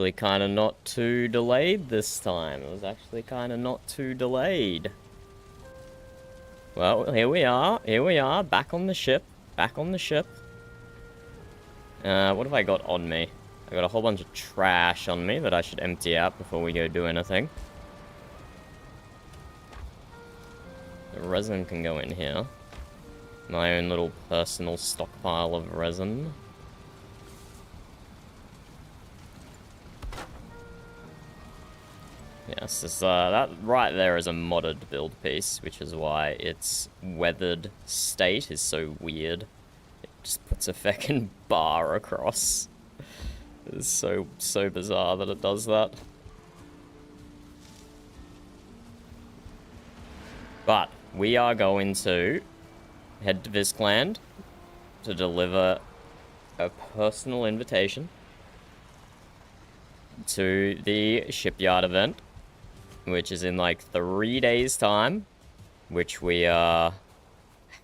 Actually kind of not too delayed this time. It was actually kind of not too delayed. Well, here we are, back on the ship, What have I got on me? I got a whole bunch of trash on me that I should empty out before we go do anything. The resin can go in here. My own little personal stockpile of resin. Yes, this, that right there is a modded build piece, which is why its weathered state is so weird. It just puts a feckin' bar across. It's so bizarre that it does that. But we are going to head to Viscland to deliver a personal invitation to the Shipyard event, which is in like 3 days' time, which we are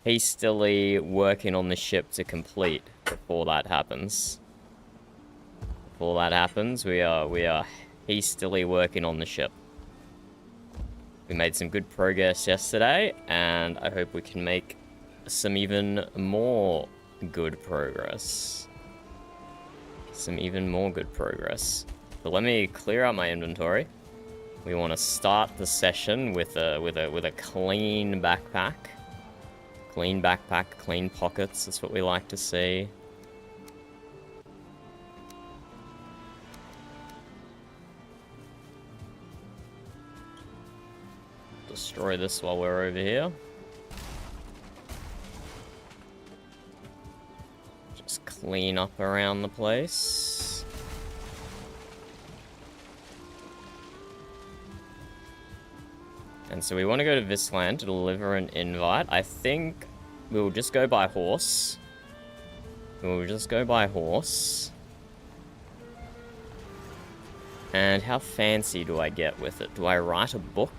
hastily working on the ship to complete before that happens. Before that happens, we are hastily working on the ship. We made some good progress yesterday, and I hope we can make some even more good progress. Some even more good progress. But let me clear out my inventory. We want to start the session with a clean backpack. Clean backpack, clean pockets. That's what we like to see. Destroy this while we're over here. Just clean up around the place. And so we want to go to Viscland to deliver an invite. I think we'll just go by horse. And how fancy do I get with it? Do I write a book?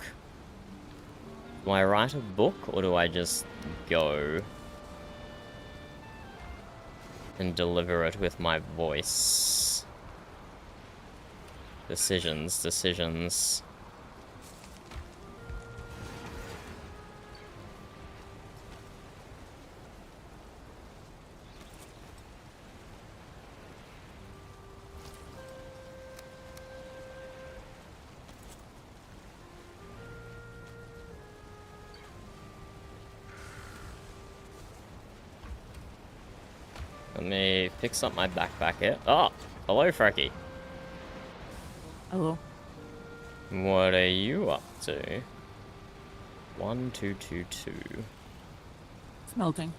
Do I write a book, or do I just go and deliver it with my voice? Decisions. Let me fix up my backpack here. Oh, hello, Frecky. Hello. What are you up to? 1222. Smelting.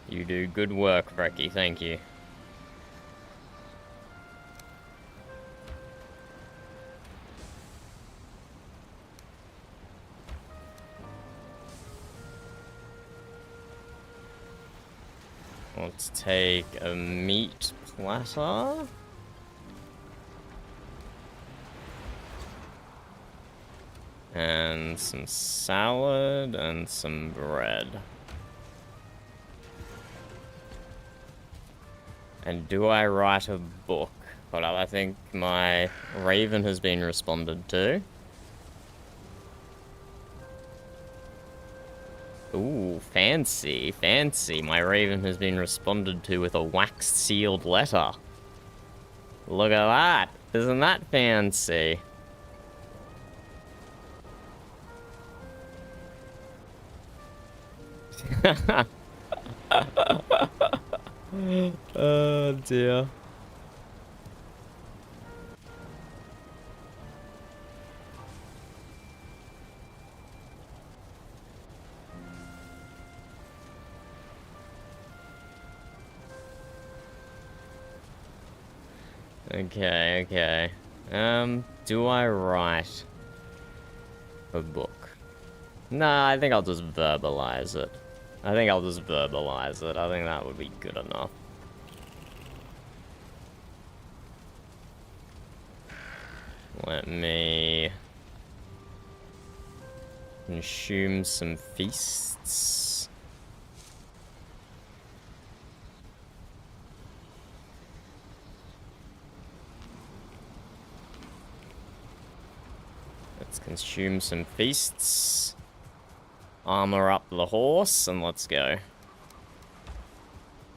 You do good work, Frecky. Thank you. Let's take a meat platter. And some salad and some bread. And do I write a book? Hold up, I think my raven has been responded to. Ooh, fancy. My raven has been responded to with a waxed sealed letter. Look at that. Isn't that fancy? Oh dear. Okay. Do I write a book? Nah, I think I'll just verbalize it. I think that would be good enough. Let me consume some feasts. Let's consume some feasts. Armor up the horse, and let's go.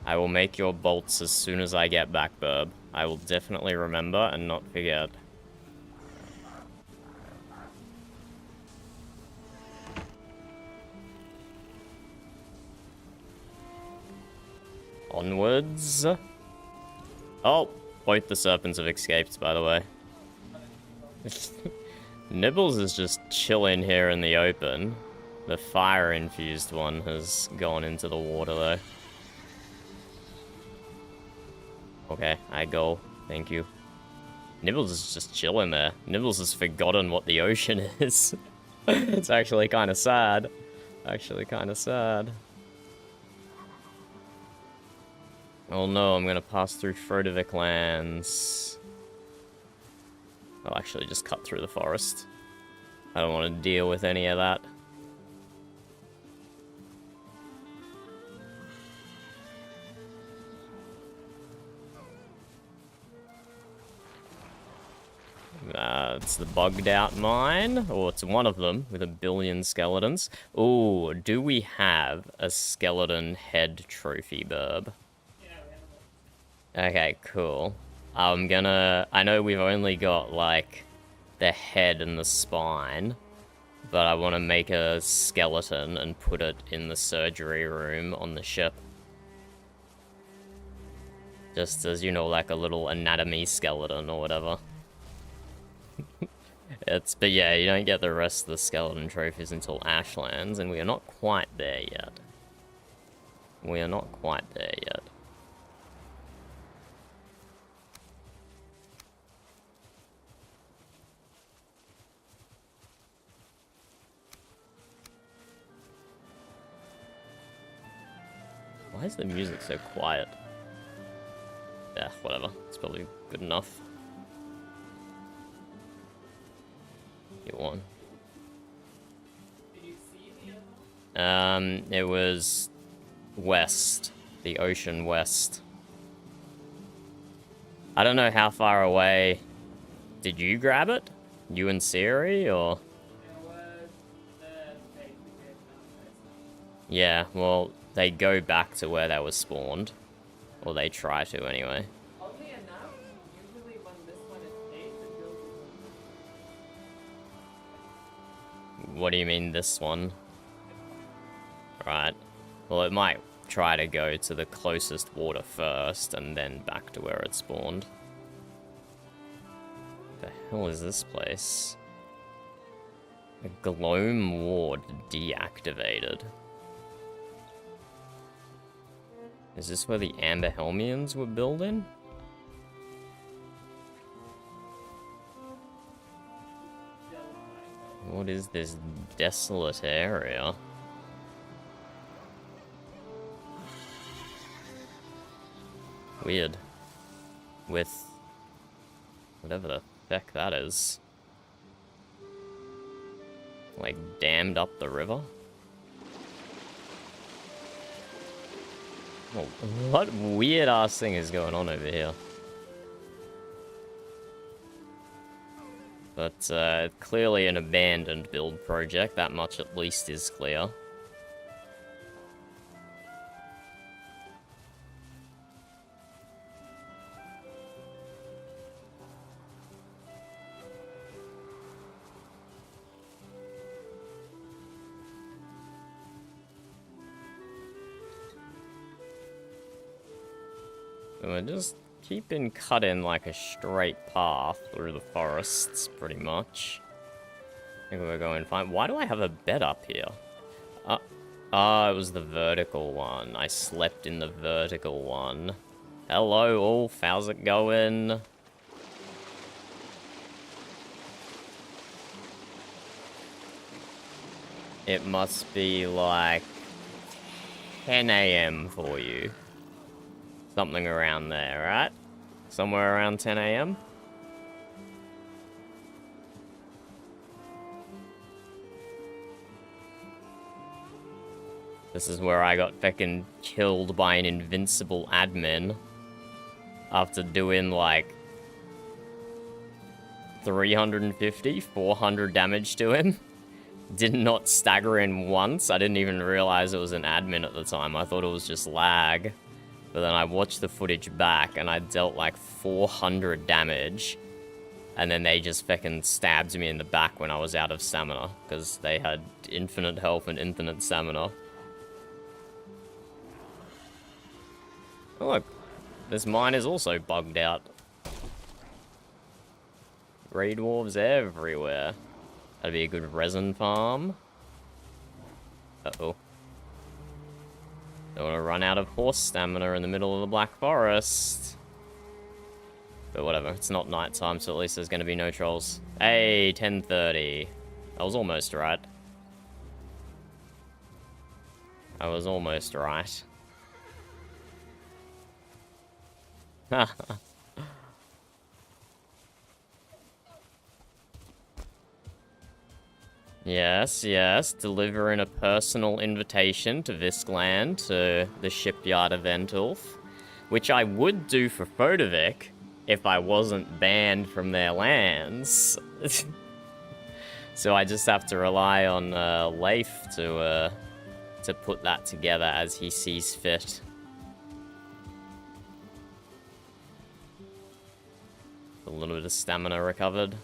I will make your bolts as soon as I get back, Burb. I will definitely remember and not forget. Onwards. Oh, both the serpents have escaped, by the way. Nibbles is just chilling here in the open. The fire-infused one has gone into the water, though. Okay, I go. Thank you. Nibbles is just chilling there. Nibbles has forgotten what the ocean is. It's actually kind of sad. Actually kind of sad. Oh no, I'm gonna pass through Frodevik lands. I'll actually just cut through the forest. I don't want to deal with any of that. It's the bugged out mine, or it's one of them with 1 billion skeletons. Ooh, do we have a skeleton head trophy, Burb? Okay, cool. I know we've only got, like, the head and the spine, but I want to make a skeleton and put it in the surgery room on the ship. Just as, you know, like a little anatomy skeleton or whatever. But yeah, you don't get the rest of the skeleton trophies until Ashlands, and we are not quite there yet. We are not quite there yet. Why is the music so quiet? Yeah, whatever. It's probably good enough. Get one. It was west. The ocean west. I don't know how far away. Did you grab it? You and Siri, or? Yeah, well, they go back to where they were spawned. Or they try to, anyway. Oddly enough, usually when this one is safe, it goes with What do you mean, this one? Right. Well, it might try to go to the closest water first, and then back to where it spawned. The hell is this place? A Gloam ward deactivated. Is this where the Amber Helmians were building? What is this desolate area? Weird. With whatever the heck that is. Like, dammed up the river? Oh, what weird ass thing is going on over here? But clearly an abandoned build project, that much at least is clear. And we're just keeping cutting like a straight path through the forests, pretty much. I think we're going fine. Why do I have a bed up here? It was the vertical one. I slept in the vertical one. Hello, Ulf. How's it going? It must be like 10 AM for you. Something around there, right? Somewhere around 10 AM? This is where I got fucking killed by an invincible admin after doing like 350, 400 damage to him. Did not stagger in once. I didn't even realize it was an admin at the time. I thought it was just lag. But then I watched the footage back and I dealt like 400 damage. And then they just fucking stabbed me in the back when I was out of stamina. Because they had infinite health and infinite stamina. Oh, look. This mine is also bugged out. Grey dwarves everywhere. That'd be a good resin farm. Uh-oh. Don't want to run out of horse stamina in the middle of the Black Forest. But whatever, it's not nighttime, so at least there's going to be no trolls. Hey, 10:30. I was almost right. I was almost right. Yes, yes, delivering a personal invitation to Viskland to the Shipyard event, Ulf. Which I would do for Fodovic if I wasn't banned from their lands. So I just have to rely on Leif to put that together as he sees fit. A little bit of stamina recovered.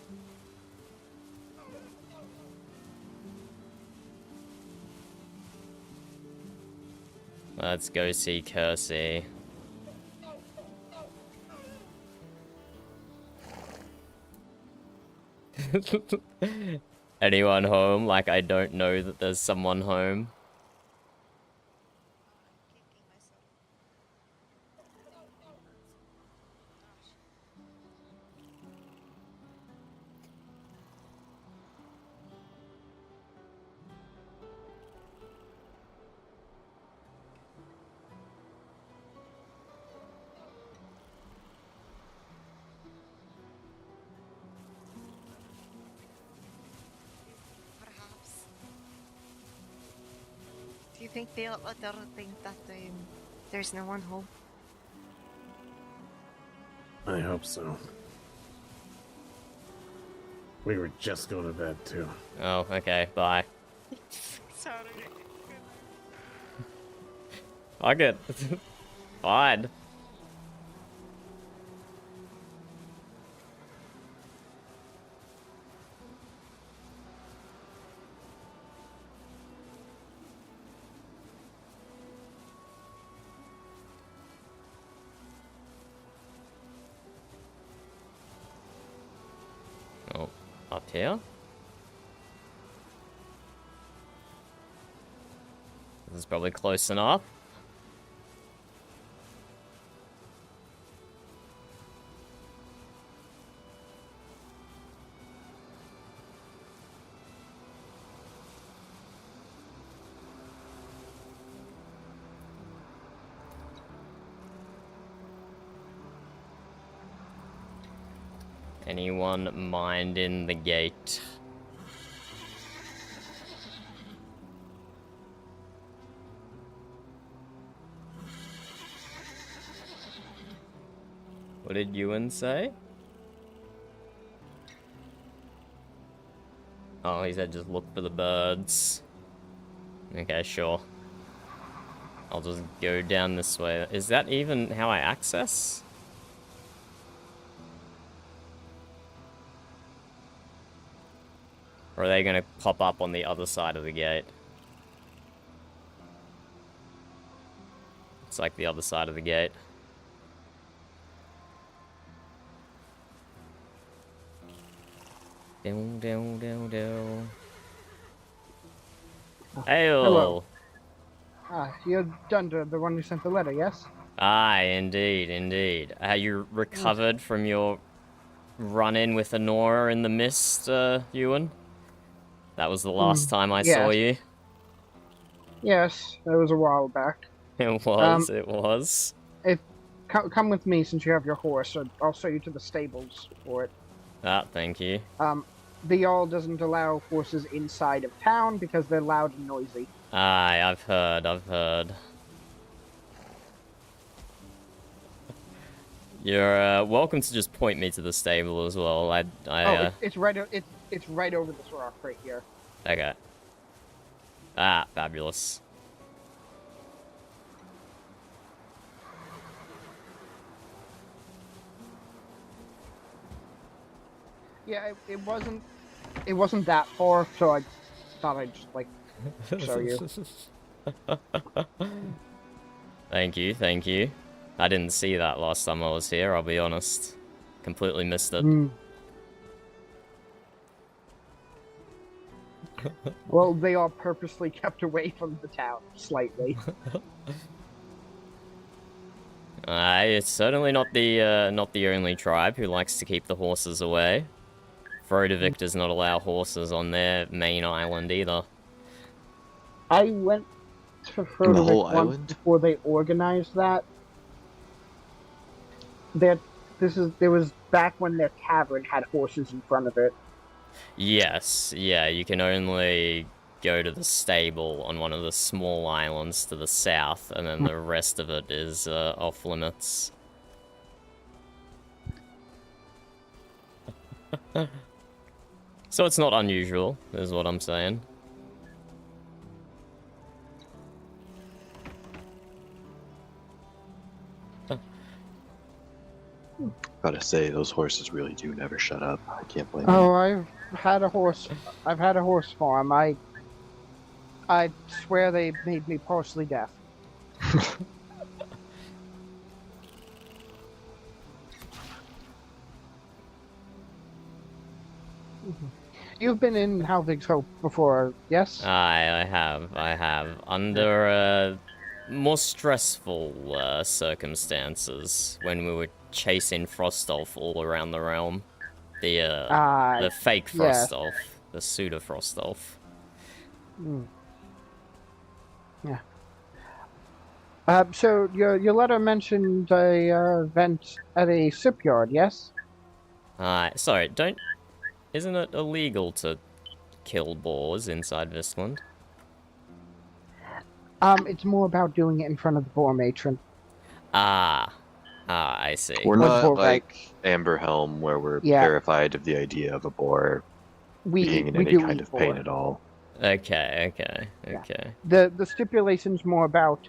Let's go see Kersey. Anyone home? Like, I don't know that there's someone home. Do you think they'll think that there's no one home? I hope so. We were just going to bed, too. Oh, okay, bye. Sorry. Fuck it. Fine. Oh, up here? This is probably close enough. Anyone minding the gate? What did Ewan say? Oh, he said just look for the birds. Okay, sure. I'll just go down this way. Is that even how I access? Or are they going to pop up on the other side of the gate? It's like the other side of the gate. Down, down, down, down. Hey-o. Hello. You're Dunder, the one who sent the letter, yes? Aye, indeed, indeed. Are you recovered from your run-in with Honora in the mist, Ewan? That was the last time I saw you. Yes, that was a while back. It was, it was. Come with me since you have your horse, or I'll show you to the stables for it. Ah, thank you. The Jarl doesn't allow horses inside of town because they're loud and noisy. Aye, I've heard. You're welcome to just point me to the stable as well. It's right. It's right over this rock right here. Okay. Ah, fabulous. Yeah, it wasn't. It wasn't that far, so I thought I'd just like show you. Thank you, thank you. I didn't see that last time I was here, I'll be honest. Completely missed it. Well, they are purposely kept away from the town, slightly. It's certainly not the only tribe who likes to keep the horses away. Frodevik does not allow horses on their main island either. I went to whole Frodevik once island? before they organized that. There was back when their tavern had horses in front of it. Yes, yeah, you can only go to the stable on one of the small islands to the south, and then the rest of it is off limits. So it's not unusual, is what I'm saying. Gotta say, those horses really do never shut up. I can't blame them. Oh, I've had a horse farm. I swear they made me partially deaf. You've been in Halvig's Hope before, yes? I have. Under more stressful circumstances when we were chasing Frostolf all around the realm. The fake yes. Frostolf. The pseudo Frostolf. Yeah. So your letter mentioned a event at a shipyard, yes? Sorry, isn't it illegal to kill boars inside Vistland? It's more about doing it in front of the boar matron. I see. We're What not boar, like Amber Helm, where we're terrified of the idea of a boar being in any kind of pain at all. Okay. The stipulation's more about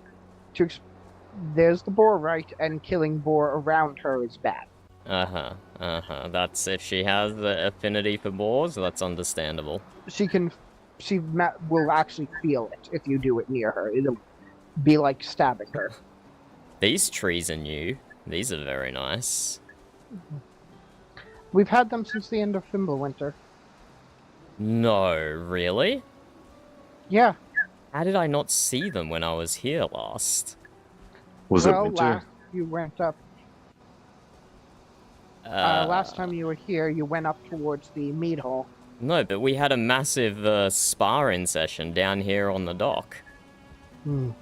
there's the boar right, and killing boar around her is bad. That's if she has the affinity for boars, that's understandable. She will actually feel it if you do it near her. It'll be like stabbing her. These trees are new. These are very nice. We've had them since the end of Fimbulwinter. No, really? Yeah. How did I not see them when I was here last? Was it winter? Last you went up. Last time you were here, you went up towards the mead hall. No, but we had a massive sparring session down here on the dock. You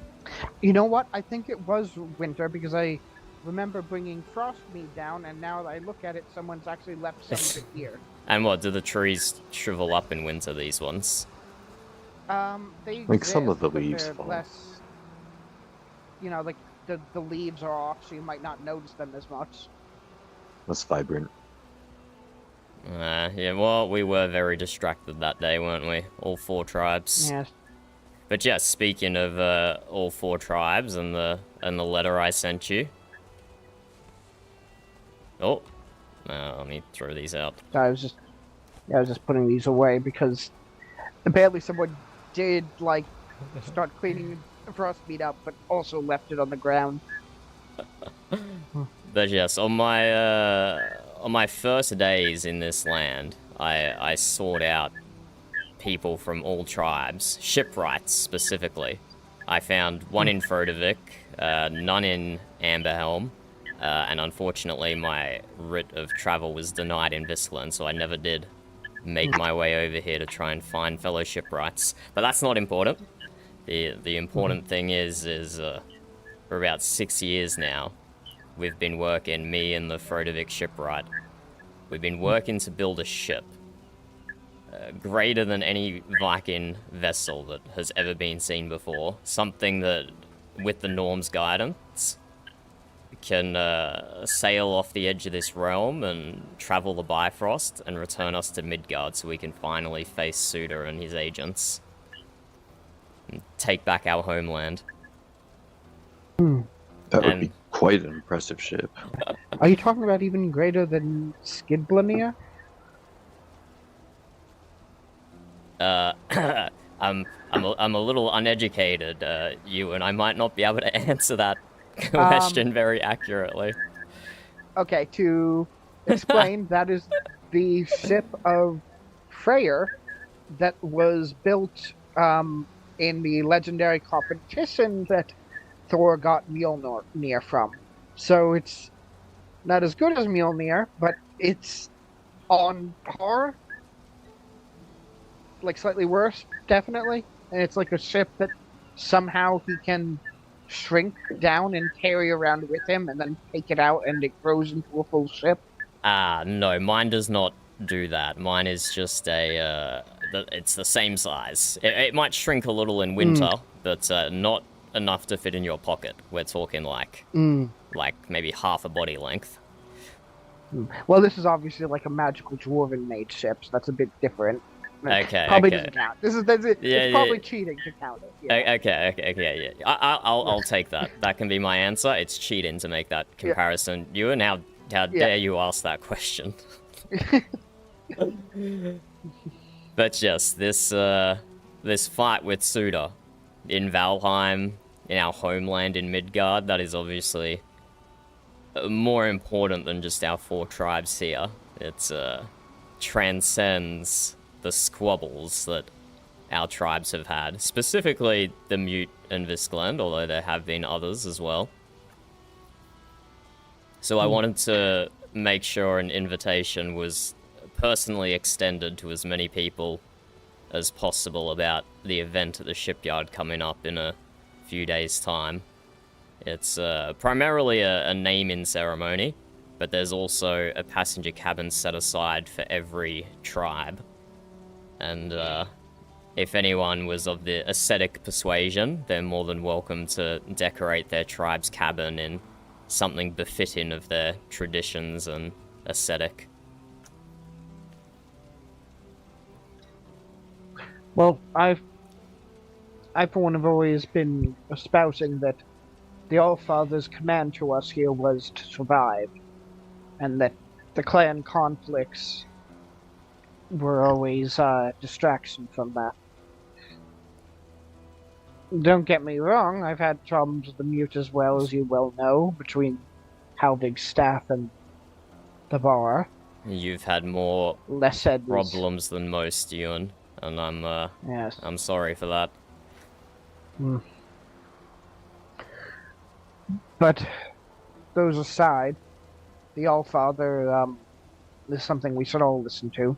know what? I think it was winter because I remember bringing Frostmead down, and now that I look at it, someone's actually left some of it here. And what, do the trees shrivel up in winter, these ones? They Like some of the exist, but leaves they're fall. less, like the leaves are off, so you might not notice them as much. Less vibrant. Yeah, well, we were very distracted that day, weren't we? All 4 tribes. Yes. But yeah, speaking of all 4 tribes and the letter I sent you. Oh, let me throw these out. I was just putting these away because apparently someone did start cleaning Frostmead up, but also left it on the ground. But yes, on my first days in this land, I sought out people from all tribes, shipwrights specifically. I found one in Frodevik, none in Amberhelm, and unfortunately my writ of travel was denied in Vistland, so I never did make my way over here to try and find fellow shipwrights. But that's not important. The important thing is for about 6 years now, we've been working, me and the Frodevik shipwright, we've been working to build a ship greater than any Viking vessel that has ever been seen before. Something that, with the Norm's guidance, can sail off the edge of this realm and travel the Bifrost and return us to Midgard so we can finally face Suda and his agents. And take back our homeland. That would be quite an impressive ship. Are you talking about even greater than Skidblanir? I'm a little uneducated, and I might not be able to answer that question very accurately. Okay, to explain, that is the ship of Freyr that was built in the legendary competition that Thor got Mjolnir from. So it's not as good as Mjolnir, but it's on par. Like, slightly worse, definitely. And it's like a ship that somehow he can shrink down and carry around with him and then take it out and it grows into a full ship. No, mine does not do that. Mine is just it's the same size. It might shrink a little in winter, but not enough to fit in your pocket. We're talking like maybe half a body length. Well, this is obviously like a magical dwarven made ship, so that's a bit different. Okay, probably okay. doesn't count. It's probably cheating to count it. Yeah. Okay, yeah. I'll take that. That can be my answer. It's cheating to make that comparison. Yeah. Ewan, how dare you ask that question? But yes, this fight with Suda in Valheim, in our homeland in Midgard, that is obviously more important than just our 4 tribes here. It transcends the squabbles that our tribes have had, specifically the Mute and Viskland, although there have been others as well. So I wanted to make sure an invitation was personally extended to as many people as possible about the event at the shipyard coming up in a few days' time. It's primarily a naming ceremony, but there's also a passenger cabin set aside for every tribe. And if anyone was of the aesthetic persuasion, they're more than welcome to decorate their tribe's cabin in something befitting of their traditions and aesthetic. Well, I for one have always been espousing that the Allfather's command to us here was to survive, and that the clan conflicts were always a distraction from that. Don't get me wrong, I've had problems with the Mute as well, as you well know, between Halvig's staff and the bar. You've had more problems than most, Ewan, and I'm sorry for that. But those aside, the Allfather is something we should all listen to.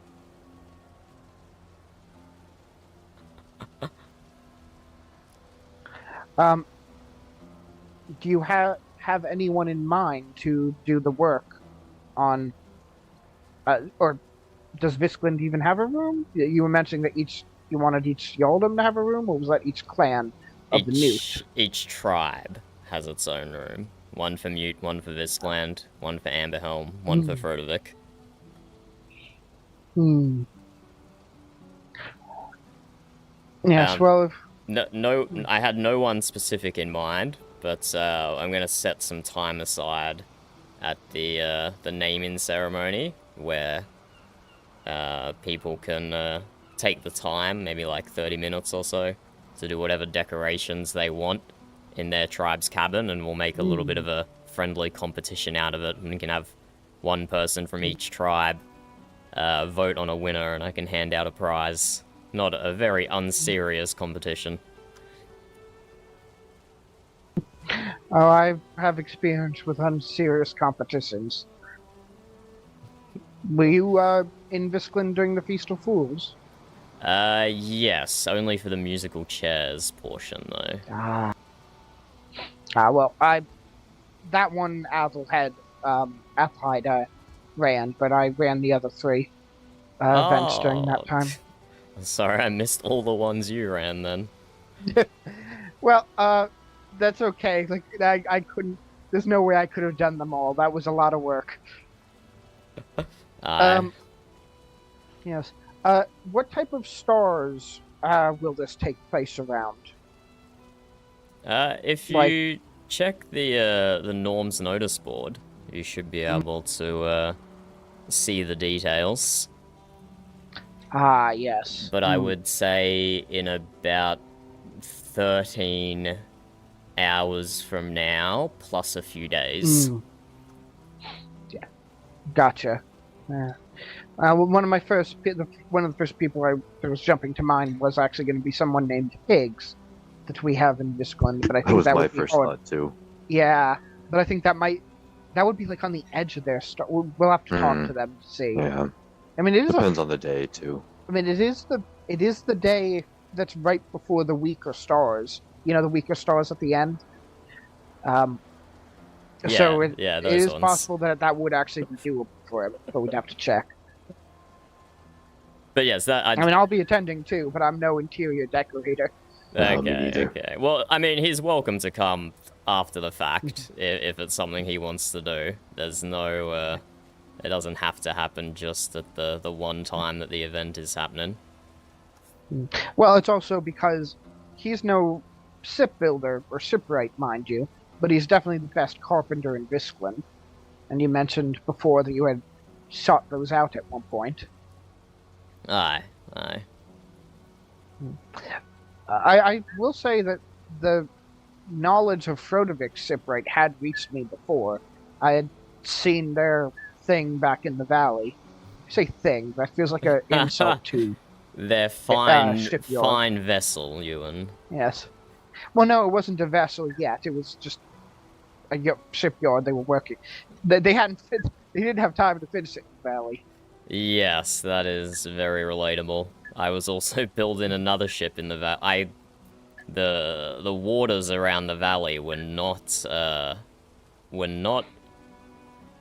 Do you have anyone in mind to do the work on, or does Viskland even have a room? You were mentioning that you wanted each Yaldum to have a room, or was that each clan of the Mute? Each tribe has its own room. One for Mute, one for Viskland, one for Amberhelm, one for Frodovik. Yes, well... No, I had no one specific in mind, but I'm gonna set some time aside at the naming ceremony where people can take the time, maybe like 30 minutes or so, to do whatever decorations they want in their tribe's cabin, and we'll make a little bit of a friendly competition out of it, and we can have one person from each tribe vote on a winner, and I can hand out a prize. Not a very unserious competition. Oh, I have experience with unserious competitions. Were you in Viskland during the Feast of Fools? Yes, only for the musical chairs portion, though. Well, that one Athelhead ran, but I ran the other 3 events during that time. Sorry, I missed all the ones you ran then. Well, that's okay. Like I couldn't There's no way I could have done them all. That was a lot of work. Yes. What type of stars will this take place around? If you check the Norm's notice board, you should be able to see the details. Ah, yes. But I would say in about 13 hours from now, plus a few days. Yeah, gotcha. One of the first people that was jumping to mind was actually going to be someone named Higgs that we have in Viscland, but I think that was would my be first hard. thought too. Yeah, but I think that would be like on the edge of their star. We'll have to talk to them to see. Yeah. I mean, it depends on the day too. I mean, it is the day that's right before the weaker stars. You know, the weaker stars at the end. So it is possible that would actually be doable for it, but we'd have to check. But yes, I mean, I'll be attending too, but I'm no interior decorator. Okay. Well, I mean, he's welcome to come after the fact if it's something he wants to do. There's no, it doesn't have to happen just at the one time that the event is happening. Well, it's also because he's no shipbuilder or shipwright, mind you, but he's definitely the best carpenter in Viscland. And you mentioned before that you had shot those out at one point. Aye. I will say that the knowledge of Frodovik's shipwright had reached me before. I had seen their thing back in the valley. I say thing, that feels like an insult to their fine shipyard. Vessel, Ewan. Yes. Well, no, it wasn't a vessel yet. It was just a shipyard they were working. They didn't have time to finish it in the valley. Yes, that is very relatable. I was also building another ship in the valley. The waters around the valley were not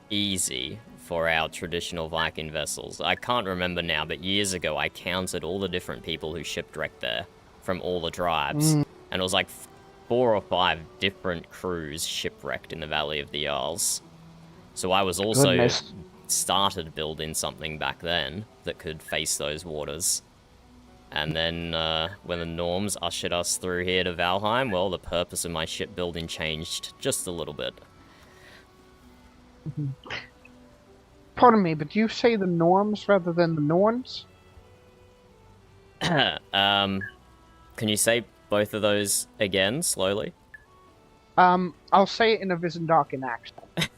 easy for our traditional Viking vessels. I can't remember now, but years ago I counted all the different people who shipwrecked there from all the tribes, and it was like 4 or 5 different crews shipwrecked in the Valley of the Jarls. So I was also started building something back then that could face those waters. And then when the Norms ushered us through here to Valheim, well, the purpose of my shipbuilding changed just a little bit. Pardon me, but do you say the Norms rather than the Norns? Can you say both of those again, slowly? I'll say it in a Visendaken accent.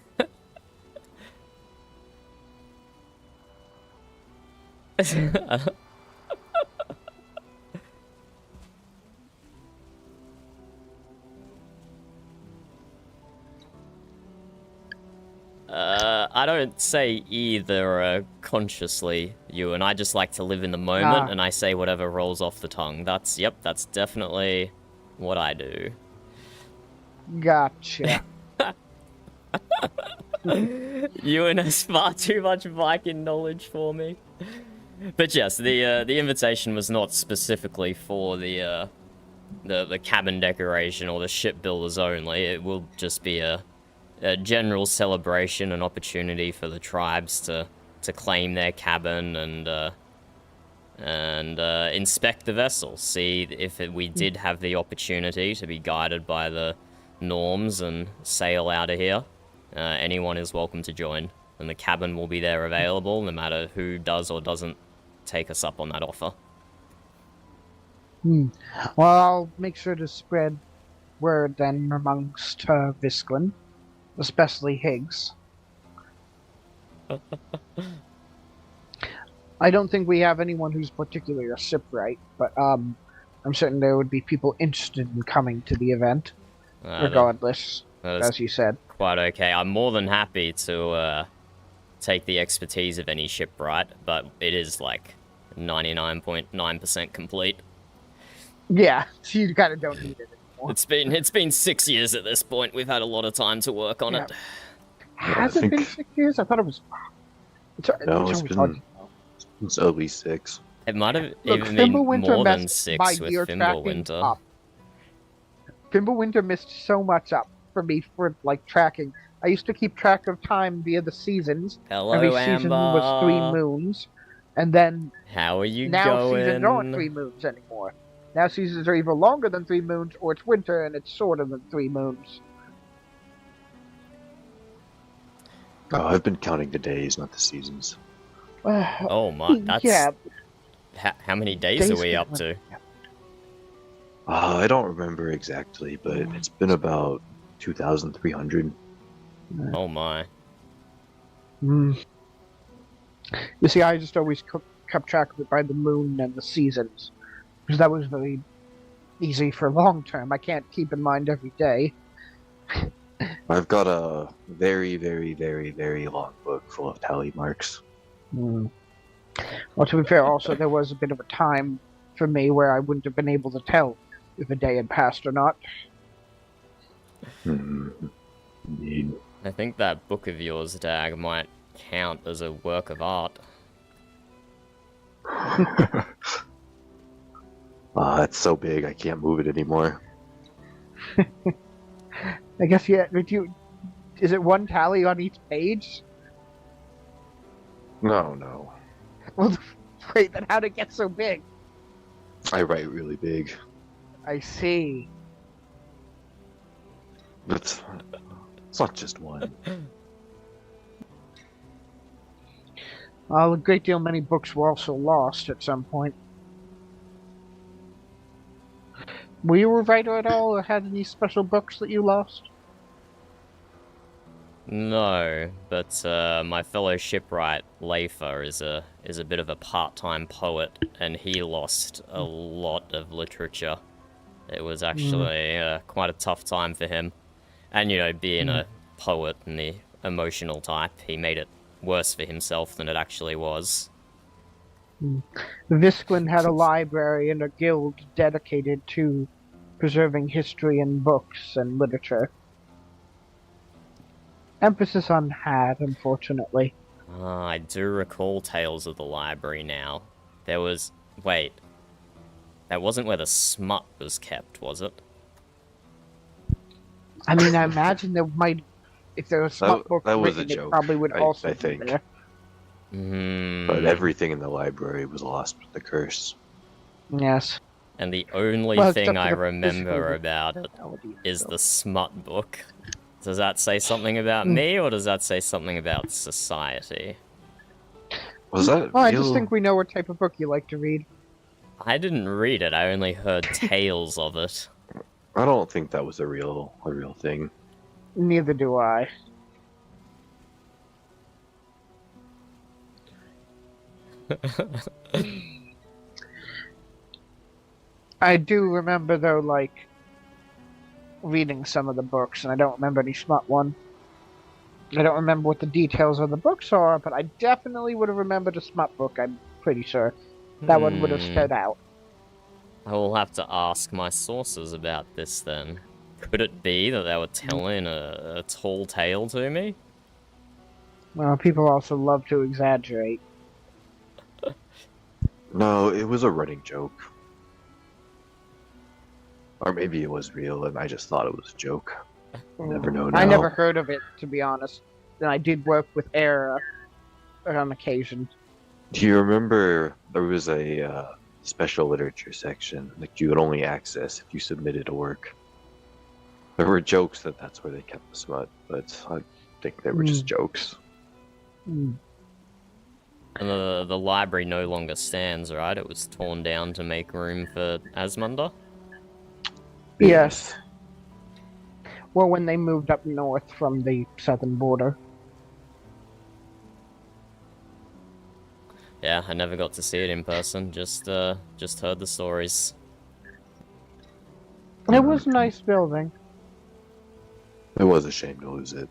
I don't say either consciously, Ewan. I just like to live in the moment, and I say whatever rolls off the tongue. That's definitely what I do. Gotcha. Ewan has far too much Viking knowledge for me. But yes, the invitation was not specifically for the cabin decoration or the shipbuilders only. It will just be a general celebration, an opportunity for the tribes to claim their cabin and inspect the vessel, see if we did have the opportunity to be guided by the Norms and sail out of here. Anyone is welcome to join, and the cabin will be there available no matter who does or doesn't take us up on that offer. Well, I'll make sure to spread word then amongst Viscland, especially Higgs. I don't think we have anyone who's particularly a shipwright, but I'm certain there would be people interested in coming to the event, regardless, as you said. Quite okay. I'm more than happy to take the expertise of any shipwright, but it is like 99.9% complete. Yeah, so you kind of don't need it anymore. It's been 6 years at this point. We've had a lot of time to work on it. Has it been 6 years? I thought it was. It's at least 6. It might have even been more than 6 with Fimbulwinter. Fimbulwinter messed so much up. for me for like tracking. I used to keep track of time via the seasons. Hello, Every season was 3 Amber. moons, and then How are you now going? seasons aren't 3 moons anymore. Now seasons are either longer than 3 moons, or it's winter and it's shorter than 3 moons. Oh, I've been counting the days, not the seasons. Oh my, that's... Yeah. How many days are we up to? I don't remember exactly, but it's been about 2,300. Oh my. You see, I just always kept track of it by the moon and the seasons, because that was very easy for long term. I can't keep in mind every day. I've got a very, very, very, very long book full of tally marks. Well, to be fair, also, there was a bit of a time for me where I wouldn't have been able to tell if a day had passed or not. Indeed. I think that book of yours, Dag, might count as a work of art. It's so big I can't move it anymore. I guess, yeah, is it one tally on each page? No. Well, wait, then how'd it get so big? I write really big. I see. But it's not just one. Well, a great deal many books were also lost at some point. Were you a writer at all, or had any special books that you lost? No, but my fellow shipwright, Leifer, is a bit of a part-time poet, and he lost a lot of literature. It was actually quite a tough time for him. And, you know, being a poet and the emotional type, he made it worse for himself than it actually was. Visklin had a library and a guild dedicated to preserving history and books and literature. Emphasis on had, unfortunately. I do recall Tales of the Library now. There was... Wait. That wasn't where the smut was kept, was it? I mean, I imagine there might... If there was a smut book that was written, a joke, it probably would also I be think. there. But everything in the library was lost with the curse. Yes. And the only Well, thing except I for the remember physical about it reality is itself. the smut book. Does that say something about me, or does that say something about society? Was that Well, I real? just think we know what type of book you like to read. I didn't read it, I only heard tales of it. I don't think that was a real thing. Neither do I. I do remember, though, like, reading some of the books, and I don't remember any smut one. I don't remember what the details of the books are, but I definitely would have remembered a smut book, I'm pretty sure. That one would have stood out. I will have to ask my sources about this then. Could it be that they were telling a tall tale to me? Well, people also love to exaggerate. No, it was a running joke. Or maybe it was real and I just thought it was a joke. You never know now. I never heard of it, to be honest. And I did work with Era on occasion. Do you remember there was a special literature section that you could only access if you submitted a work? There were jokes that's where they kept the smut, but I think they were just jokes. And the library no longer stands, right? It was torn down to make room for Asmunda? Yes. Well, when they moved up north from the southern border. Yeah, I never got to see it in person, just heard the stories. It was a nice building. It was a shame to lose it.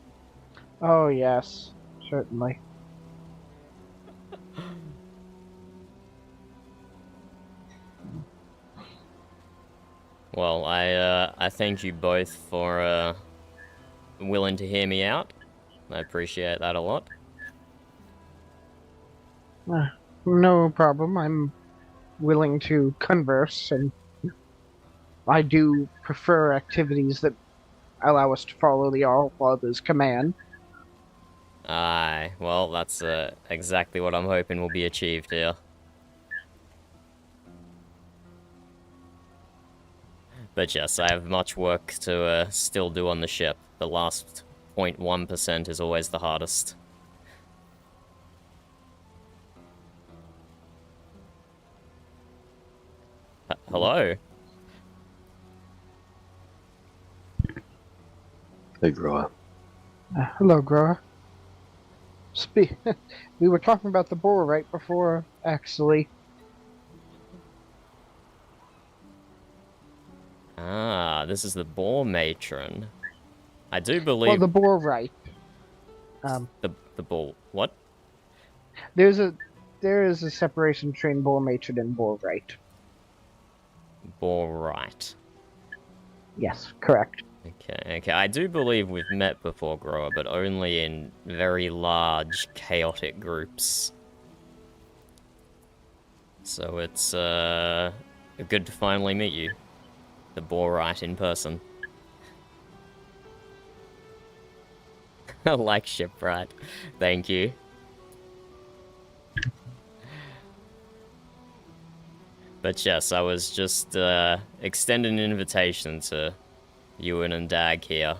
Oh, yes. Certainly. Well, I thank you both for willing to hear me out. I appreciate that a lot. No problem. I'm willing to converse, and I do prefer activities that allow us to follow the All-Father's command. Aye, well, that's exactly what I'm hoping will be achieved here. But yes, I have much work to still do on the ship. The last 0.1% is always the hardest. Hello? They grow up. Hello, Grower. We were talking about the boar right before, actually. Ah, this is the boar matron. I do believe... Well, the boar right. The boar... What? There is a separation between boar matron and boar right. Boar right. Yes, correct. Okay. I do believe we've met before, Grower, but only in very large, chaotic groups. So it's, good to finally meet you. The boar right in person. I like Shipyard. Thank you. But yes, I was just, extending an invitation to Ewan and Dag here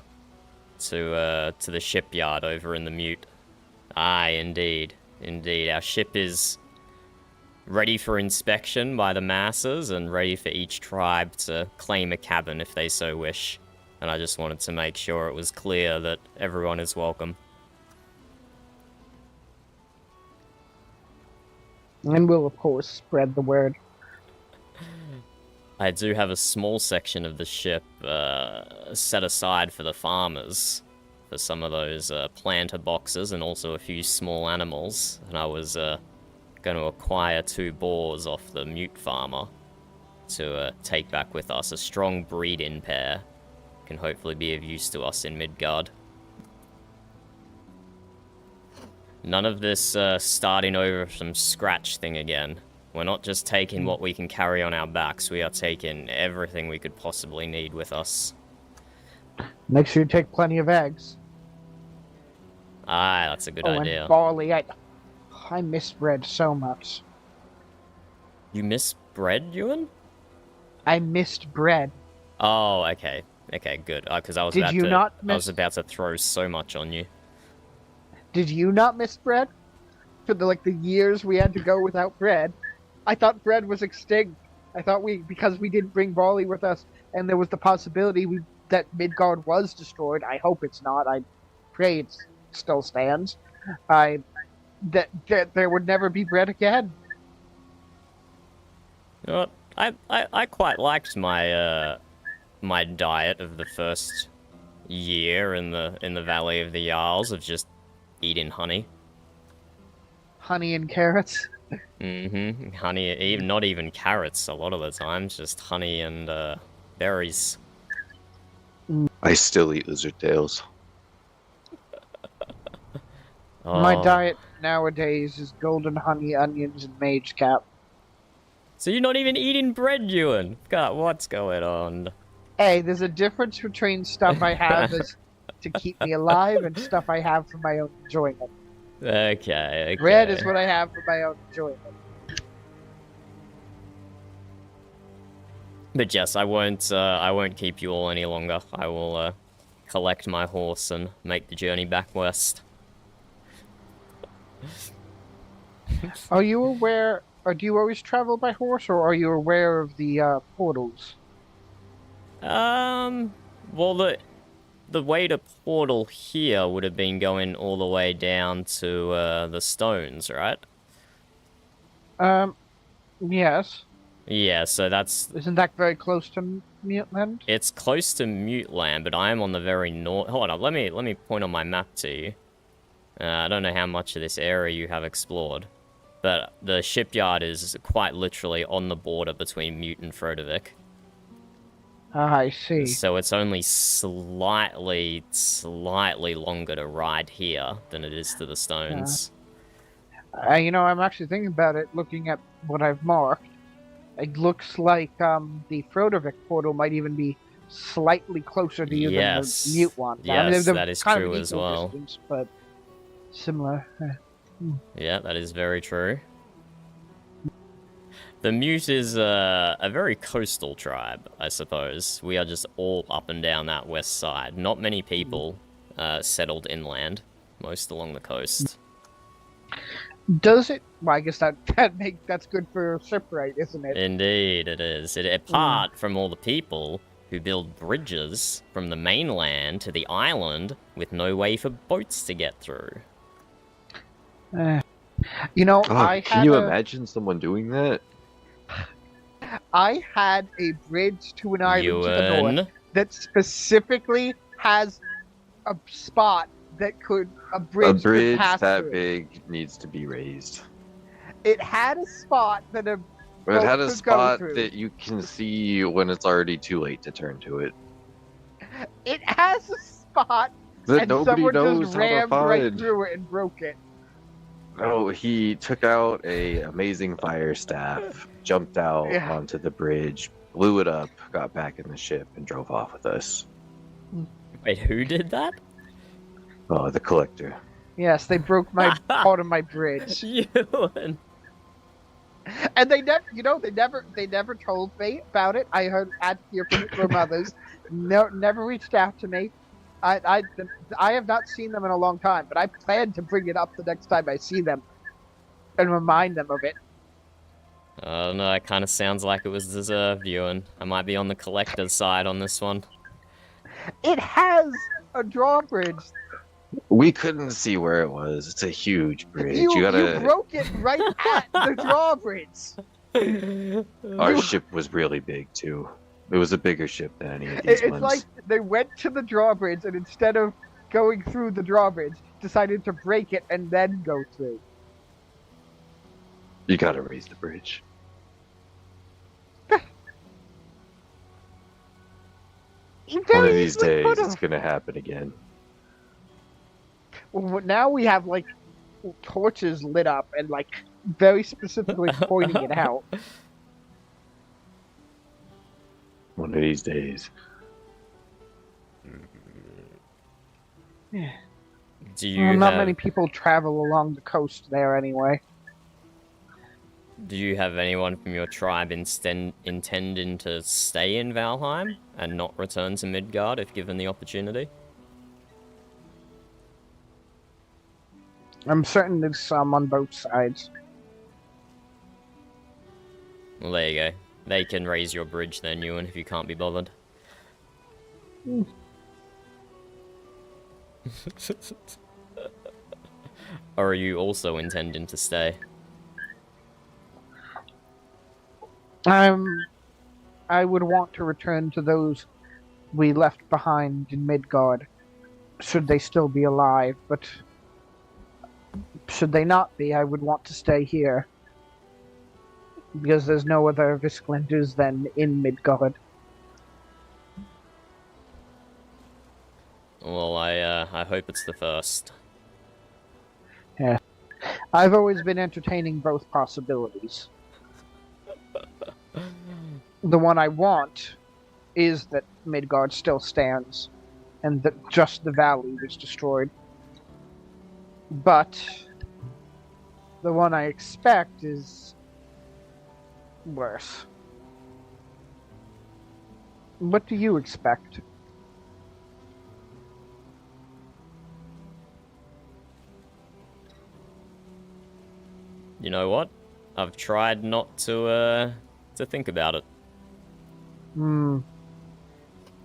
to the shipyard over in the Mute. Aye, indeed. Indeed. Our ship is ready for inspection by the masses and ready for each tribe to claim a cabin if they so wish. And I just wanted to make sure it was clear that everyone is welcome. And we'll, of course, spread the word. I do have a small section of the ship set aside for the farmers, for some of those planter boxes and also a few small animals. And I was going to acquire 2 boars off the Mute farmer to take back with us. A strong breed-in pair can hopefully be of use to us in Midgard. None of this starting over from scratch thing again. We're not just taking what we can carry on our backs, we are taking everything we could possibly need with us. Make sure you take plenty of eggs. Aye, that's a good idea. And barley. I miss bread so much. You miss bread, Ewan? I missed bread. Oh, okay. Okay, good. Because I was about to throw so much on you. Did you not miss bread? For the years we had to go without bread. I thought bread was extinct. I thought because we didn't bring barley with us, and there was the possibility that Midgard was destroyed. I hope it's not. I pray it still stands. That there would never be bread again. You know what? I quite liked my my diet of the first year in the Valley of the Jarls of just eating honey. Honey and carrots. Mm-hmm. Honey, not even carrots a lot of the times, just honey and berries. I still eat lizard tails. My diet nowadays is golden honey, onions, and mage cap. So you're not even eating bread, Ewan? God, what's going on? Hey, there's a difference between stuff I have to keep me alive and stuff I have for my own enjoyment. Okay. Bread is what I have for my own enjoyment. But yes, I won't keep you all any longer. I will collect my horse and make the journey back west. Are you aware, or do you always travel by horse, or are you aware of the portals? Well, the way to portal here would have been going all the way down to the stones, right? Yes. Yeah, so that's... Isn't that very close to Muteland? It's close to Muteland, but I am on the very north... Hold on, let me point on my map to you. I don't know how much of this area you have explored, but the shipyard is quite literally on the border between Mute and Frodevik. Ah, I see. So it's only slightly longer to ride here than it is to the stones. I'm actually thinking about it, looking at what I've marked. It looks like the Frodevik portal might even be slightly closer to you than Yes. the mute one. Yes, they're that is kind of true an as equal well. distance, but similar. Yeah, that is very true. The Mute is a very coastal tribe, I suppose. We are just all up and down that west side. Not many people settled inland, most along the coast. Does it? Well, I guess that's good for shipwright, isn't it? Indeed, it is. Apart from all the people who build bridges from the mainland to the island with no way for boats to get through. You know, Oh, can you imagine someone doing that? I had a bridge to an island to the Ewan. north that specifically has a spot that A bridge bridge could pass that through. big needs to be raised. It had a spot that a It boat had a could spot go through. that you can see when it's already too late to turn to it. It has a spot, That and nobody someone knows just how to rammed right find. through it and broke it. Oh, he took out a amazing fire staff, jumped out Yeah. onto the bridge, blew it up, got back in the ship, and drove off with us. Wait, who did that? Oh, the collector. Yes, they broke my part of my bridge, Ewan. and they never told me about it. I had to hear from others. No, never reached out to me. I have not seen them in a long time, but I plan to bring it up the next time I see them and remind them of it. I don't know, it kind of sounds like it was deserved, Ewan. I might be on the collector's side on this one. It has a drawbridge. We couldn't see where it was. It's a huge bridge. You gotta. broke it right at the drawbridge. Our ship was really big too. It was a bigger ship than any of these It's ones. like they went to the drawbridge and instead of going through the drawbridge, decided to break it and then go through. You gotta raise the bridge. One of these days, it's gonna happen again. Well, now we have like torches lit up and like very specifically pointing it out. One of these days. Do you Well, not have, many people travel along the coast there anyway. do you have anyone from your tribe intending to stay in Valheim and not return to Midgard if given the opportunity? I'm certain there's some on both sides. Well, there you go. They can raise your bridge then, Ewan, if you can't be bothered. Or are you also intending to stay? I would want to return to those we left behind in Midgard, should they still be alive, but should they not be, I would want to stay here. Because there's no other Visklinders than in Midgard. Well, I hope it's the first. I've always been entertaining both possibilities. The one I want is that Midgard still stands, and that just the valley was destroyed. But the one I expect is worse. What do you expect? You know what? I've tried not to think about it.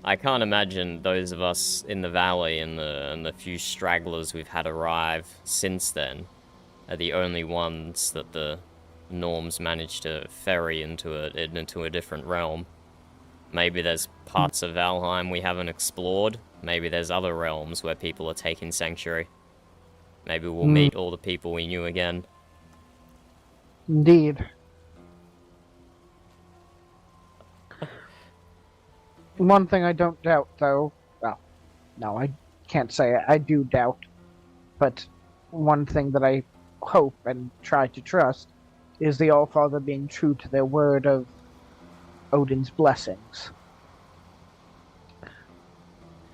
I can't imagine those of us in the valley and the few stragglers we've had arrive since then are the only ones that the Norms managed to ferry into a different realm. Maybe there's parts of Valheim we haven't explored. Maybe there's other realms where people are taking sanctuary. Maybe we'll meet all the people we knew again. Indeed. One thing I don't doubt, though, well, no, I can't say it. I do doubt, but one thing that I hope and try to trust is the Allfather being true to their word of Odin's blessings.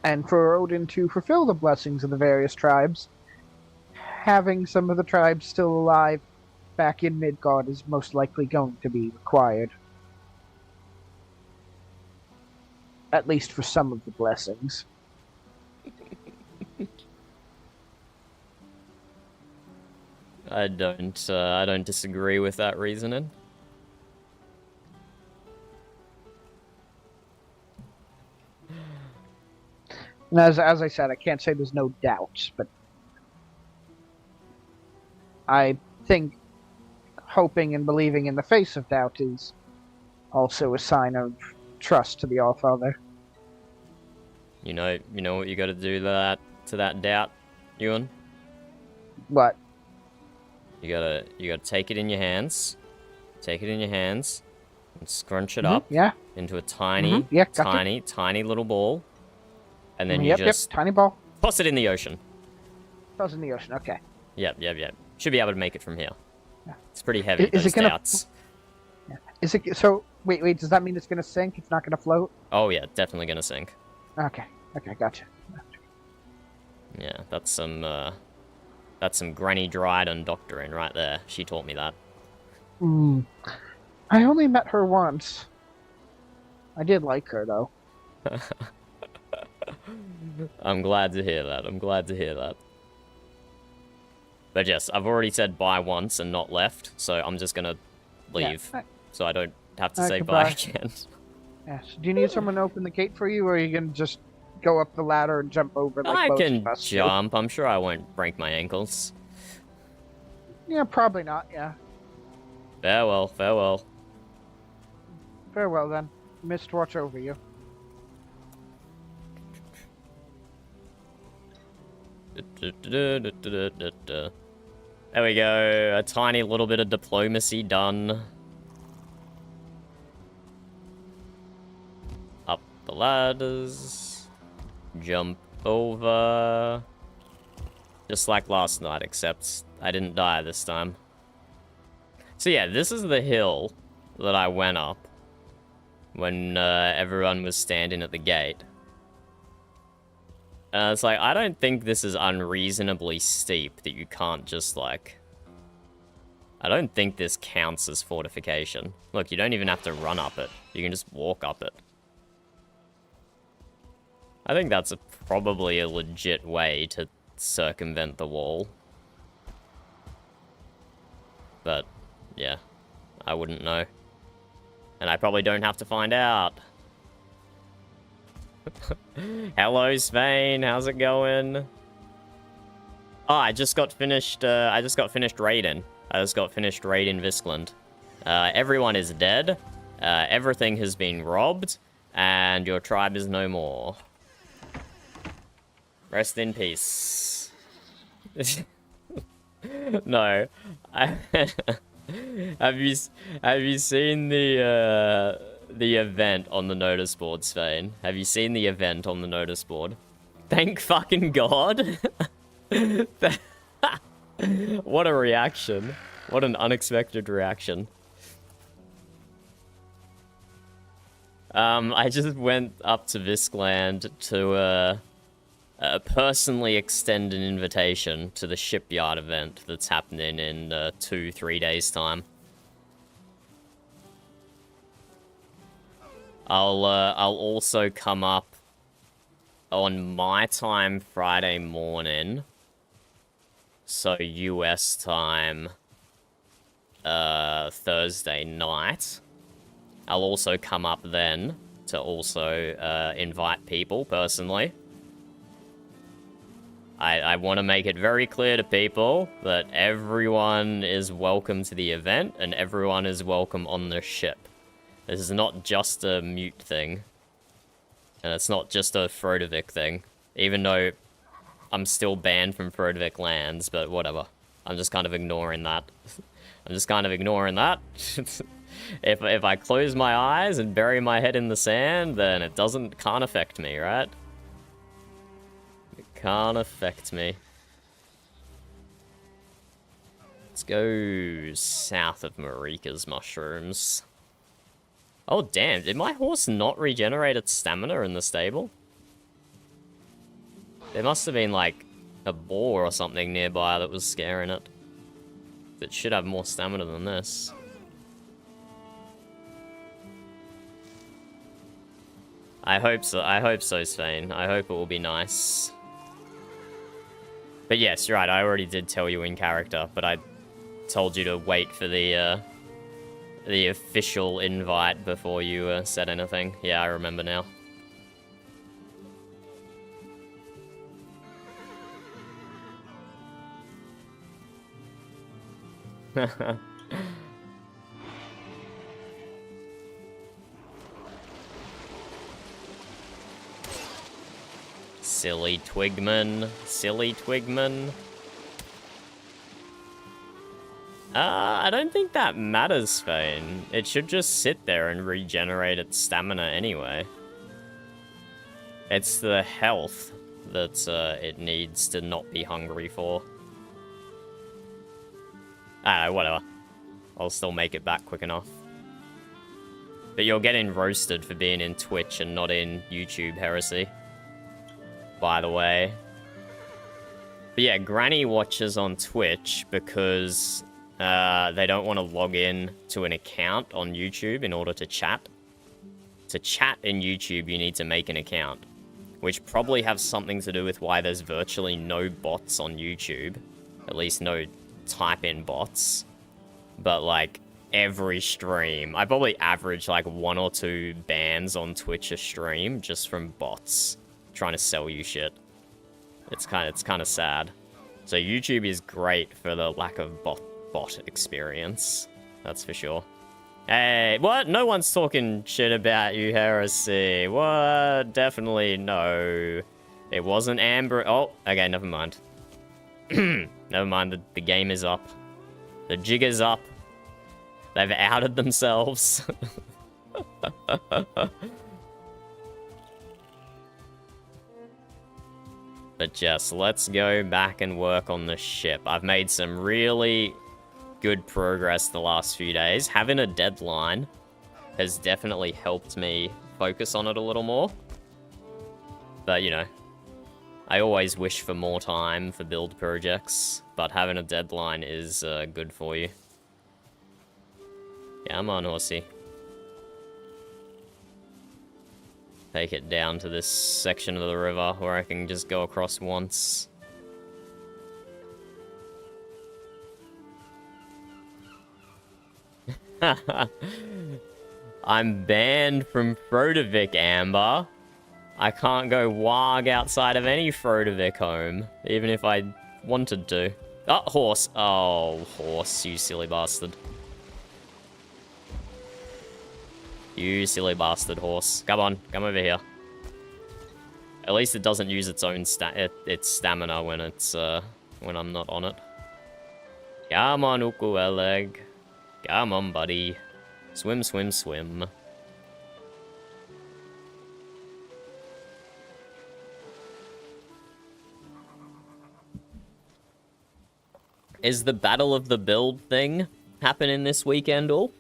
And for Odin to fulfill the blessings of the various tribes, having some of the tribes still alive back in Midgard is most likely going to be required. At least for some of the blessings. I don't disagree with that reasoning. And as I said, I can't say there's no doubts, but I think hoping and believing in the face of doubt is also a sign of trust to the Allfather. You know what you got to do to that doubt, Ewan. What? You gotta take it in your hands, and scrunch it up Yeah. into a tiny, Yeah, gotcha. tiny little ball, and then you Yep, just tiny ball. toss it in the ocean. Toss in the ocean. Okay. Yep. Should be able to make it from here. Yeah. It's pretty heavy. Is Those it gonna- doubts. Yeah. Is it so? Wait. Does that mean it's gonna sink? It's not gonna float? Oh yeah, definitely gonna sink. Okay. Gotcha. Yeah, that's some Granny Dryden doctoring right there. She taught me that. I only met her once. I did like her though. I'm glad to hear that. But yes, I've already said bye once and not left, so I'm just gonna leave, Yeah. so I don't have to say goodbye. bye again. Yes. Do you need someone to open the gate for you, or are you gonna just go up the ladder and jump over like I most can of us do? jump. I'm sure I won't break my ankles. Yeah, probably not. Yeah. Farewell. Farewell then. Mist watch over you. There we go. A tiny little bit of diplomacy done. Up the ladders. Jump over. Just like last night, except I didn't die this time. So yeah, this is the hill that I went up when everyone was standing at the gate. It's like, I don't think this is unreasonably steep that you can't just, like... I don't think this counts as fortification. Look, you don't even have to run up it. You can just walk up it. I think that's probably a legit way to circumvent the wall. But, yeah, I wouldn't know. And I probably don't have to find out. Hello, Spain. How's it going? Oh, I just got finished raiding. I just got finished raiding Viscland. Everyone is dead. Everything has been robbed, and your tribe is no more. Rest in peace. No. Have you seen the event on the notice board, Svein? Have you seen the event on the notice board? Thank fucking God. What a reaction. What an unexpected reaction. I just went up to Viscland to personally extend an invitation to the Shipyard event that's happening in 2-3 days' time. I'll also come up on my time Friday morning, so US time Thursday night. I'll also come up then to also invite people personally. I want to make it very clear to people that everyone is welcome to the event and everyone is welcome on the ship. This is not just a mute thing. And it's not just a Frodovik thing. Even though I'm still banned from Frodovik lands, but whatever. I'm just kind of ignoring that. If I close my eyes and bury my head in the sand, then it can't affect me, right? It can't affect me. Let's go south of Marika's mushrooms. Oh damn, did my horse not regenerate its stamina in the stable? There must have been, like, a boar or something nearby that was scaring it. It should have more stamina than this. I hope so. I hope so, Svein. I hope it will be nice. But yes, you're right. I already did tell you in character, but I told you to wait for the official invite before you said anything. Yeah, I remember now. Silly Twigman. Silly Twigman. I don't think that matters, Svein. It should just sit there and regenerate its stamina anyway. It's the health that it needs to not be hungry for. Ah, whatever. I'll still make it back quick enough. But you're getting roasted for being in Twitch and not in YouTube, Heresy. By the way. But yeah, Granny watches on Twitch because they don't want to log in to an account on YouTube in order to chat. To chat in YouTube, you need to make an account. Which probably has something to do with why there's virtually no bots on YouTube. At least no type-in bots. But, like, every stream, I probably average, like, 1 or 2 bans on Twitch a stream just from bots trying to sell you shit. It's kind of sad. So YouTube is great for the lack of bot experience. That's for sure. Hey, what? No one's talking shit about you, Heresy. What? Definitely no. It wasn't Amber. Oh, okay, never mind. Never mind, the game is up. The jig is up. They've outed themselves. But just let's go back and work on the ship. I've made some really good progress the last few days. Having a deadline has definitely helped me focus on it a little more. But, you know, I always wish for more time for build projects, but having a deadline is good for you. Yeah, I'm on, horsey. Take it down to this section of the river where I can just go across once. I'm banned from Frodovik, Amber. I can't go wog outside of any Frodovik home, even if I wanted to. Oh, horse. Oh, horse, you silly bastard. You silly bastard horse. Come on, come over here. At least it doesn't use its own stamina when it's when I'm not on it. Come on, Ukueleg. Come on, buddy. Swim, swim, swim. Is the Battle of the Build thing happening this weekend, all?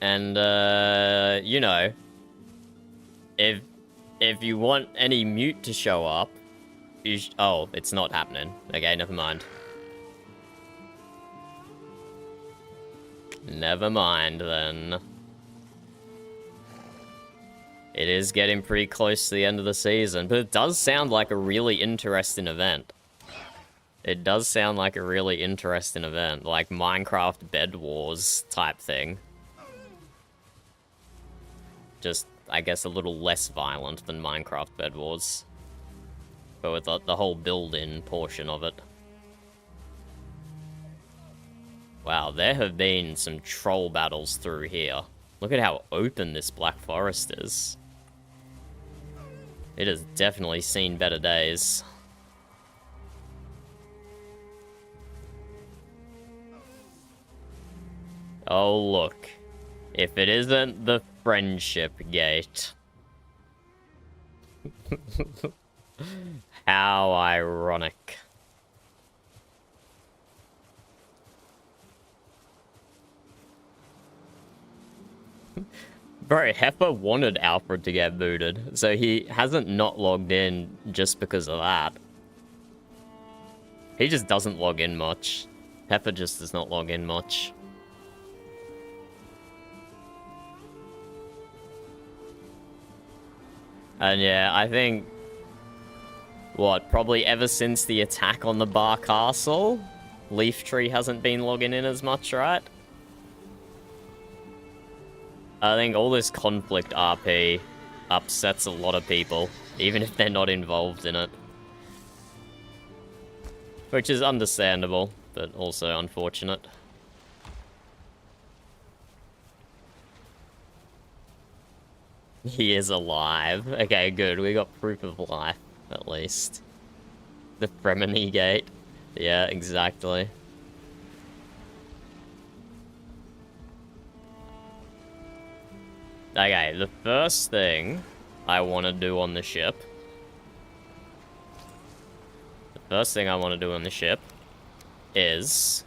And, you know, if you want any mute to show up, you oh, it's not happening. Okay, never mind. Never mind, then. It is getting pretty close to the end of the season, but it does sound like a really interesting event. It does sound like a really interesting event, like Minecraft Bed Wars type thing. Just, I guess, a little less violent than Minecraft Bed Wars. But with the whole build-in portion of it. Wow, there have been some troll battles through here. Look at how open this Black Forest is. It has definitely seen better days. Oh, look. If it isn't the Friendship Gate. How ironic. Bro, Heifer wanted Alfred to get booted, so he hasn't not logged in just because of that. He just doesn't log in much. Heifer just does not log in much. And yeah, I think... What, probably ever since the attack on the Bar Castle, Leaf Tree hasn't been logging in as much, right? I think all this conflict RP upsets a lot of people, even if they're not involved in it. Which is understandable, but also unfortunate. He is alive. Okay, good. We got proof of life, at least. The Fremini Gate. Yeah, exactly. Okay, the first thing I want to do on the ship... The first thing I want to do on the ship is...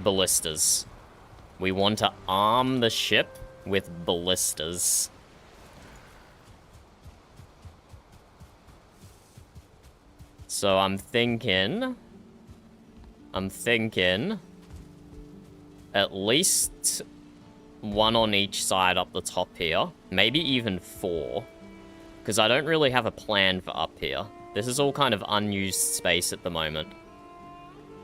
ballistas. We want to arm the ship with ballistas. So I'm thinking at least one on each side up the top here. Maybe even 4. Because I don't really have a plan for up here. This is all kind of unused space at the moment.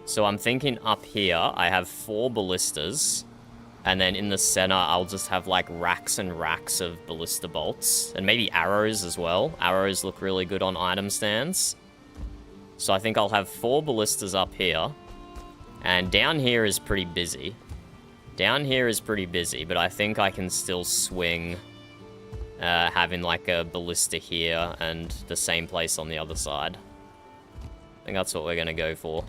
So I'm thinking up here, I have 4 ballistas. And then in the center, I'll just have like racks and racks of ballista bolts. And maybe arrows as well. Arrows look really good on item stands. So I think I'll have 4 ballistas up here. And down here is pretty busy. Down here is pretty busy, but I think I can still swing having like a ballista here and the same place on the other side. I think that's what we're going to go for.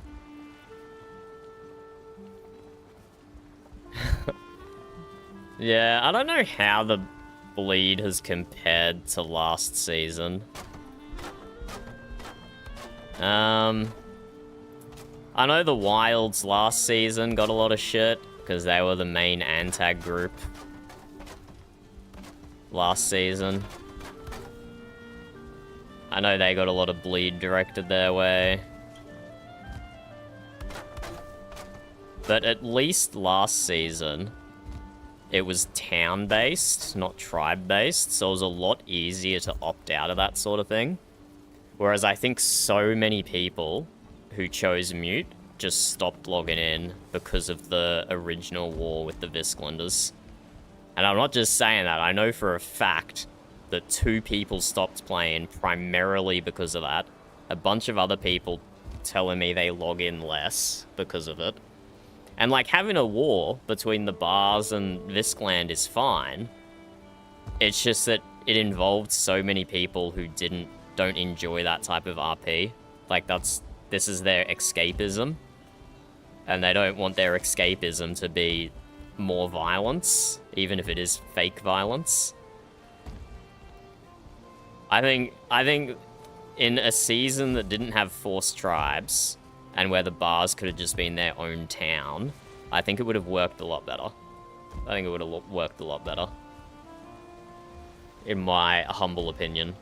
Yeah, I don't know how the bleed has compared to last season. I know the Wilds last season got a lot of shit, because they were the main antag group last season. I know they got a lot of bleed directed their way. But at least last season, it was town-based, not tribe-based, so it was a lot easier to opt out of that sort of thing. Whereas I think so many people who chose mute just stopped logging in because of the original war with the Visclanders. And I'm not just saying that, I know for a fact that 2 people stopped playing primarily because of that. A bunch of other people telling me they log in less because of it. And like having a war between the Bars and Viscland is fine. It's just that it involved so many people who don't enjoy that type of RP. Like this is their escapism. And they don't want their escapism to be more violence, even if it is fake violence. I think in a season that didn't have forced tribes, and where the Bars could have just been their own town, I think it would have worked a lot better. I think it would have worked a lot better. In my humble opinion.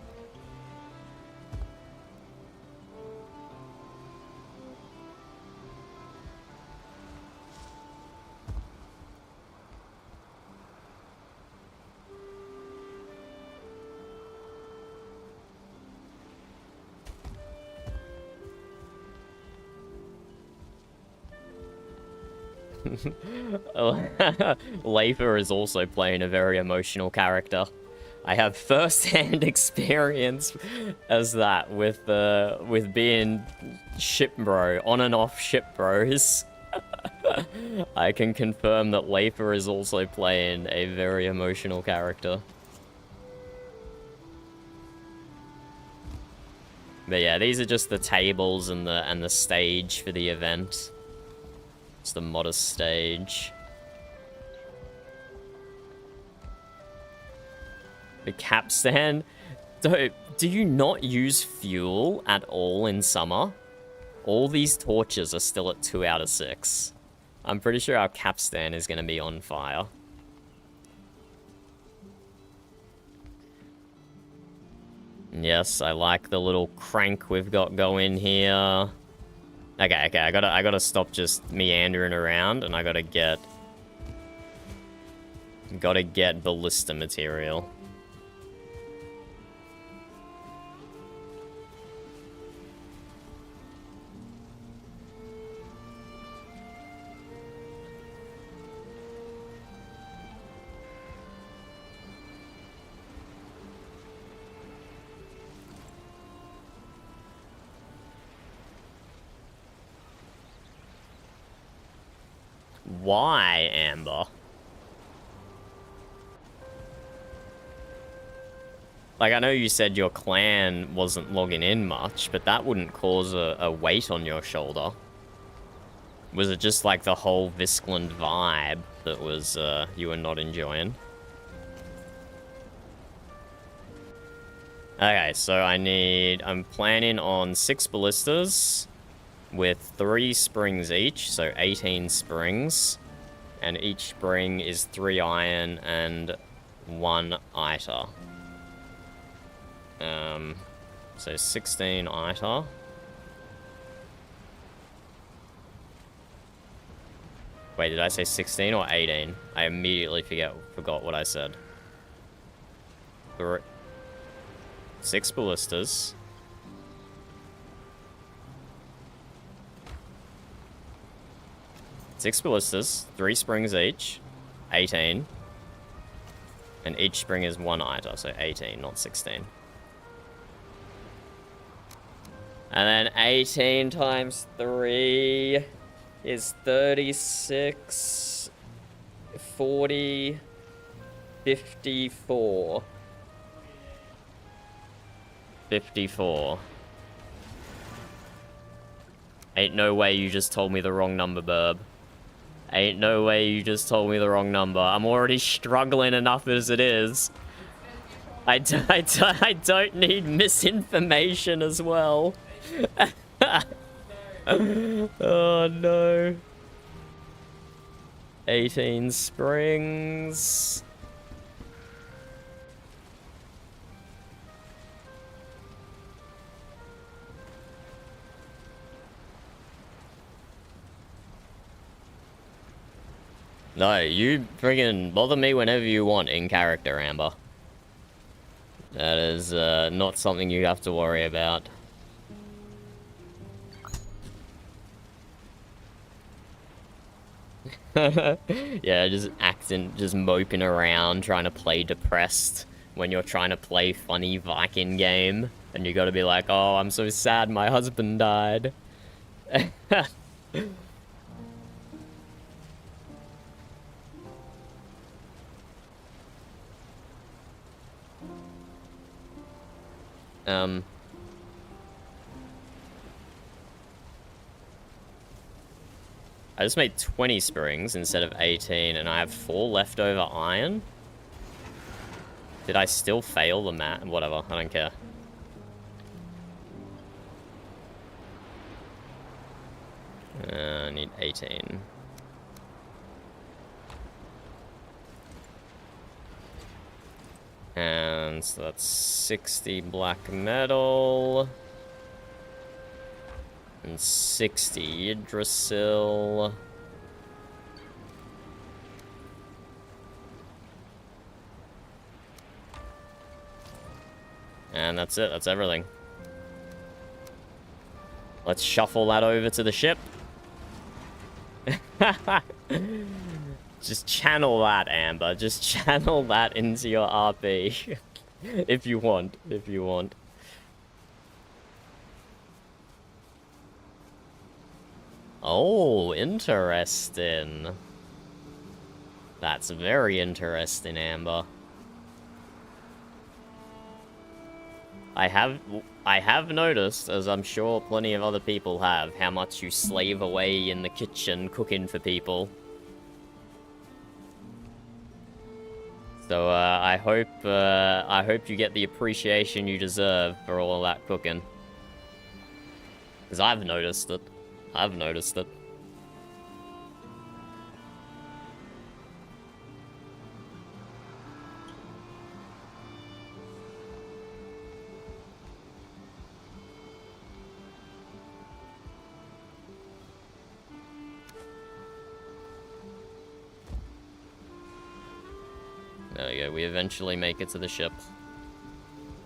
Leifer is also playing a very emotional character. I have first-hand experience as that with being ship bro, on and off ship bros. I can confirm that Leifer is also playing a very emotional character. But yeah, these are just the tables and the stage for the event. It's the modest stage. The capstan. Do you not use fuel at all in summer? All these torches are still at 2 out of 6. I'm pretty sure our capstan is going to be on fire. Yes, I like the little crank we've got going here. Okay, I gotta stop just meandering around, and I gotta get ballista material. Why, Amber? Like, I know you said your clan wasn't logging in much, but that wouldn't cause a weight on your shoulder. Was it just like the whole Viscland vibe that was you were not enjoying? Okay, so I'm planning on 6 ballistas with 3 springs each, so 18 springs. And each spring is 3 iron and 1 ITER. So 16 ITER. Wait, did I say 16 or 18? I immediately forgot what I said. 6 ballistas. Six ballistas, 3 springs each, 18. And each spring is 1 ITER, so 18, not 16. And then 18 times 3 is 36, 40, 54. 54. Ain't no way you just told me the wrong number, Burb. Ain't no way you just told me the wrong number. I'm already struggling enough as it is. I don't need misinformation as well. Oh no. 18 springs. No, you friggin' bother me whenever you want in character, Amber. That is not something you have to worry about. Yeah, just moping around, trying to play depressed when you're trying to play funny Viking game. And you gotta be like, oh, I'm so sad my husband died. I just made 20 springs instead of 18, and I have 4 leftover iron. Did I still fail the mat? Whatever, I don't care. I need 18. And so that's 60 black metal. And 60 Yggdrasil. And that's it, that's everything. Let's shuffle that over to the ship. Just channel that, Amber. Just channel that into your RP. If you want, if you want. Oh, interesting. That's very interesting, Amber. I have noticed, as I'm sure plenty of other people have, how much you slave away in the kitchen cooking for people. So I hope you get the appreciation you deserve for all of that cooking. Because I've noticed it. I've noticed it. There we go, we eventually make it to the ship.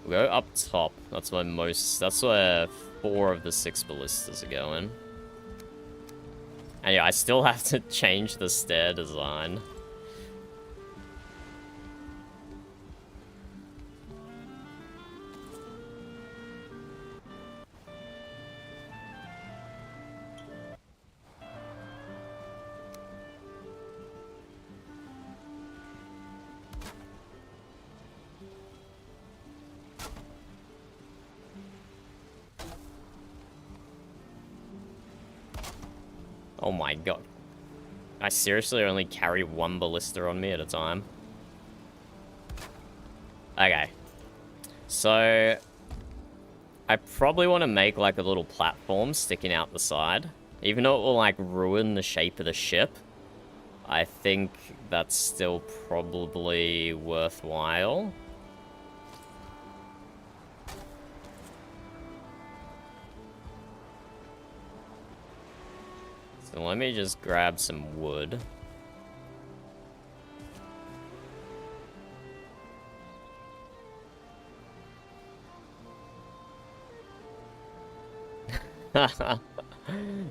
We go up top. That's where 4 of the 6 ballistas are going. And yeah, I still have to change the stair design. Oh my god. I seriously only carry 1 ballista on me at a time. Okay. So, I probably want to make like a little platform sticking out the side. Even though it will like ruin the shape of the ship, I think that's still probably worthwhile. So let me just grab some wood.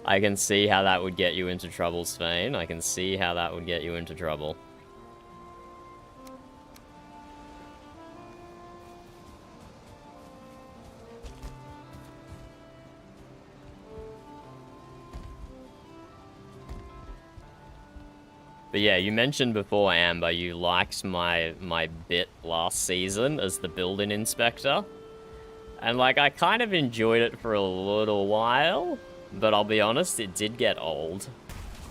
I can see how that would get you into trouble, Svein. I can see how that would get you into trouble. But yeah, you mentioned before, Amber, you liked my bit last season as the building inspector. And like, I kind of enjoyed it for a little while, but I'll be honest, it did get old.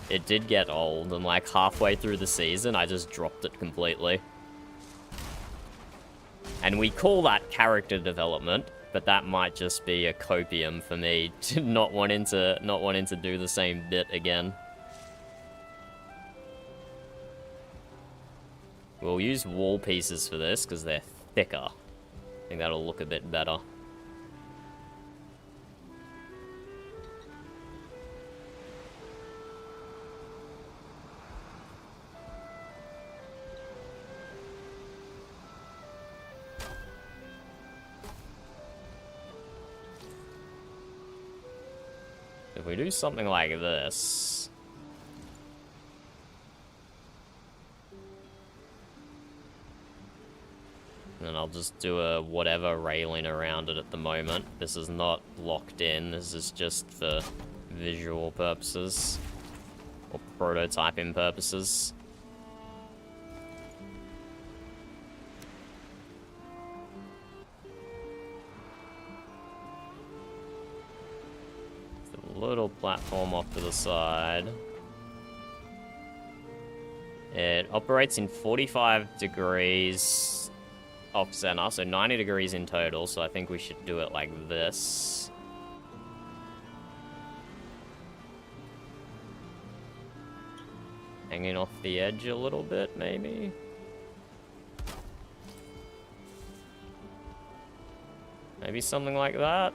It did get old, and like halfway through the season, I just dropped it completely. And we call that character development, but that might just be a copium for me to not wanting to do the same bit again. We'll use wall pieces for this, because they're thicker. I think that'll look a bit better. If we do something like this... And I'll just do a whatever railing around it at the moment. This is not locked in, this is just for visual purposes. Or prototyping purposes. A little platform off to the side. It operates in 45 degrees off center, so 90 degrees in total, so I think we should do it like this. Hanging off the edge a little bit, maybe? Maybe something like that?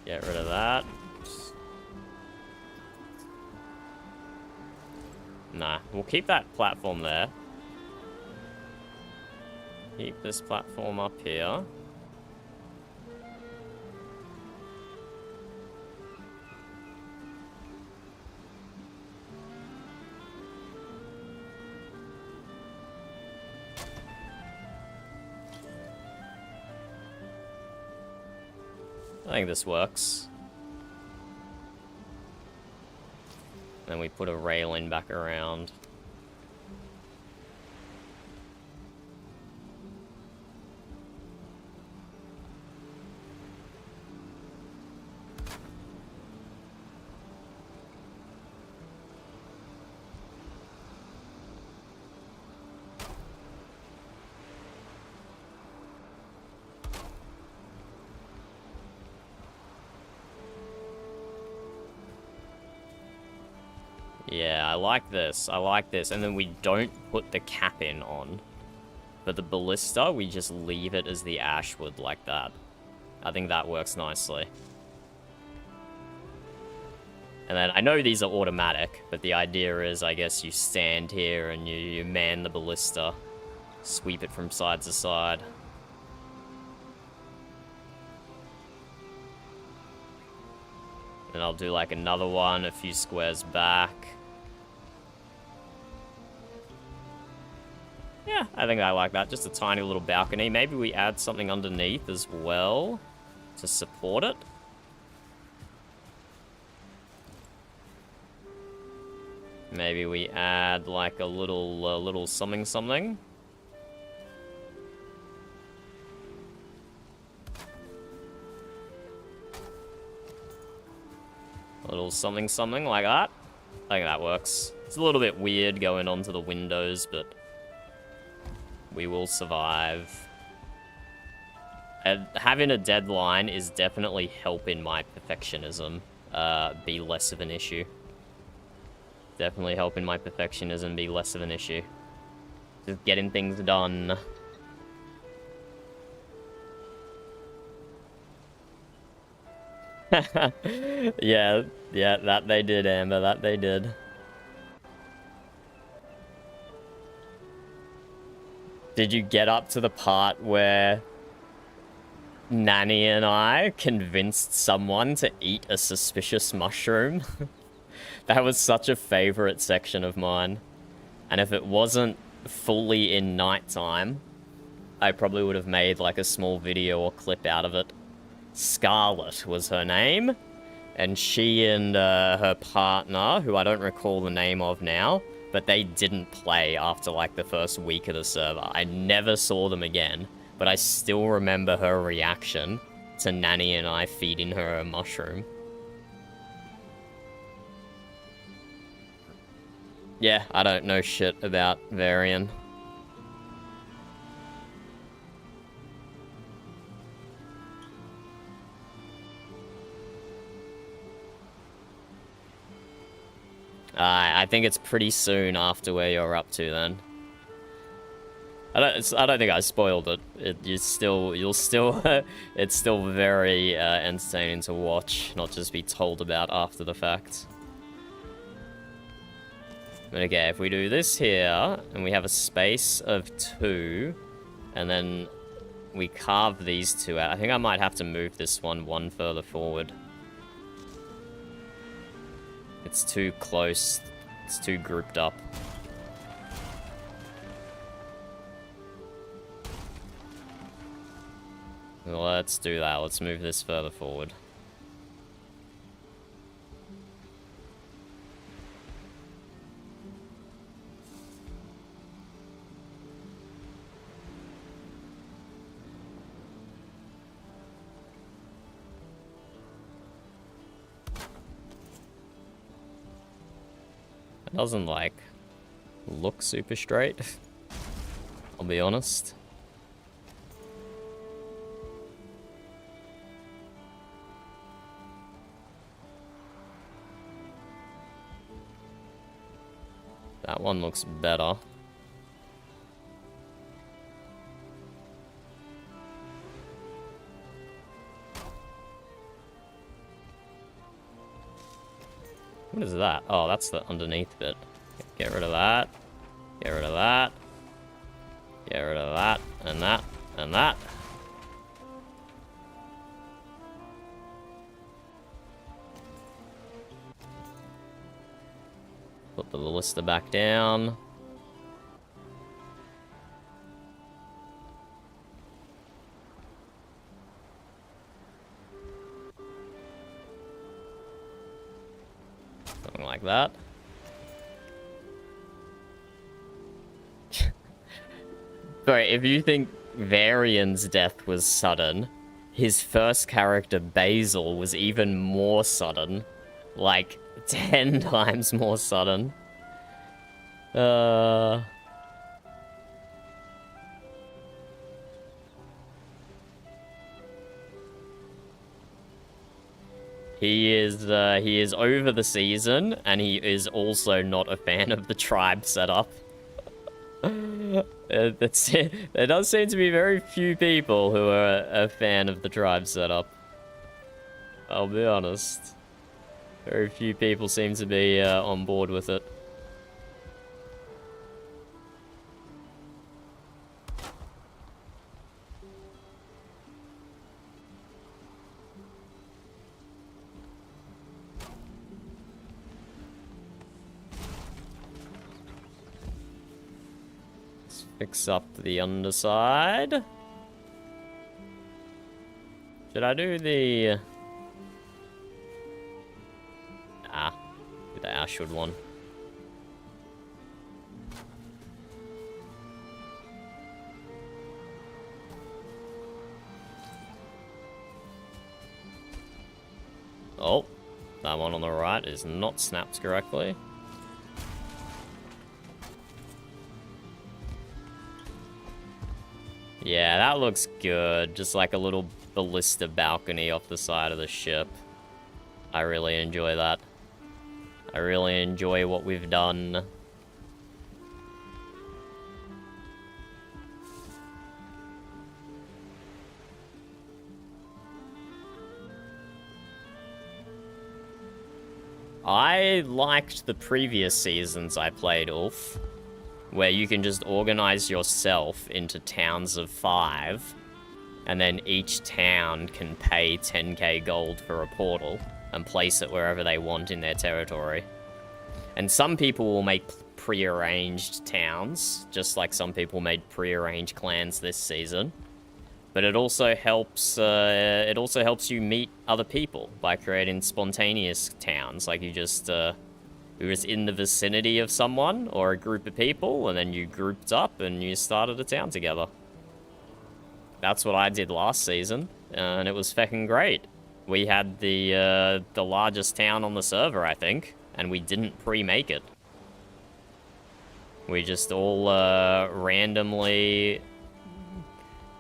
Get rid of that. Nah, we'll keep that platform there. Keep this platform up here. I think this works. Then we put a railing back around. Yeah, I like this. I like this. And then we don't put the cap in on. But the ballista, we just leave it as the ashwood like that. I think that works nicely. And then I know these are automatic, but the idea is, I guess, you stand here and you man the ballista, sweep it from side to side. Then I'll do like another one a few squares back. Yeah, I think I like that. Just a tiny little balcony. Maybe we add something underneath as well to support it. Maybe we add like a little something something. A little something something like that. I think that works. It's a little bit weird going onto the windows, but we will survive. And having a deadline is definitely helping my perfectionism be less of an issue. Definitely helping my perfectionism be less of an issue. Just getting things done. yeah, that they did, Amber, that they did. Did you get up to the part where Nanny and I convinced someone to eat a suspicious mushroom? That was such a favorite section of mine. And if it wasn't fully in nighttime, I probably would have made like a small video or clip out of it. Scarlet was her name, and she and her partner, who I don't recall the name of now, but they didn't play after like the first week of the server. I never saw them again, but I still remember her reaction to Nanny and I feeding her a mushroom. Yeah, I don't know shit about Varian. I think it's pretty soon after where you're up to then. I don't think I spoiled it. It's still very entertaining to watch, not just be told about after the fact. Okay, if we do this here, and we have a space of 2, and then we carve these 2 out. I think I might have to move this one further forward. It's too close. It's too grouped up. Let's do that. Let's move this further forward. It doesn't, like, look super straight. I'll be honest. That one looks better. What is that? Oh, that's the underneath bit. Get rid of that. Get rid of that. Get rid of that. And that. And that. Put the ballista back down. Something like that. Sorry, if you think Varian's death was sudden, his first character, Basil, was even more sudden. Like, 10 times more sudden. He is over the season, and he is also not a fan of the tribe setup. There does seem to be very few people who are a fan of the tribe setup. I'll be honest. Very few people seem to be on board with it. Let's fix up the underside. Should I do the... do the Ashwood one. Oh, that one on the right is not snapped correctly. Yeah, that looks good. Just like a little ballista balcony off the side of the ship. I really enjoy that. I really enjoy what we've done. I liked the previous seasons I played, Ulf, where you can just organize yourself into towns of 5, and then each town can pay 10k gold for a portal and place it wherever they want in their territory. And some people will make pre-arranged towns, just like some people made pre-arranged clans this season. But it also helps you meet other people by creating spontaneous towns, like you're just in the vicinity of someone or a group of people, and then you grouped up and you started a town together. That's what I did last season, and it was feckin' great. We had the largest town on the server, I think, and we didn't pre-make it. We just all randomly...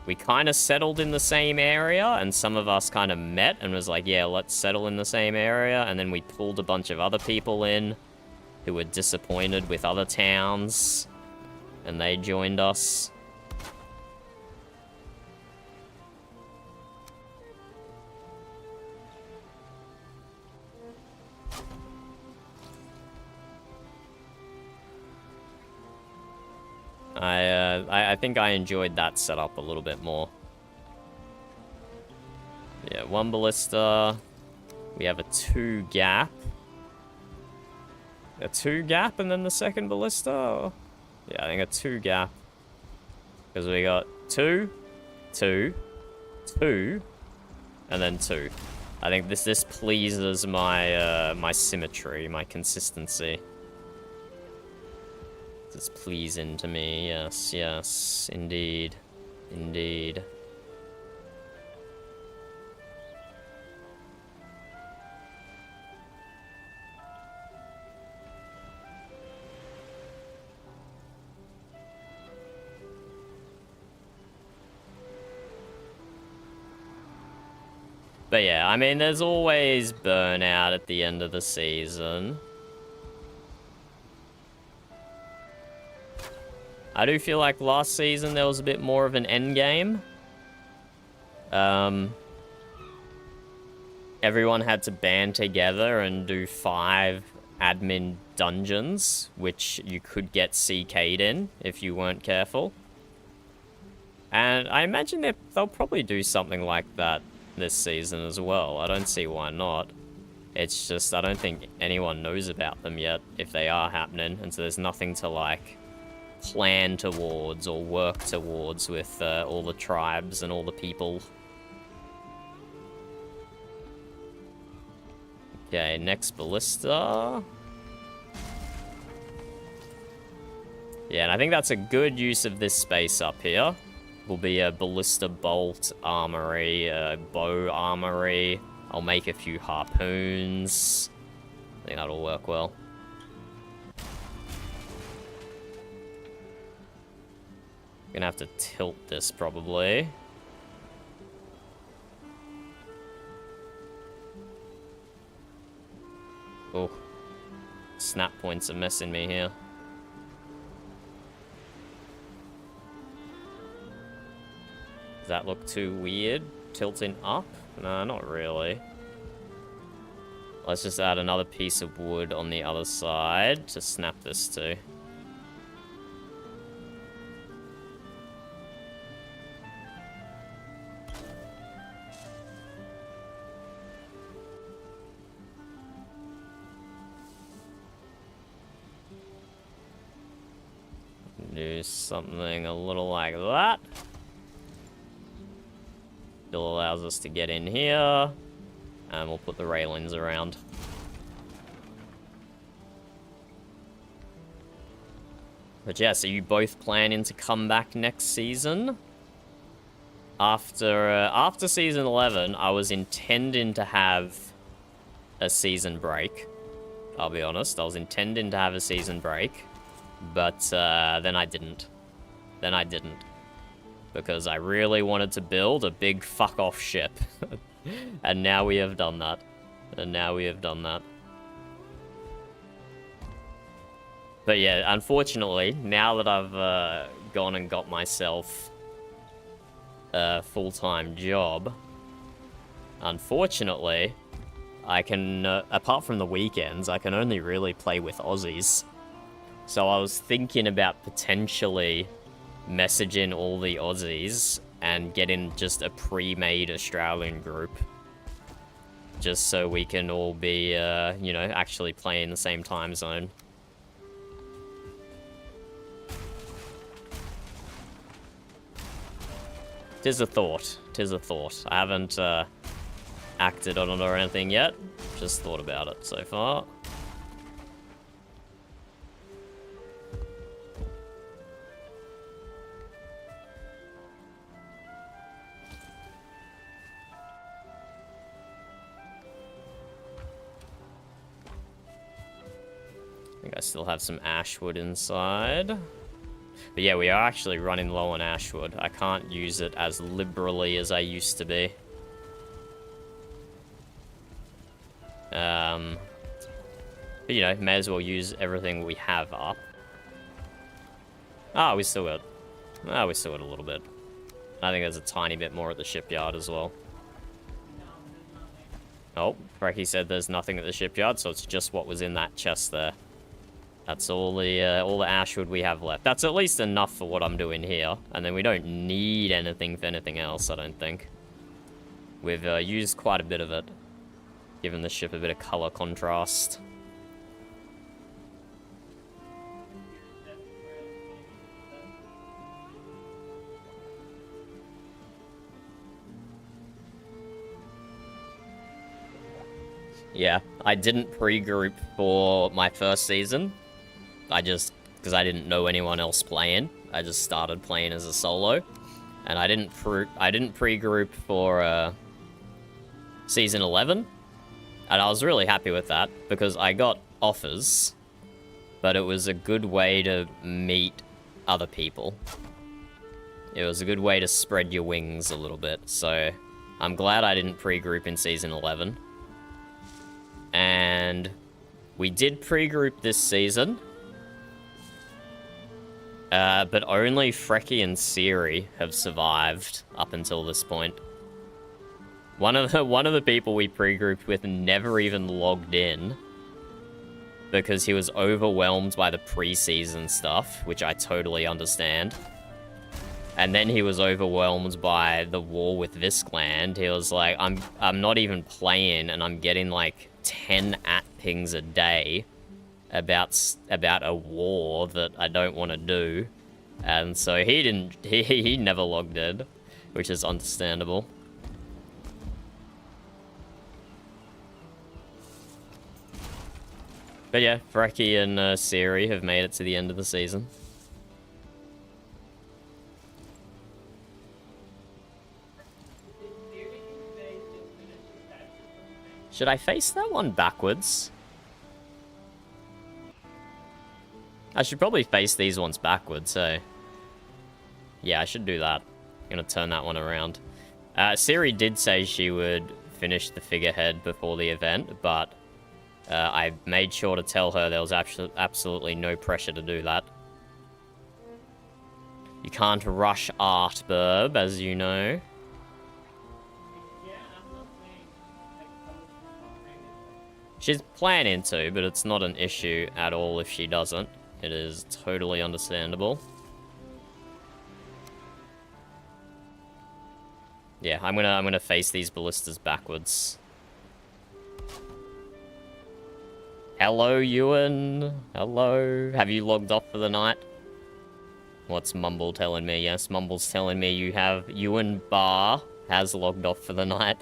We kind of settled in the same area, and some of us kind of met and was like, yeah, let's settle in the same area, and then we pulled a bunch of other people in who were disappointed with other towns, and they joined us. I think I enjoyed that setup a little bit more. Yeah, 1 ballista. We have a 2 gap. A 2 gap and then the second ballista? Yeah, I think a 2 gap. Because we got 2, 2, 2, and then 2. I think this pleases my my symmetry, my consistency. It's pleasing to me, yes, yes, indeed, indeed. But yeah, I mean, there's always burnout at the end of the season. I do feel like last season there was a bit more of an end game. Everyone had to band together and do 5 admin dungeons, which you could get CK'd in if you weren't careful. And I imagine they'll probably do something like that this season as well. I don't see why not. It's just, I don't think anyone knows about them yet, if they are happening, and so there's nothing to, like, plan towards or work towards with all the tribes and all the people. Okay, next ballista. Yeah, and I think that's a good use of this space up here. Will be a ballista bolt armory, a bow armory. I'll make a few harpoons. I think that'll work well. Gonna have to tilt this probably. Oh, snap points are messing me here. Does that look too weird? Tilting up? No, not really. Let's just add another piece of wood on the other side to snap this to. Do something a little like that. Still allows us to get in here. And we'll put the railings around. But yeah, so you both planning to come back next season? After season 11, I was intending to have a season break. I'll be honest, I was intending to have a season break. But then I didn't. Because I really wanted to build a big fuck-off ship. And now we have done that. But yeah, unfortunately, now that I've gone and got myself a full-time job, unfortunately, I can, apart from the weekends, I can only really play with Aussies. So I was thinking about potentially messaging all the Aussies and getting just a pre-made Australian group. Just so we can all be, you know, actually play in the same time zone. Tis a thought. I haven't acted on it or anything yet. Just thought about it so far. I think I still have some ashwood inside. But yeah, we are actually running low on ashwood. I can't use it as liberally as I used to be. But you know, may as well use everything we have up. We still got a little bit. I think there's a tiny bit more at the shipyard as well. Oh, Brecky said there's nothing at the shipyard, so it's just what was in that chest there. That's all the ashwood we have left. That's at least enough for what I'm doing here. And then we don't need anything for anything else, I don't think. We've used quite a bit of it. Given the ship a bit of color contrast. Yeah, I didn't pre-group for my first season. Because I didn't know anyone else playing. I just started playing as a solo. And I didn't pre-group for season 11. And I was really happy with that, because I got offers. But it was a good way to meet other people. It was a good way to spread your wings a little bit. So I'm glad I didn't pre-group in season 11. And we did pre-group this season. But only Frecky and Siri have survived up until this point. One of the people we pre-grouped with never even logged in. Because he was overwhelmed by the pre-season stuff, which I totally understand. And then he was overwhelmed by the war with Viscland. He was like, I'm not even playing, and I'm getting like 10 @pings a day about a war that I don't want to do. And so he never logged in, which is understandable. But yeah, Frecky and Siri have made it to the end of the season. Should I face that one backwards? I should probably face these ones backwards, so... Yeah, I should do that. I'm gonna turn that one around. Siri did say she would finish the figurehead before the event, but... I made sure to tell her there was absolutely no pressure to do that. You can't rush art, Burb, as you know. She's planning to, but it's not an issue at all if she doesn't. It is totally understandable. Yeah, I'm gonna face these ballistas backwards. Hello, Ewan. Hello. Have you logged off for the night? What's Mumble telling me? Yes, Mumble's telling me Ewan Barr has logged off for the night.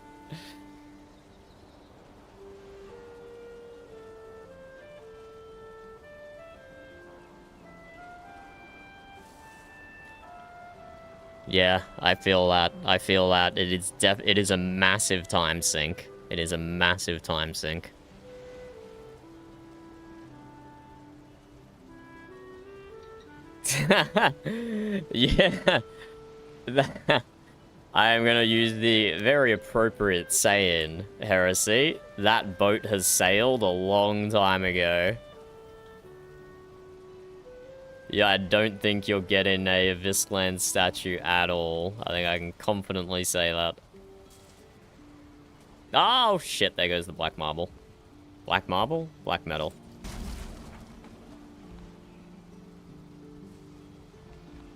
Yeah, I feel that. I feel that it is a massive time sink. It is a massive time sink. Yeah. I am gonna use the very appropriate saying, Heresy. That boat has sailed a long time ago. Yeah, I don't think you're getting a Viscland statue at all. I think I can confidently say that. Oh, shit, there goes the black marble. Black marble? Black metal.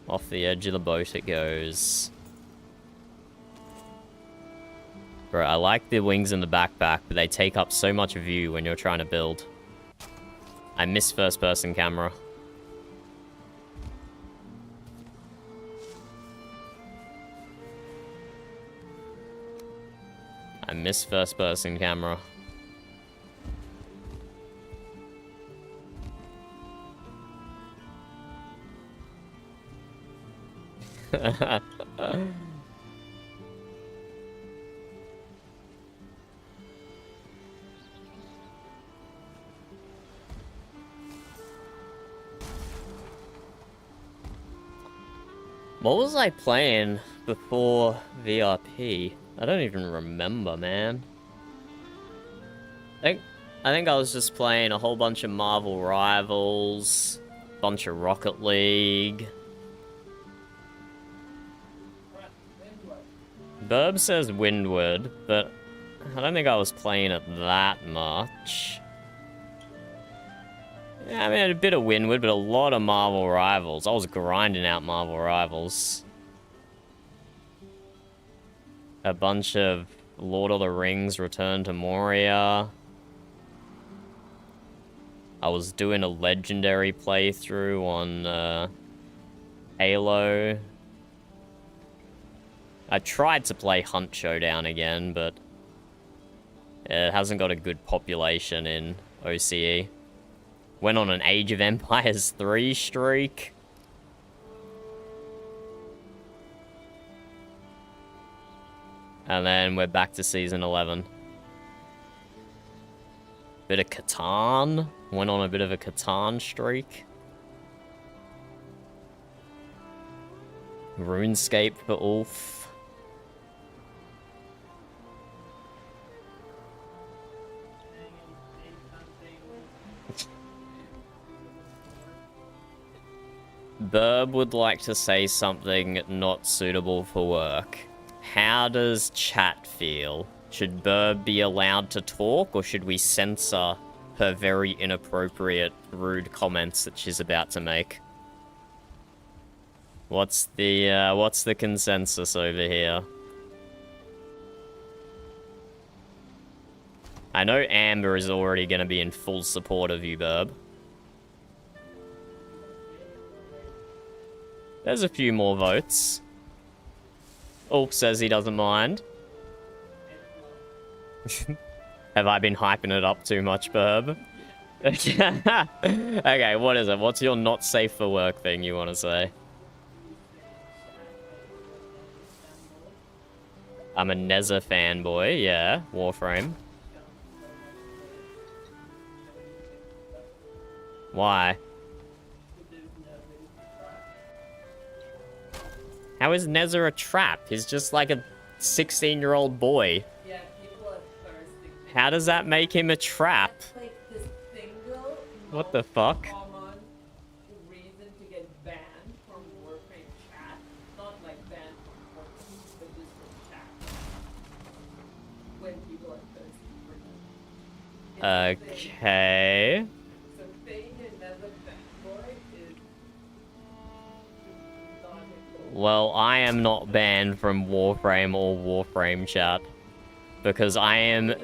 Off the edge of the boat it goes. Bro, I like the wings in the backpack, but they take up so much view when you're trying to build. I miss first-person camera. I miss first-person camera. What was I playing before VRP? I don't even remember, man. I think I was just playing a whole bunch of Marvel Rivals, bunch of Rocket League. Burb says Windward, but I don't think I was playing it that much. Yeah, I mean, a bit of Windward, but a lot of Marvel Rivals. I was grinding out Marvel Rivals. A bunch of Lord of the Rings Return to Moria. I was doing a legendary playthrough on Halo. I tried to play Hunt Showdown again, but it hasn't got a good population in OCE. Went on an Age of Empires 3 streak. And then we're back to Season 11. Bit of Catan. Went on a bit of a Catan streak. RuneScape for Ulf. Burb would like to say something not suitable for work. How does chat feel? Should Burb be allowed to talk, or should we censor her very inappropriate, rude comments that she's about to make? What's the consensus over here? I know Amber is already going to be in full support of you, Burb. There's a few more votes. Ulf says he doesn't mind. Have I been hyping it up too much, Burb? Okay, what is it? What's your not safe for work thing you want to say? I'm a Neza fanboy, yeah. Warframe. Why? How is Neza a trap? He's just like a 16-year-old boy. Yeah, people are thirsty. How does that make him a trap? Like this single What the fuck? common reason to get banned from Warframe chat. Not like banned from Warframe, but just from chat. When people are thirsty for Okay. So saying another fanboy is not a goal. Well, I am not banned from Warframe or Warframe chat. Because I am...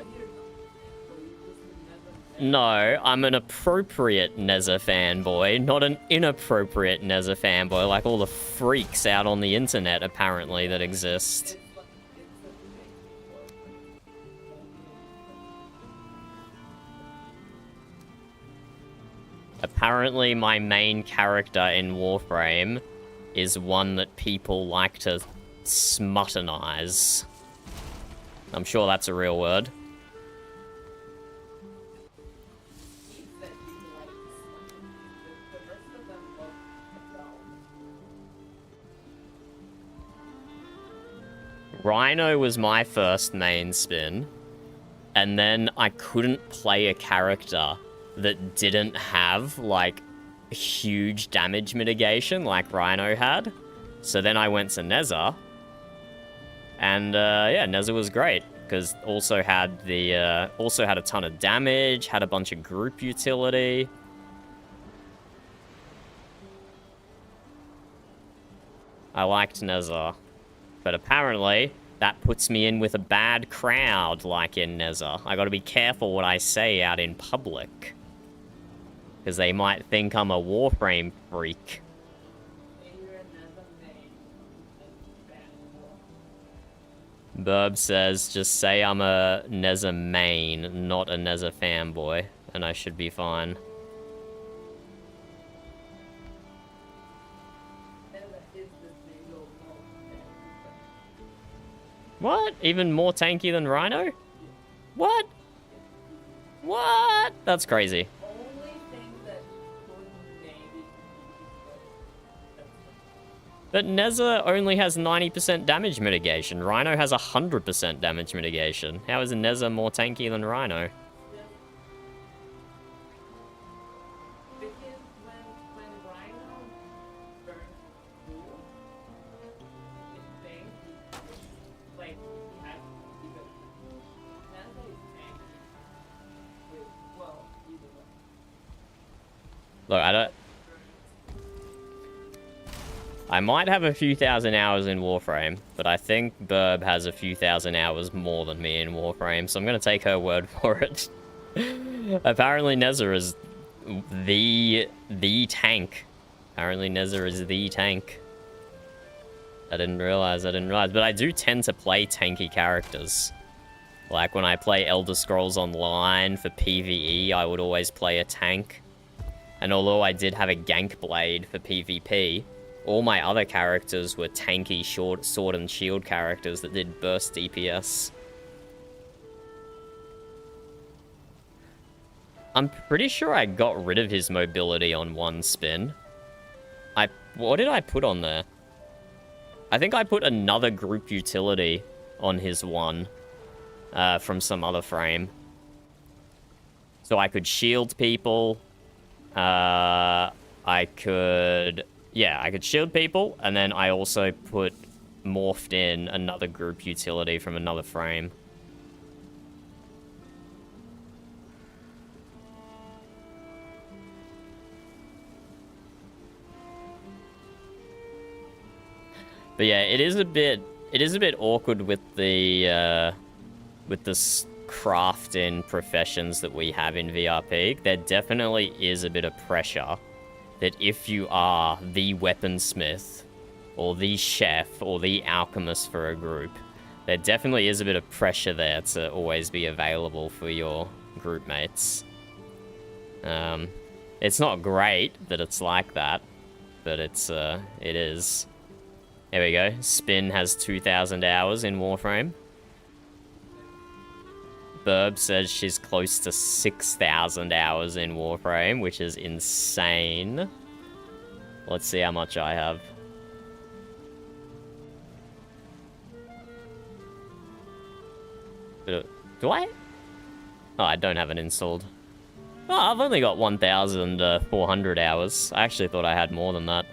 No, I'm an appropriate Neza fanboy, not an inappropriate Neza fanboy like all the freaks out on the internet, apparently, that exist. Apparently, my main character in Warframe is one that people like to smuttonize. I'm sure that's a real word. Rhino was my first main spin, and then I couldn't play a character that didn't have, like, huge damage mitigation like Rhino had. So then I went to Neza, and yeah, Neza was great, because also had a ton of damage, had a bunch of group utility. I liked Neza. But apparently, that puts me in with a bad crowd, like in Neza. I gotta be careful what I say out in public. Because they might think I'm a Warframe freak. Burb says, just say I'm a Neza main, not a Neza fanboy, and I should be fine. What? Even more tanky than Rhino? What? What? That's crazy. But Neza only has 90% damage mitigation. Rhino has 100% damage mitigation. How is Neza more tanky than Rhino? Look, I might have a few thousand hours in Warframe, but I think Burb has a few thousand hours more than me in Warframe, so I'm gonna take her word for it. Apparently Neza is the tank. Apparently Neza is the tank. I didn't realize, but I do tend to play tanky characters. Like when I play Elder Scrolls Online for PvE, I would always play a tank. And although I did have a gank blade for PvP, all my other characters were tanky sword and shield characters that did burst DPS. I'm pretty sure I got rid of his mobility on one spin. What did I put on there? I think I put another group utility on his one from some other frame. So I could shield people. I could shield people, and then I also morphed in another group utility from another frame. But yeah, it is a bit awkward with the craft in professions that we have in VRP. There definitely is a bit of pressure that if you are the weaponsmith or the chef or the alchemist for a group, there definitely is a bit of pressure there to always be available for your group mates. It's not great that it's like that, but it is. There we go. Spin has 2,000 hours in Warframe. Burb says she's close to 6,000 hours in Warframe, which is insane. Let's see how much I have. Do I? Oh, I don't have it installed. Oh, I've only got 1,400 hours. I actually thought I had more than that.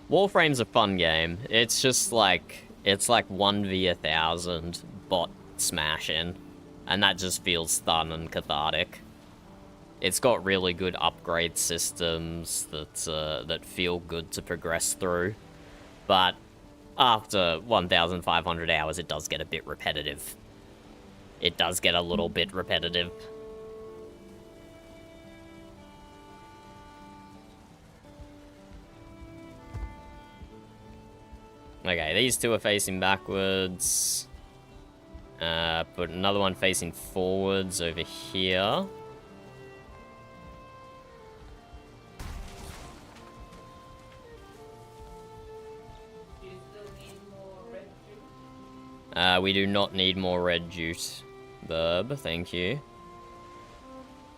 Warframe's a fun game. It's just like, it's like 1v1000 bot smashing. And that just feels fun and cathartic. It's got really good upgrade systems that feel good to progress through. But after 1,500 hours, it does get a bit repetitive. It does get a little bit repetitive. Okay, these two are facing backwards. Put another one facing forwards over here. Do you still need more red juice? We do not need more red jute. Burb, thank you.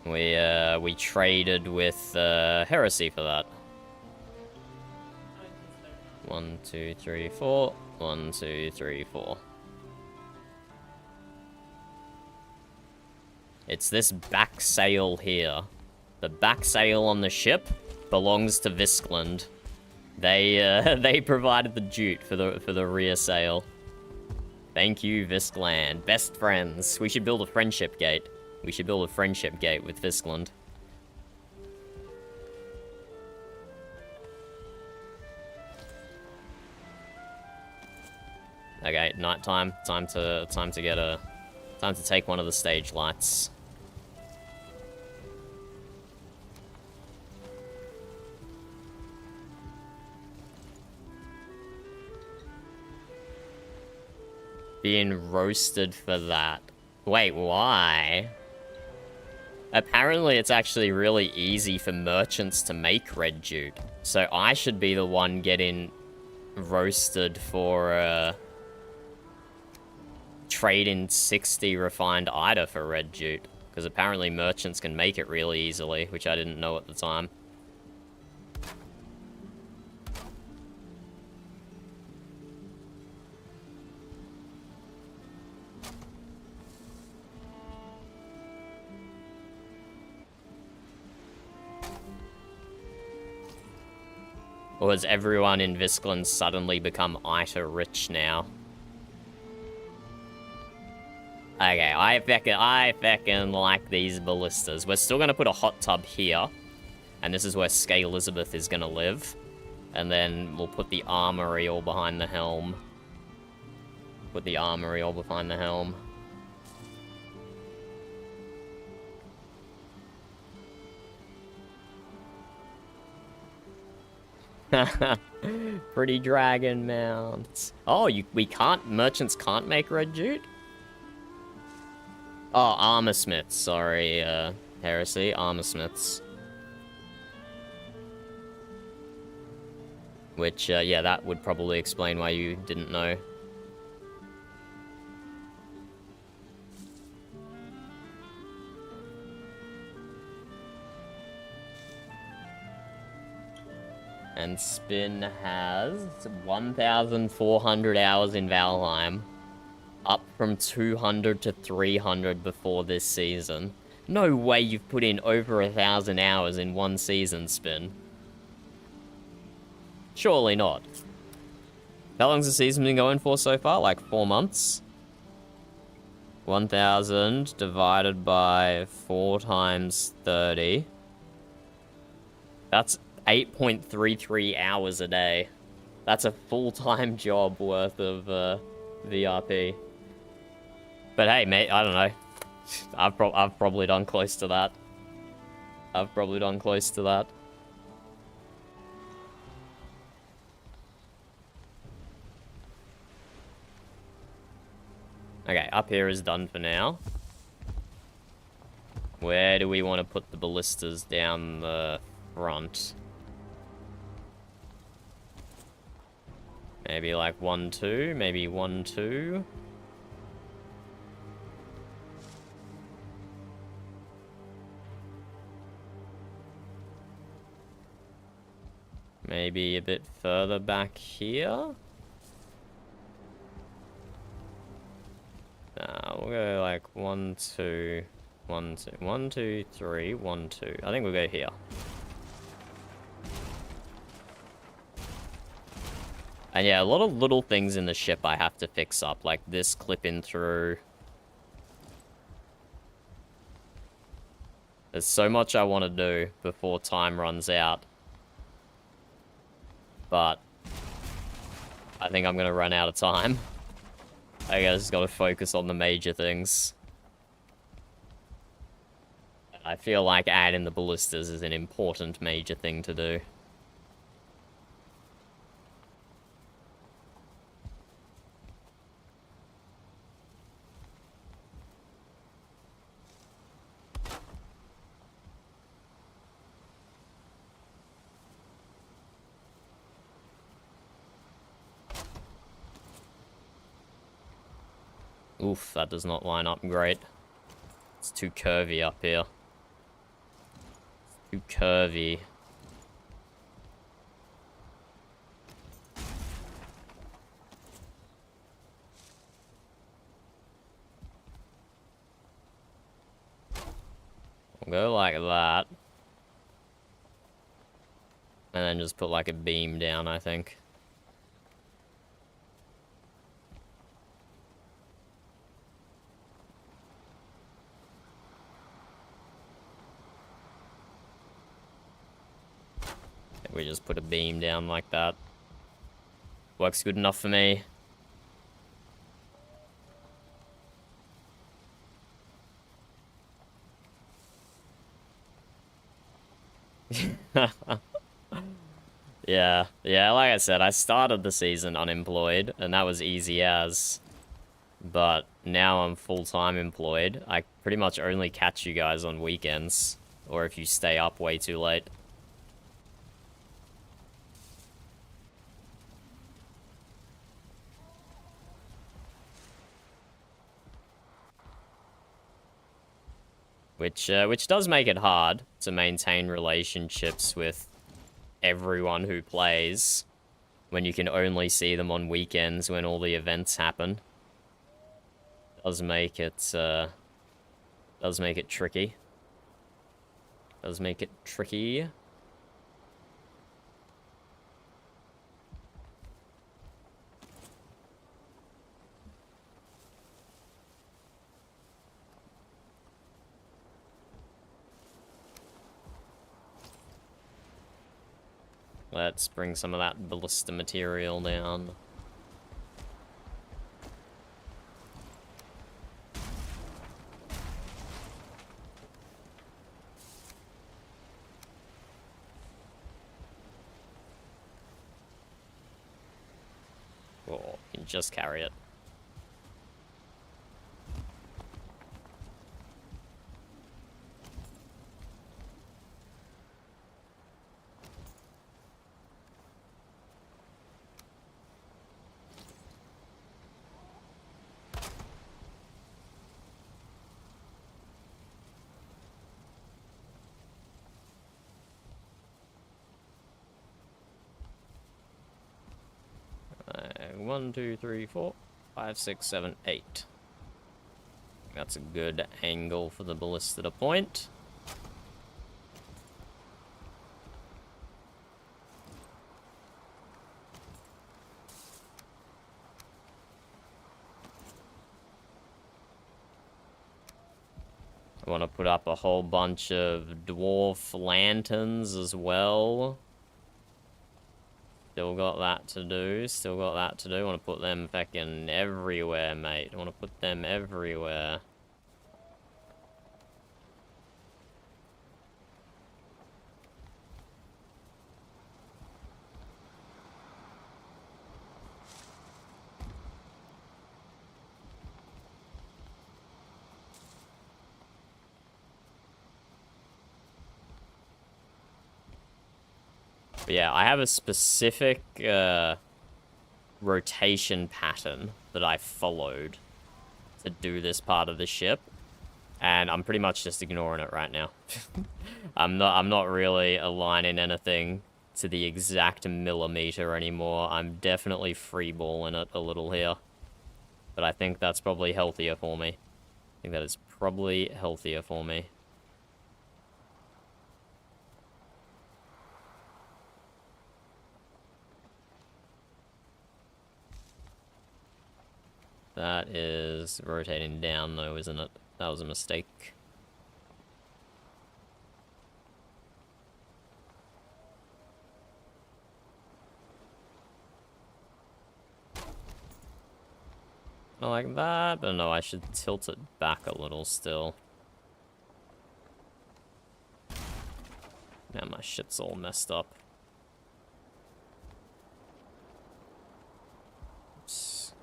We traded with Heresy for that. 1, 2, 3, 4. 1, 2, 3, 4. It's this back sail here. The back sail on the ship belongs to Viskland. They provided the jute for the rear sail. Thank you, Viskland. Best friends. We should build a friendship gate. We should build a friendship gate with Viskland. Okay, nighttime. Time to take one of the stage lights. Being roasted for that. Wait, why? Apparently it's actually really easy for merchants to make red jute. So I should be the one getting roasted for trading 60 refined Ida for red jute. Because apparently merchants can make it really easily, which I didn't know at the time. Or has everyone in Viskland suddenly become Ita rich now? Okay, I feckin' like these ballistas. We're still gonna put a hot tub here. And this is where Skay Elizabeth is gonna live. And then we'll put the armory all behind the helm. Put the armory all behind the helm. Pretty dragon mounts. Oh, merchants can't make red jute? Oh, armor smiths, sorry, Heresy, armor smiths. Which, yeah, that would probably explain why you didn't know. And Spin has 1,400 hours in Valheim. Up from 200 to 300 before this season. No way you've put in over 1,000 hours in one season, Spin. Surely not. How long's the season been going for so far? Like 4 months? 1,000 divided by 4 times 30. That's 8.33 hours a day. That's a full-time job worth of VRP. But hey, mate, I don't know. I've probably done close to that. I've probably done close to that. Okay, up here is done for now. Where do we want to put the ballistas down the front? Maybe like 1, 2, maybe 1, 2. Maybe a bit further back here. We'll go like 1, 2, 1, 2, 1, 2, 3, 1, 2. I think we'll go here. And yeah, a lot of little things in the ship I have to fix up, like this clipping through. There's so much I want to do before time runs out. But I think I'm going to run out of time. I just got to focus on the major things. I feel like adding the ballistas is an important major thing to do. Oof, that does not line up great. It's too curvy up here. Too curvy. We'll go like that. And then just put like a beam down, I think. We just put a beam down like that. Works good enough for me. Yeah, like I said, I started the season unemployed, and that was easy as. But now I'm full-time employed. I pretty much only catch you guys on weekends, or if you stay up way too late. Which does make it hard to maintain relationships with everyone who plays when you can only see them on weekends when all the events happen. Does make it tricky. Does make it tricky. Let's bring some of that ballista material down. Oh, you can just carry it. One, two, three, 4, 5, 6, 7, 8. That's a good angle for the ballista to point. I want to put up a whole bunch of dwarf lanterns as well. Still got that to do. Still got that to do. I want to put them fucking everywhere, mate. I want to put them everywhere. But yeah, I have a specific rotation pattern that I followed to do this part of the ship, and I'm pretty much just ignoring it right now. I'm not really aligning anything to the exact millimeter anymore. I'm definitely freeballing it a little here, but I think that's probably healthier for me. I think that is probably healthier for me. That is rotating down though, isn't it? That was a mistake. Not like that, but no, I should tilt it back a little still. Now my shit's all messed up. Oops.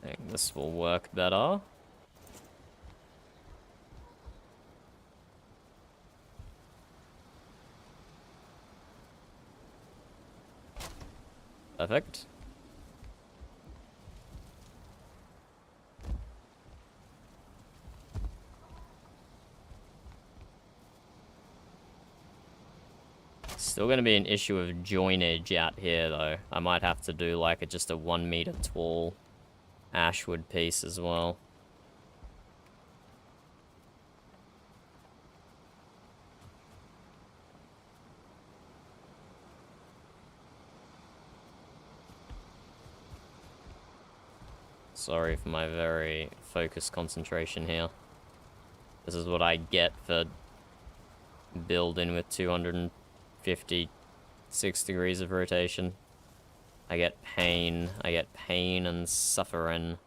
I think this will work better. Perfect. Still gonna be an issue of joinage out here though. I might have to do like just a 1 meter tall ashwood piece as well. Sorry for my very focused concentration here. This is what I get for building with 256 degrees of rotation. I get pain and suffering.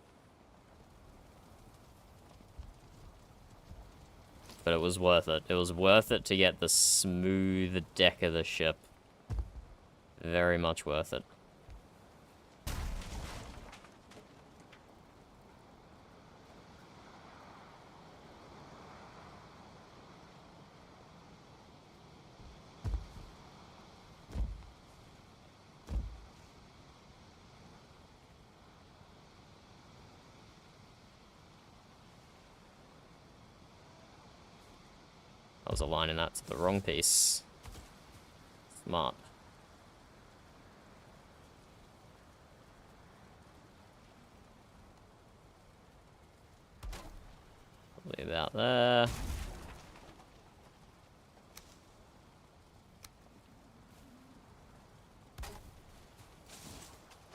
But it was worth it. It was worth it to get the smooth deck of the ship. Very much worth it. I was aligning that to the wrong piece. Smart. Probably about there.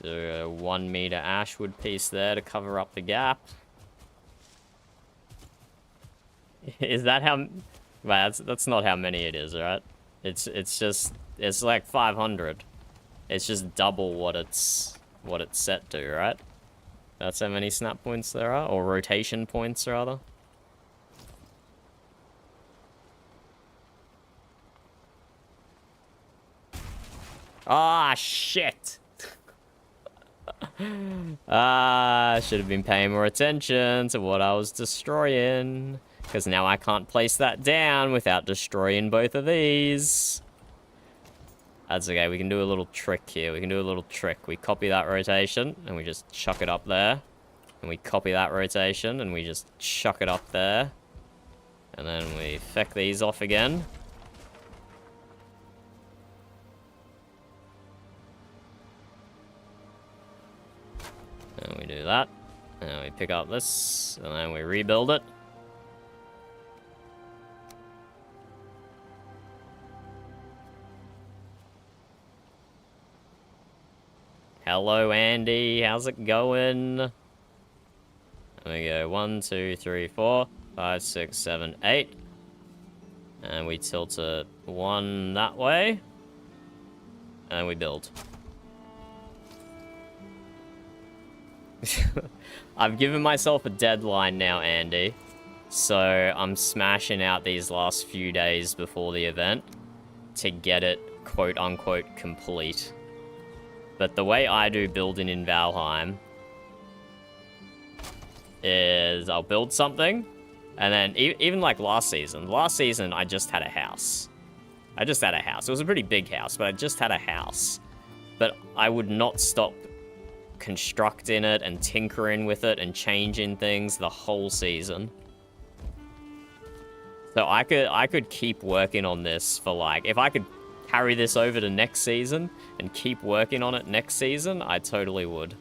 Do a 1 meter ashwood piece there to cover up the gap. Is that how... Well, that's not how many it is, right? It's like 500. It's just double what it's set to, right? That's how many snap points there are, or rotation points rather. Ah, shit. I should have been paying more attention to what I was destroying. Because now I can't place that down without destroying both of these. That's okay, we can do a little trick here. We can do a little trick. We copy that rotation, and we just chuck it up there. And we copy that rotation, and we just chuck it up there. And then we feck these off again. And we do that. And we pick up this, and then we rebuild it. Hello, Andy. How's it going? And we go 1, 2, 3, 4, 5, 6, 7, 8. And we tilt it 1 that way. And we build. I've given myself a deadline now, Andy. So I'm smashing out these last few days before the event to get it quote-unquote complete. But the way I do building in Valheim is I'll build something, and then even like last season I just had a house. It was a pretty big house, but I just had a house. But I would not stop constructing it and tinkering with it and changing things the whole season. So I could keep working on this for like, if I could carry this over to next season and keep working on it next season, I totally would.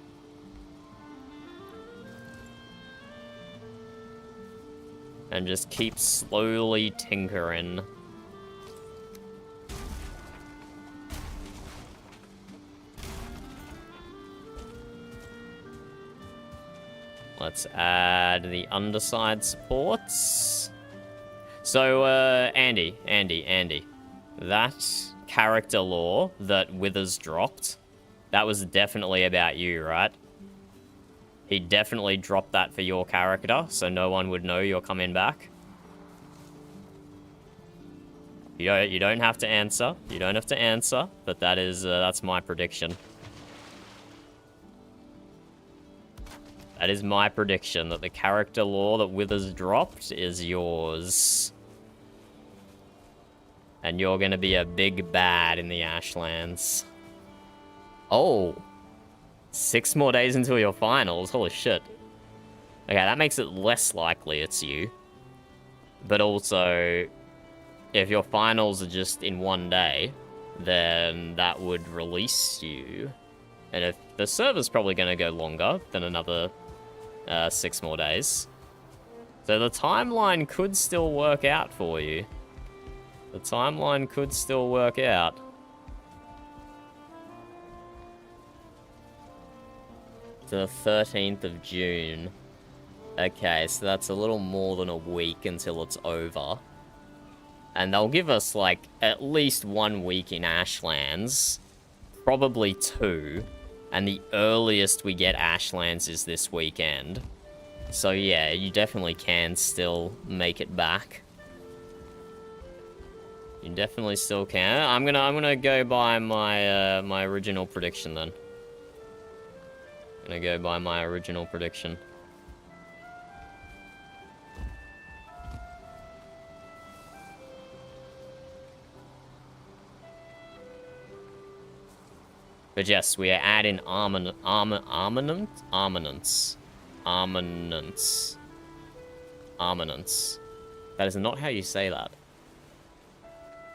and just keep slowly tinkering. Let's add the underside supports. So, Andy. That character law that Withers dropped, that was definitely about you, right? He definitely dropped that for your character, so no one would know you're coming back. You don't have to answer. You don't have to answer, but that is, that's my prediction. That is my prediction, that the character law that Withers dropped is yours. And you're gonna be a big bad in the Ashlands. Oh. 6 more days until your finals, holy shit. Okay, that makes it less likely it's you. But also, if your finals are just in 1 day, then that would release you. And if the server's probably gonna go longer than another 6 more days. So the timeline could still work out for you. The timeline could still work out. The 13th of June. Okay, so that's a little more than a week until it's over. And they'll give us, like, at least 1 week in Ashlands. Probably 2. And the earliest we get Ashlands is this weekend. So yeah, you definitely can still make it back. You definitely still can. I'm gonna go by my my original prediction then. I'm gonna go by my original prediction. But yes, we are adding armaments. That is not how you say that.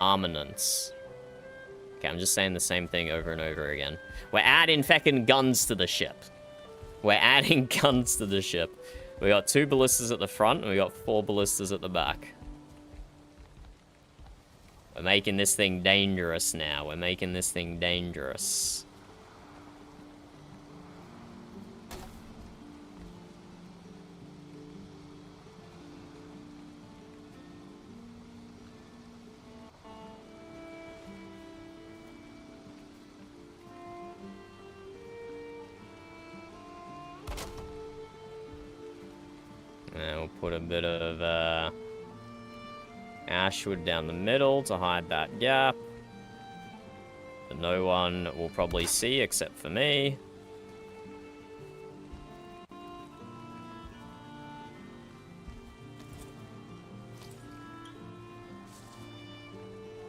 Armaments. Okay, I'm just saying the same thing over and over again. We're adding feckin' guns to the ship. We're adding guns to the ship. We got 2 ballistas at the front, and we got 4 ballistas at the back. We're making this thing dangerous now. We're making this thing dangerous. And we'll put a bit of ashwood down the middle to hide that gap. That no one will probably see except for me.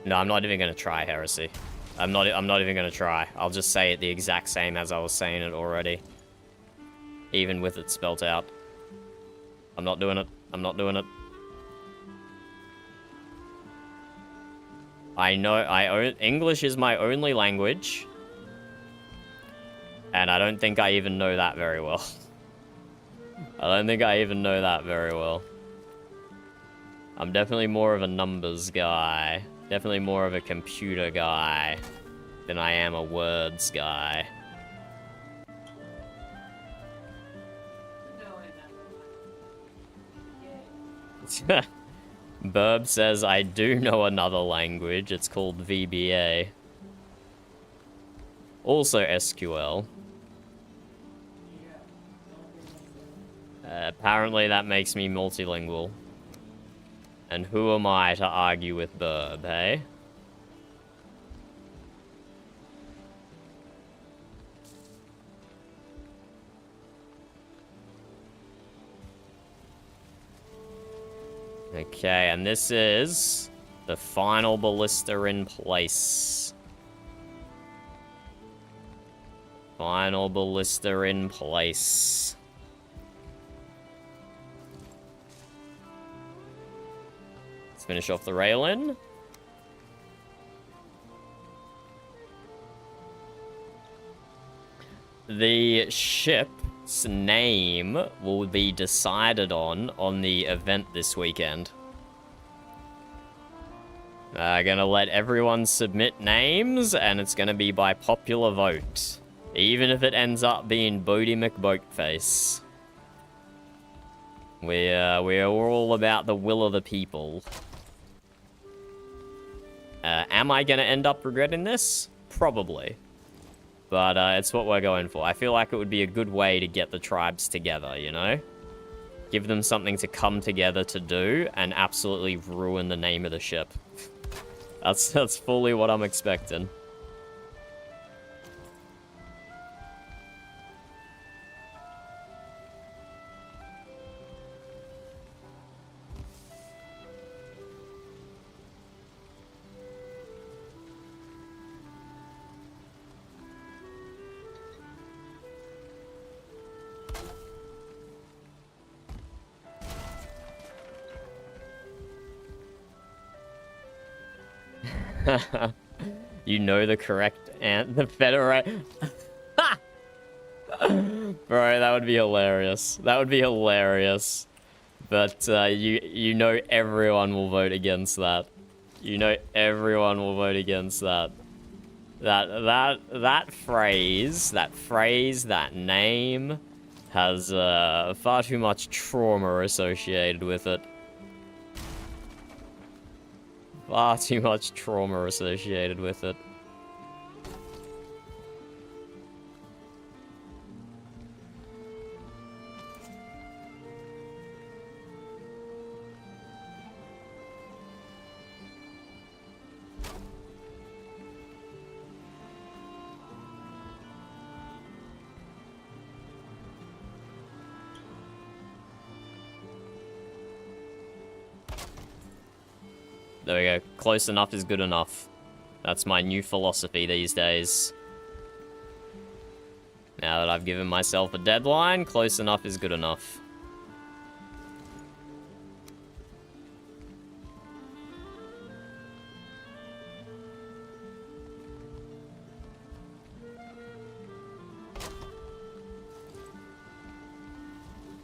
No, I'm not even gonna try heresy. I'm not even gonna try. I'll just say it the exact same as I was saying it already. Even with it spelt out. I'm not doing it. I'm not doing it. I know English is my only language. And I don't think I even know that very well. I don't think I even know that very well. I'm definitely more of a numbers guy. Definitely more of a computer guy than I am a words guy. Burb says, I do know another language. It's called VBA. Also SQL. Apparently that makes me multilingual. And who am I to argue with Burb, hey? Okay, and this is the final ballista in place. Final ballista in place. Let's finish off the railing. The ship ship's name will be decided on the event this weekend. Gonna let everyone submit names, and it's gonna be by popular vote. Even if it ends up being Bodie McBoatface. We're all about the will of the people. Am I gonna end up regretting this? Probably. But it's what we're going for. I feel like it would be a good way to get the tribes together, you know? Give them something to come together to do, and absolutely ruin the name of the ship. That's fully what I'm expecting. You know the correct the Federate. Bro, that would be hilarious. That would be hilarious. But you know everyone will vote against that. You know everyone will vote against that. That phrase, that name has far too much trauma associated with it. Far too much trauma associated with it. There we go. Close enough is good enough. That's my new philosophy these days. Now that I've given myself a deadline, close enough is good enough.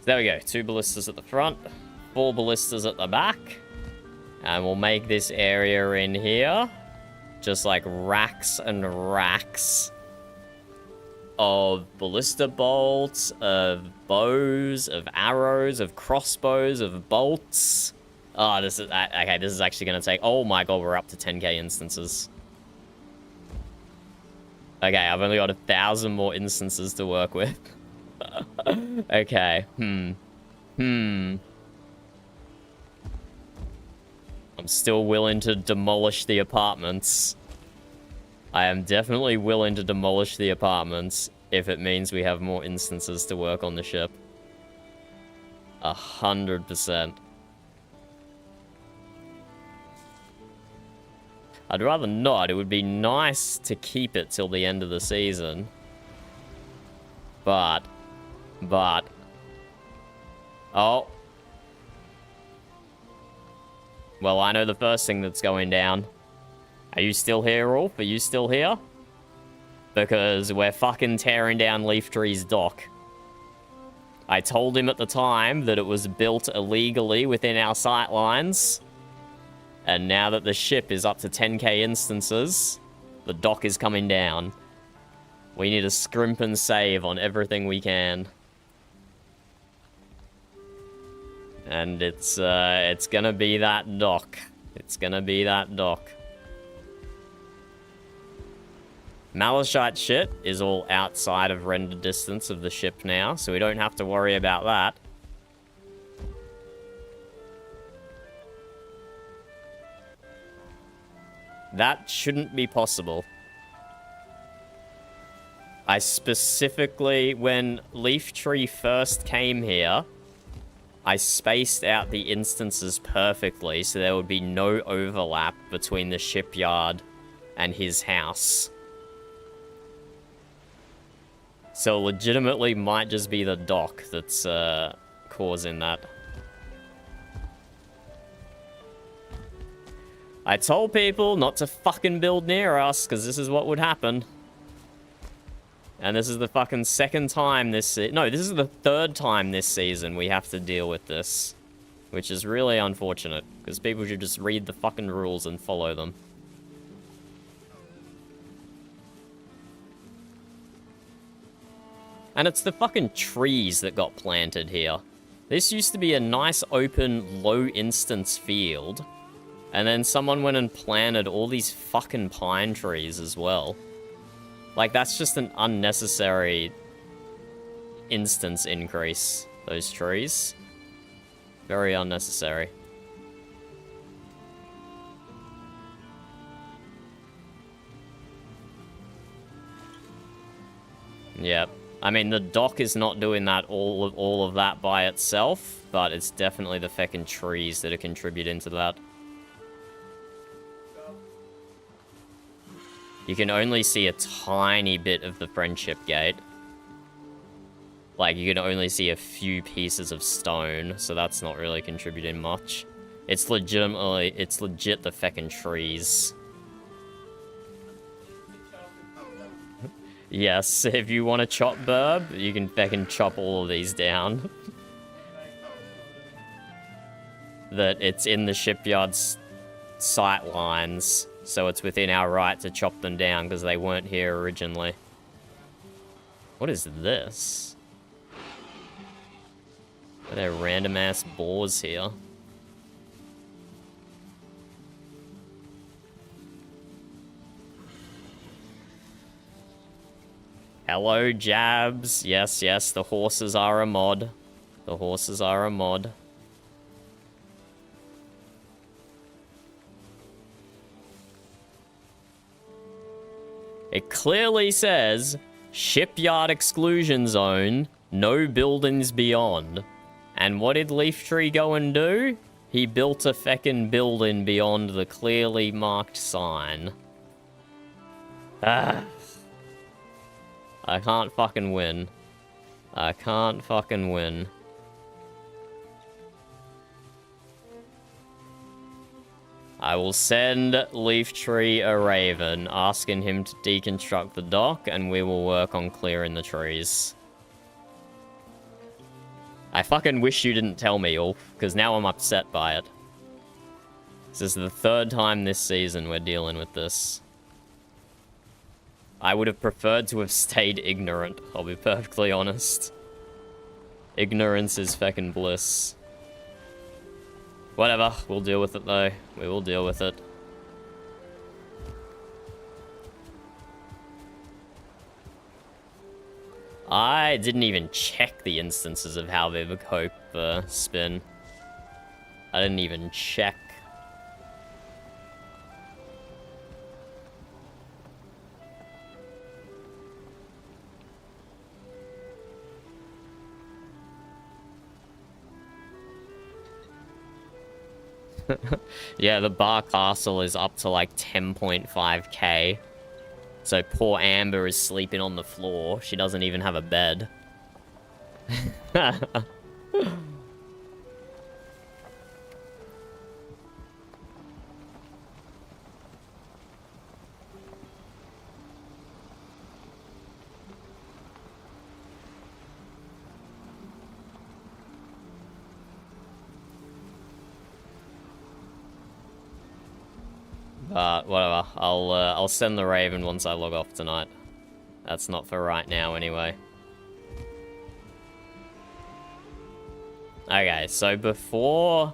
There we go. 2 ballistas at the front, 4 ballistas at the back. And we'll make this area in here just like racks and racks of ballista bolts, of bows, of arrows, of crossbows, of bolts. Oh, this is okay. This is actually gonna take. Oh my god, we're up to 10k instances. Okay, I've only got 1,000 more instances to work with. Okay. I'm still willing to demolish the apartments. I am definitely willing to demolish the apartments if it means we have more instances to work on the ship. 100%. I'd rather not. It would be nice to keep it till the end of the season. But... Oh. Well, I know the first thing that's going down. Are you still here, Rolf? Are you still here? Because we're fucking tearing down Leaftree's dock. I told him at the time that it was built illegally within our sight lines. And now that the ship is up to 10k instances, the dock is coming down. We need to scrimp and save on everything we can. And it's gonna be that dock. It's gonna be that dock. Malachite shit is all outside of render distance of the ship now, so we don't have to worry about that. That shouldn't be possible. I specifically, when Leaftree first came here, I spaced out the instances perfectly so there would be no overlap between the shipyard and his house. So legitimately might just be the dock that's causing that. I told people not to fucking build near us because this is what would happen. And this is the fucking second time this no, this is the third time this season we have to deal with this. Which is really unfortunate, because people should just read the fucking rules and follow them. And it's the fucking trees that got planted here. This used to be a nice open, low instance field. And then someone went and planted all these fucking pine trees as well. Like, that's just an unnecessary instance increase, those trees. Very unnecessary. Yep. I mean, the dock is not doing that all of that by itself, but it's definitely the feckin' trees that are contributing to that. You can only see a tiny bit of the friendship gate. Like, you can only see a few pieces of stone, so that's not really contributing much. It's legit the feckin' trees. Yes, if you want to chop burb, you can feckin' chop all of these down. That it's in the shipyard's sight lines, so it's within our right to chop them down because they weren't here originally. What is this? Are there random ass boars here? Hello, Jabs. Yes, yes, the horses are a mod. The horses are a mod. It clearly says, Shipyard Exclusion Zone, no buildings beyond. And what did Leaftree go and do? He built a feckin' building beyond the clearly marked sign. Ah. I can't fucking win. I can't fucking win. I will send Leaftree a raven, asking him to deconstruct the dock, and we will work on clearing the trees. I fucking wish you didn't tell me, Ulf, because now I'm upset by it. This is the third time this season we're dealing with this. I would have preferred to have stayed ignorant, I'll be perfectly honest. Ignorance is feckin' bliss. Whatever, we'll deal with it though. We will deal with it. I didn't even check the instances of how Vivic Hope spin. I didn't even check. Yeah, the bar castle is up to like 10.5k. So poor Amber is sleeping on the floor. She doesn't even have a bed. But whatever, I'll send the raven once I log off tonight. That's not for right now anyway. Okay, so before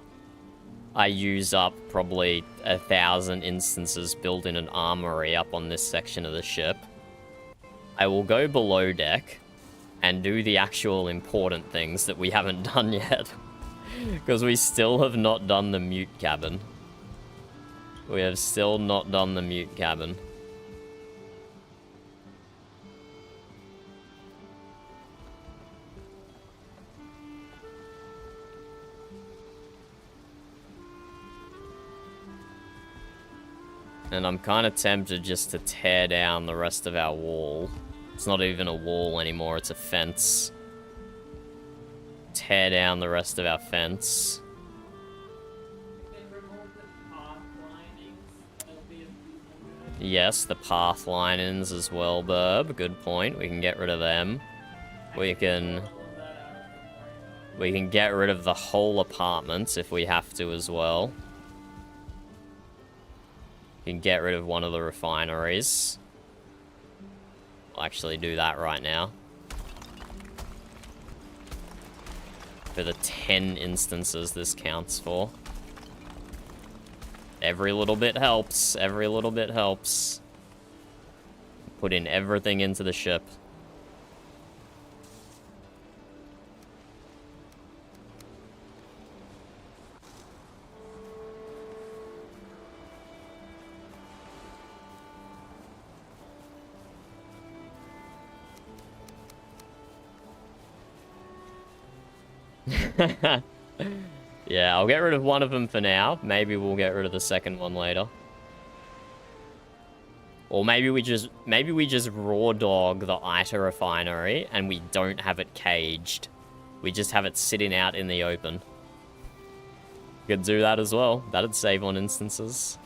I use up probably 1,000 instances building an armory up on this section of the ship, I will go below deck and do the actual important things that we haven't done yet. Because we still have not done the mute cabin. We have still not done the mute cabin. And I'm kind of tempted just to tear down the rest of our wall. It's not even a wall anymore, it's a fence. Tear down the rest of our fence. Yes, the path line-ins as well, Burb. Good point. We can get rid of them. We can get rid of the whole apartments if we have to as well. We can get rid of one of the refineries. I'll actually do that right now. For the 10 instances this counts for. Every little bit helps. Every little bit helps. Put in everything into the ship. Yeah, I'll get rid of one of them for now. Maybe we'll get rid of the second one later. Or maybe we just raw dog the ITA refinery and we don't have it caged. We just have it sitting out in the open. Could do that as well. That'd save on instances.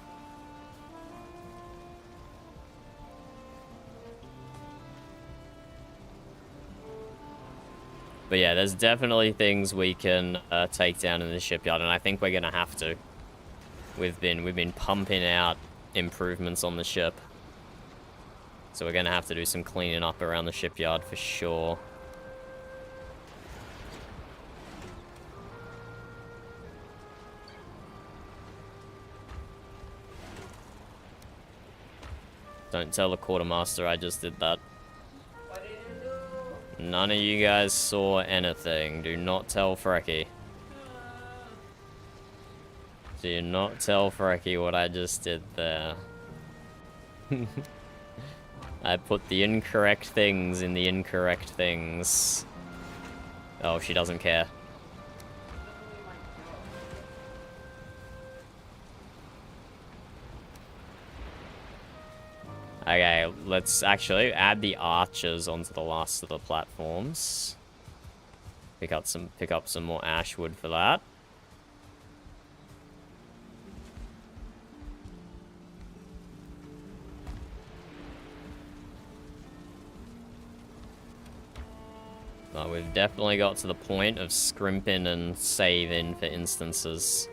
But yeah, there's definitely things we can take down in the shipyard, and I think we're gonna have to. We've been pumping out improvements on the ship, so we're gonna have to do some cleaning up around the shipyard for sure. Don't tell the quartermaster I just did that. What did you do? None of you guys saw anything. Do not tell Frecky. Do not tell Frecky what I just did there. I put the incorrect things in the incorrect things. Oh, she doesn't care. Okay, let's actually add the archers onto the last of the platforms. Pick up some more ash wood for that. But we've definitely got to the point of scrimping and saving for instances.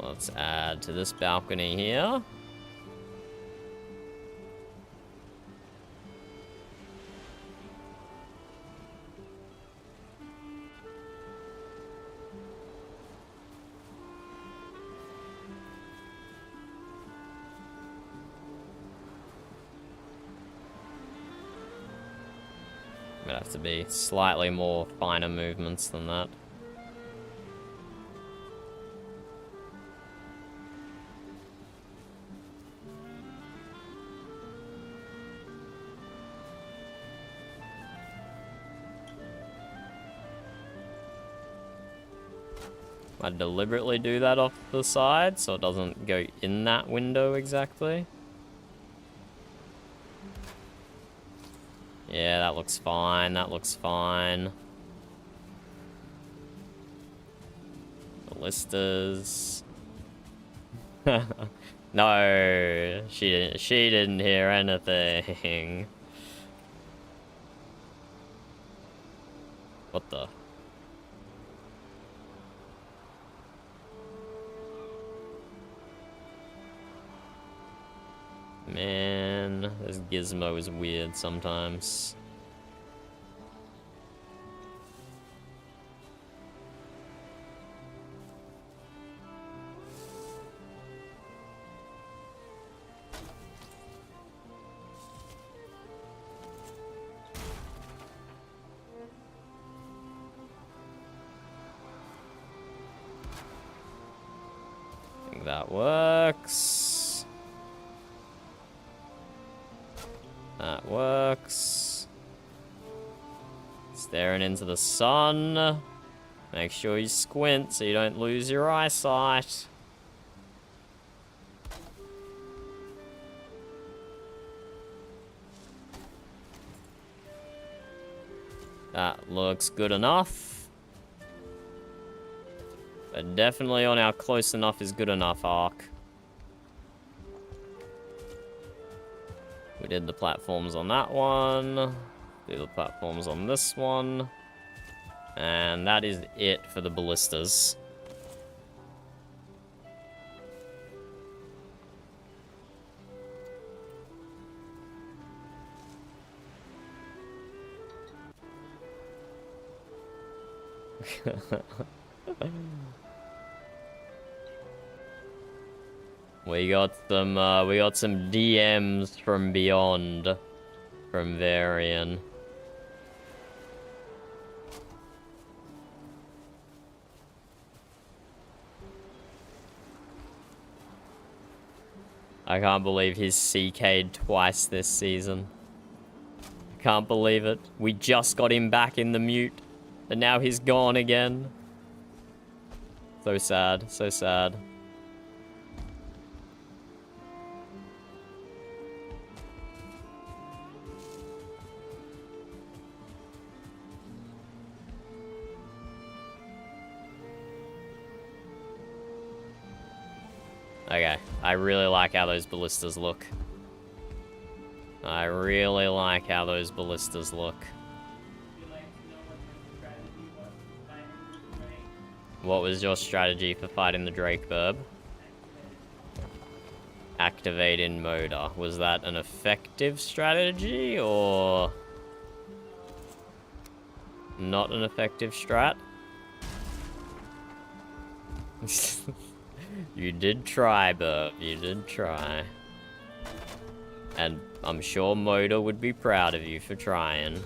Let's add to this balcony here. Gonna have to be slightly more finer movements than that. I deliberately do that off the side so it doesn't go in that window exactly. Yeah, that looks fine. That looks fine. Ballistas. No, she didn't hear anything. What the? Man, this gizmo is weird sometimes. I think that works. That works. Staring into the sun. Make sure you squint so you don't lose your eyesight. That looks good enough. But definitely on our close enough is good enough arc. We did the platforms on that one. Do the platforms on this one. And that is it for the ballistas. We got some DMs from beyond, from Varian. I can't believe he's CK'd twice this season. I can't believe it. We just got him back in the mute, and now he's gone again. So sad, so sad. Okay, I really like how those ballistas look. I really like how those ballistas look. What was your strategy for fighting the Drake, Burb? Activate in motor. Was that an effective strategy, or not an effective strat? You did try, Burb. You did try. And I'm sure Moda would be proud of you for trying.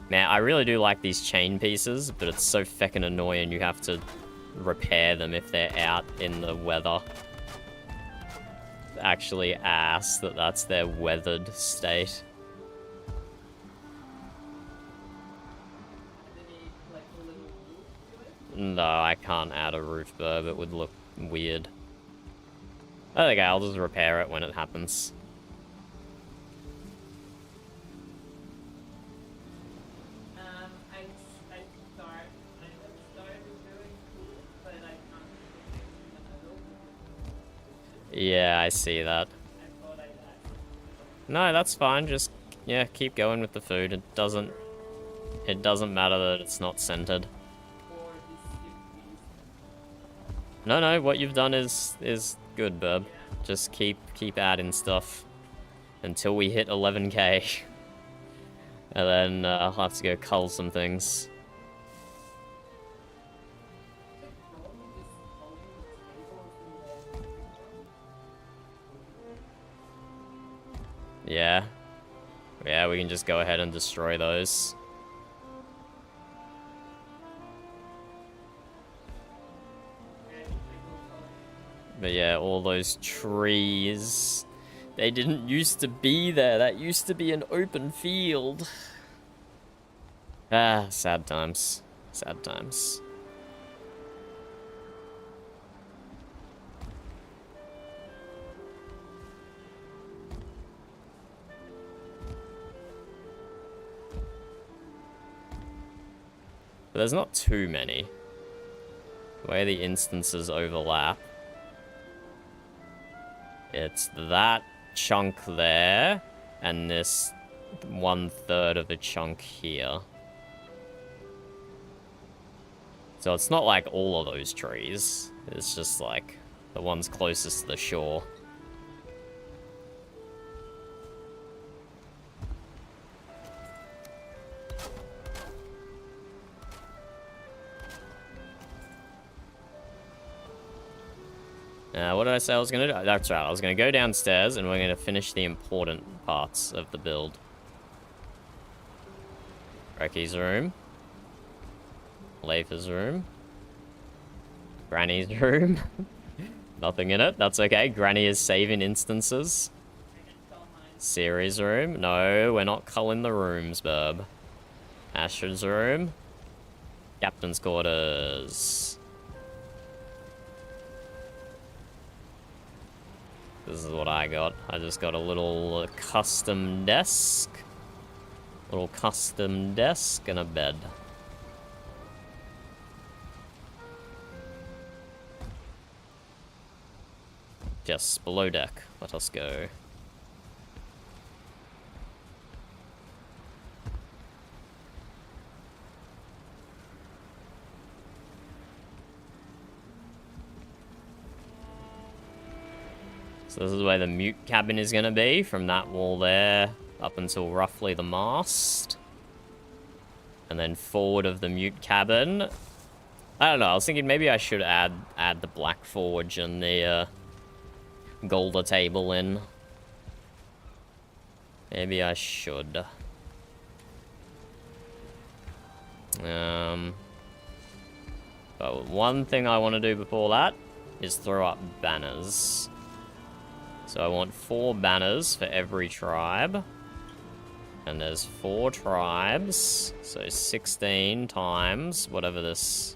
Man, I really do like these chain pieces, but it's so feckin' annoying you have to repair them if they're out in the weather. It's actually ass that that's their weathered state. No, I can't add a roof Burb. It would look weird. Okay, I'll just repair it when it happens. Yeah, I see that. No, that's fine. Just, yeah, keep going with the food. It doesn't matter that it's not centered. No, what you've done is good, Burb. Just keep adding stuff until we hit 11k. And then I'll have to go cull some things. Yeah. Yeah, we can just go ahead and destroy those. But yeah, all those trees, they didn't used to be there. That used to be an open field. Ah, sad times. Sad times. But there's not too many. The way the instances overlap. It's that chunk there, and this 1/3 of a chunk here. So it's not like all of those trees. It's just like the ones closest to the shore. What did I say I was going to do? That's right, I was going to go downstairs and we're going to finish the important parts of the build. Reki's room. Leif's room. Granny's room. Nothing in it, that's okay. Granny is saving instances. Siri's room. No, we're not culling the rooms, Burb. Ash's room. Captain's quarters. This is what I got. I just got a little custom desk. Little custom desk and a bed. Just below deck. Let us go. So this is where the mute cabin is going to be, from that wall there up until roughly the mast. And then forward of the mute cabin. I don't know, I was thinking maybe I should add the black forge and the Golda table in. Maybe I should. But one thing I want to do before that is throw up banners. So I want 4 banners for every tribe. And there's 4 tribes. So 16 times whatever this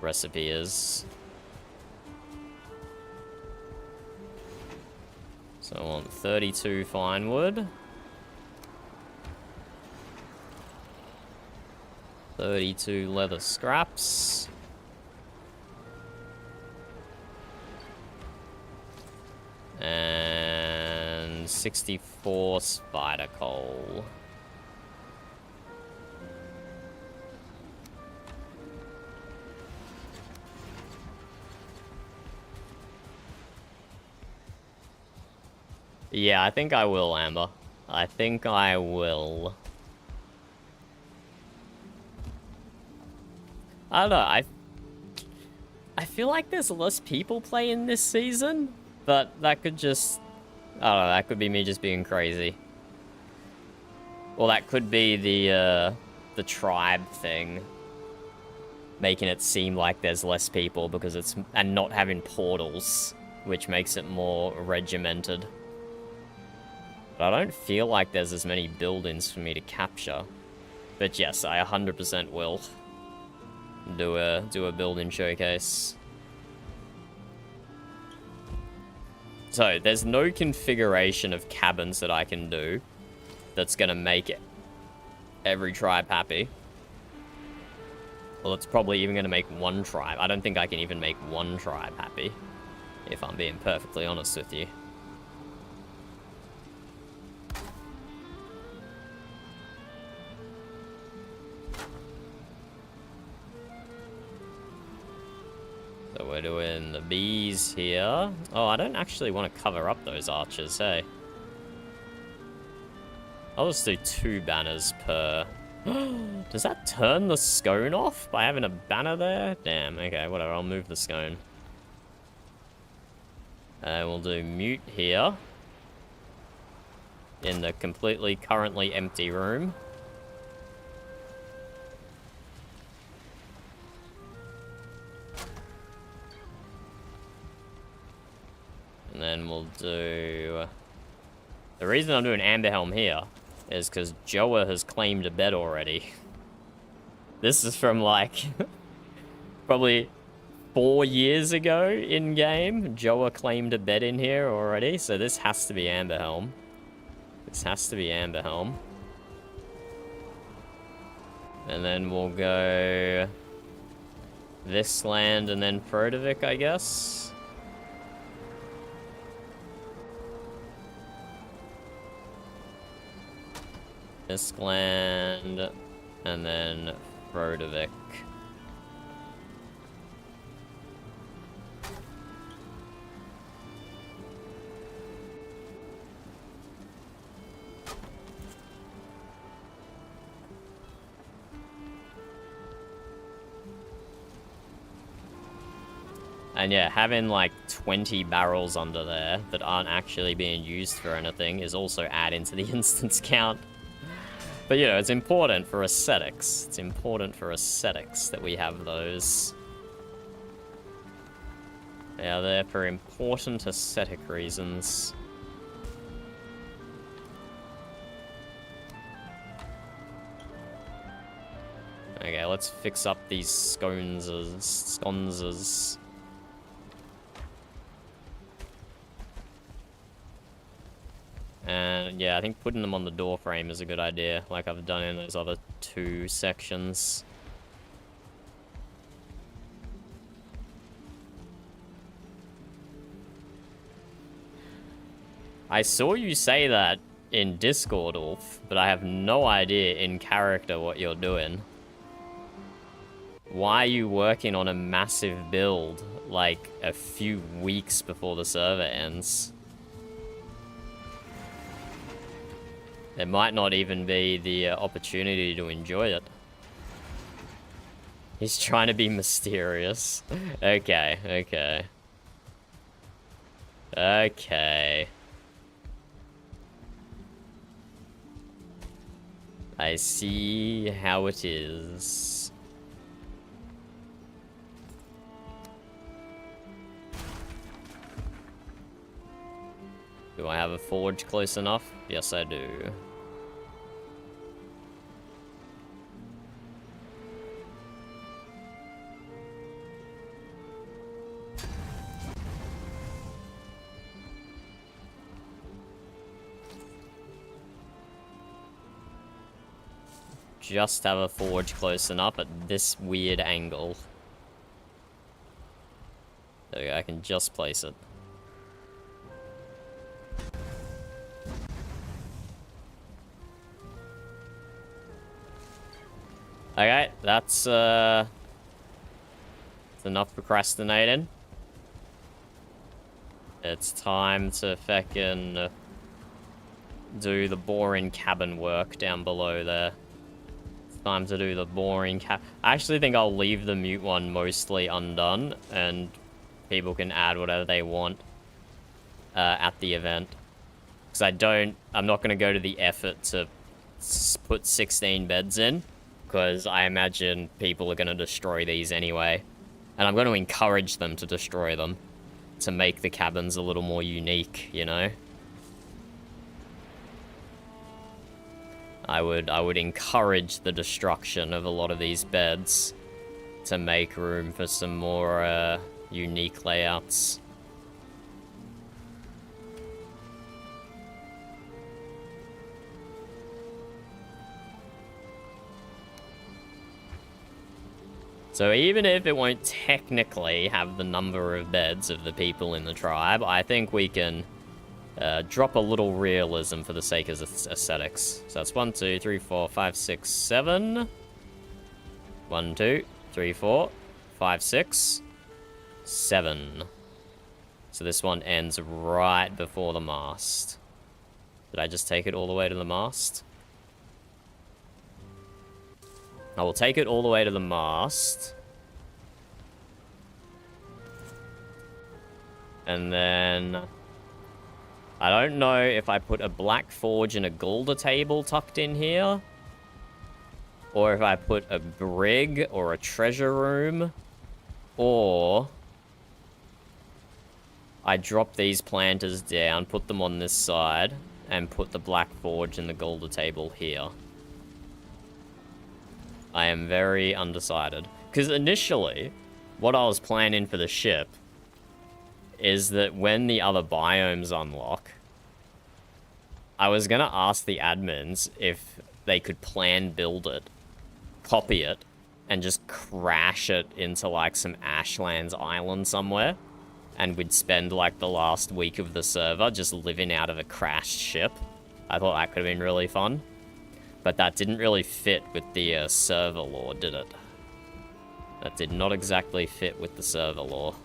recipe is. So I want 32 fine wood. 32 leather scraps. And 64 spider coal. Yeah, I think I will, Amber. I think I will. I don't know, I feel like there's less people playing this season, but that could just... I don't know, that could be me just being crazy. Or that could be the tribe thing. Making it seem like there's less people because it's... and not having portals, which makes it more regimented. But I don't feel like there's as many buildings for me to capture. But yes, I 100% will do a building showcase. So, there's no configuration of cabins that I can do that's gonna make it every tribe happy. Well, it's probably even gonna make one tribe. I don't think I can even make one tribe happy, if I'm being perfectly honest with you. So we're doing the bees here. Oh, I don't actually want to cover up those archers, hey. I'll just do 2 banners per... Does that turn the scone off by having a banner there? Damn, okay, whatever, I'll move the scone. And we'll do mute here. In the completely currently empty room. And then we'll do... The reason I'm doing Amber Helm here is because Joa has claimed a bed already. This is from, like, probably 4 years ago in-game. Joa claimed a bed in here already, so this has to be Amber Helm. This has to be Amber Helm. And then we'll go... this land and then Protovic, I guess. This land, and then Protovic. And yeah, having like 20 barrels under there that aren't actually being used for anything is also adding to the instance count. But, you know, it's important for aesthetics. It's important for aesthetics that we have those. They are there for important aesthetic reasons. Okay, let's fix up these sconces. And yeah, I think putting them on the door frame is a good idea, like I've done in those other 2 sections. I saw you say that in Discord, Ulf, but I have no idea in character what you're doing. Why are you working on a massive build, like, a few weeks before the server ends? There might not even be the opportunity to enjoy it. He's trying to be mysterious. Okay, okay. Okay. I see how it is. Do I have a forge close enough? Yes, I do. Just have a forge close enough at this weird angle. There we go, I can just place it. Okay, that's enough procrastinating. It's time to feckin' do the boring cabin work down below there. It's time to do the boring I actually think I'll leave the mute one mostly undone, and people can add whatever they want at the event. Because I'm not going to go to the effort to put 16 beds in, because I imagine people are going to destroy these anyway. And I'm going to encourage them to destroy them, to make the cabins a little more unique, you know? I would encourage the destruction of a lot of these beds to make room for some more unique layouts. So even if it won't technically have the number of beds of the people in the tribe, I think we can drop a little realism for the sake of aesthetics. So that's 1, 2, 3, 4, 5, 6, 7. 1, 2, 3, 4, 5, 6, 7. So this one ends right before the mast. Did I just take it all the way to the mast? I will take it all the way to the mast. And then I don't know if I put a black forge and a Gulda table tucked in here, or if I put a brig or a treasure room, or I drop these planters down, put them on this side, and put the black forge and the Gulda table here. I am very undecided. Because initially, what I was planning for the ship is that when the other biomes unlock, I was going to ask the admins if they could plan build it, copy it, and just crash it into like some Ashlands island somewhere. And we'd spend like the last week of the server just living out of a crashed ship. I thought that could have been really fun. But that didn't really fit with the server lore, did it? That did not exactly fit with the server lore.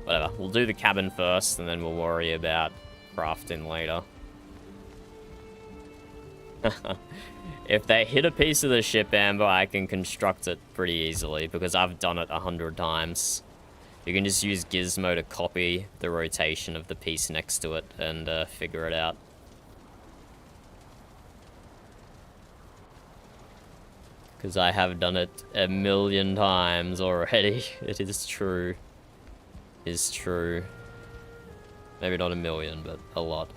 Whatever, we'll do the cabin first, and then we'll worry about crafting later. If they hit a piece of the ship, Amber, I can construct it pretty easily, because I've done it 100 times. You can just use Gizmo to copy the rotation of the piece next to it and figure it out. Because I have done it a million times already. It is true. It is true. Maybe not a million, but a lot.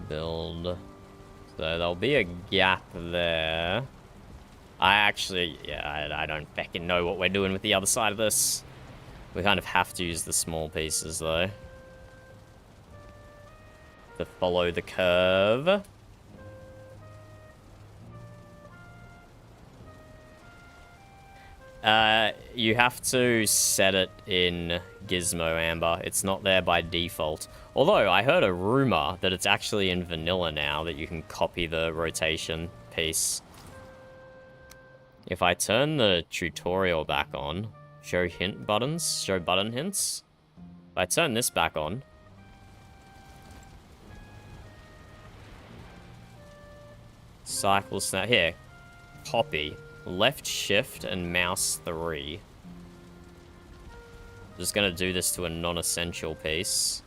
build. So there'll be a gap there. I don't fucking know what we're doing with the other side of this. We kind of have to use the small pieces, though, to follow the curve. You have to set it in Gizmo, Amber. It's not there by default. Although, I heard a rumor that it's actually in vanilla now, that you can copy the rotation piece. If I turn the tutorial back on, show hint buttons, show button hints. If I turn this back on, cycle snap, here, copy, left shift and mouse 3. Just gonna do this to a non-essential piece.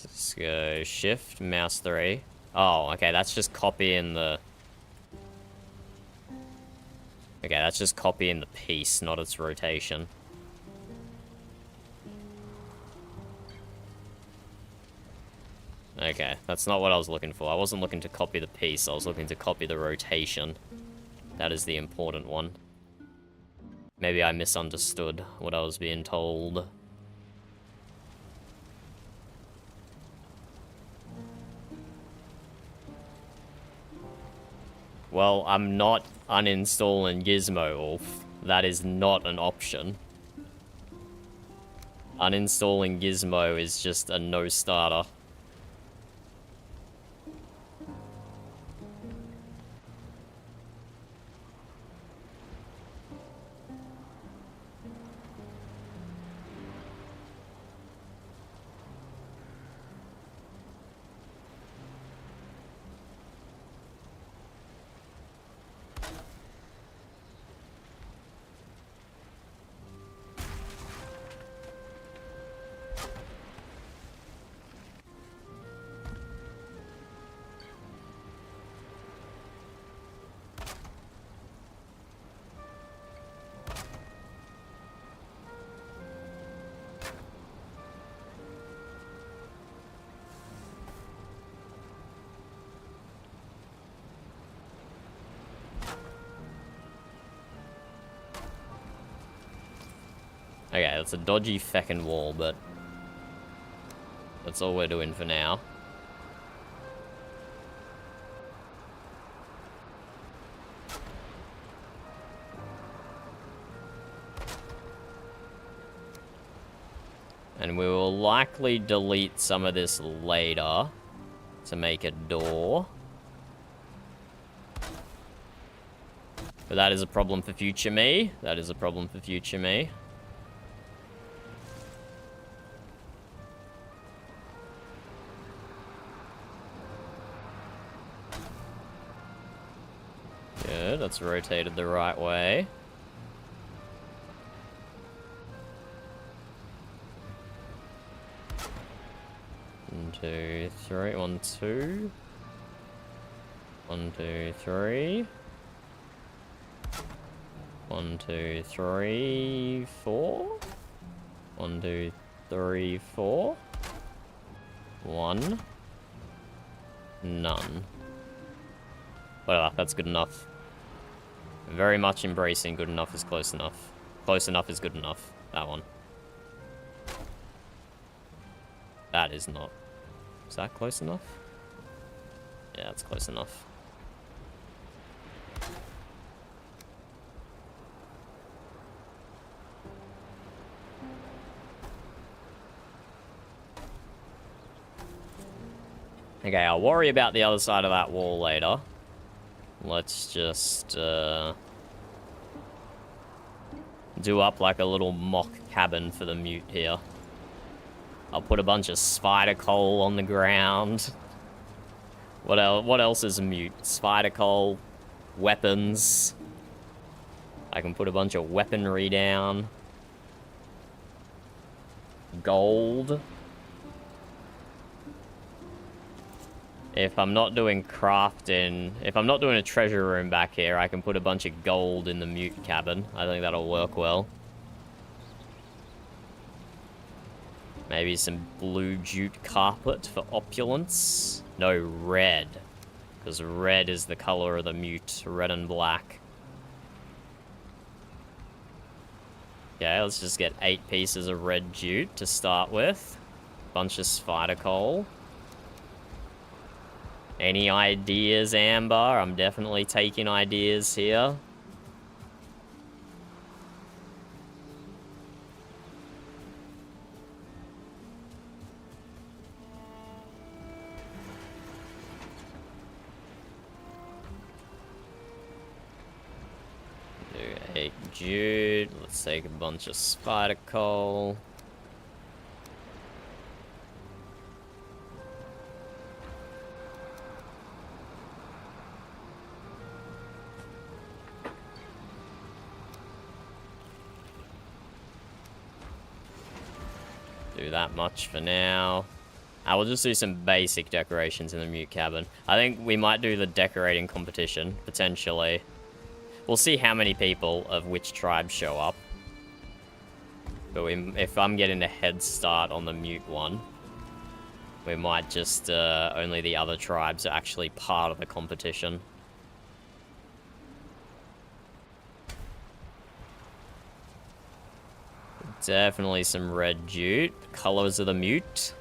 Let's go shift, mouse 3. Oh, okay, that's just copying the... Okay, that's just copying the piece, not its rotation. Okay, that's not what I was looking for. I wasn't looking to copy the piece, I was looking to copy the rotation. That is the important one. Maybe I misunderstood what I was being told. Well, I'm not uninstalling Gizmo, Ulf. That is not an option. Uninstalling Gizmo is just a no-starter. Okay, that's a dodgy feckin' wall, but that's all we're doing for now. And we will likely delete some of this later to make a door. But that is a problem for future me. That is a problem for future me. Good, that's rotated the right way. One, two, three. 1, 2. 1, 2, 3. 1, 2, 3, 4. 1, 2, 3, 4. 1. None. Whatever, that's good enough. Very much embracing good enough is close enough. Close enough is good enough. That one. That is not. Is that close enough? Yeah, it's close enough. Okay, I'll worry about the other side of that wall later. Let's just do up like a little mock cabin for the mute here. I'll put a bunch of spider coal on the ground. What else is a mute? Spider coal, weapons. I can put a bunch of weaponry down. Gold. If I'm not doing crafting, if I'm not doing a treasure room back here, I can put a bunch of gold in the mute cabin. I think that'll work well. Maybe some blue jute carpet for opulence. No, red. Because red is the color of the mute. Red and black. Okay, let's just get 8 pieces of red jute to start with. Bunch of spider coal. Any ideas, Amber? I'm definitely taking ideas here. Do 8 jute. Let's take a bunch of spider coal. Do that much for now. I will just do some basic decorations in the mute cabin. I think we might do the decorating competition, potentially. We'll see how many people of which tribe show up. But if I'm getting a head start on the mute one, we might just, only the other tribes are actually part of the competition. Definitely some red jute. Colors of the mute.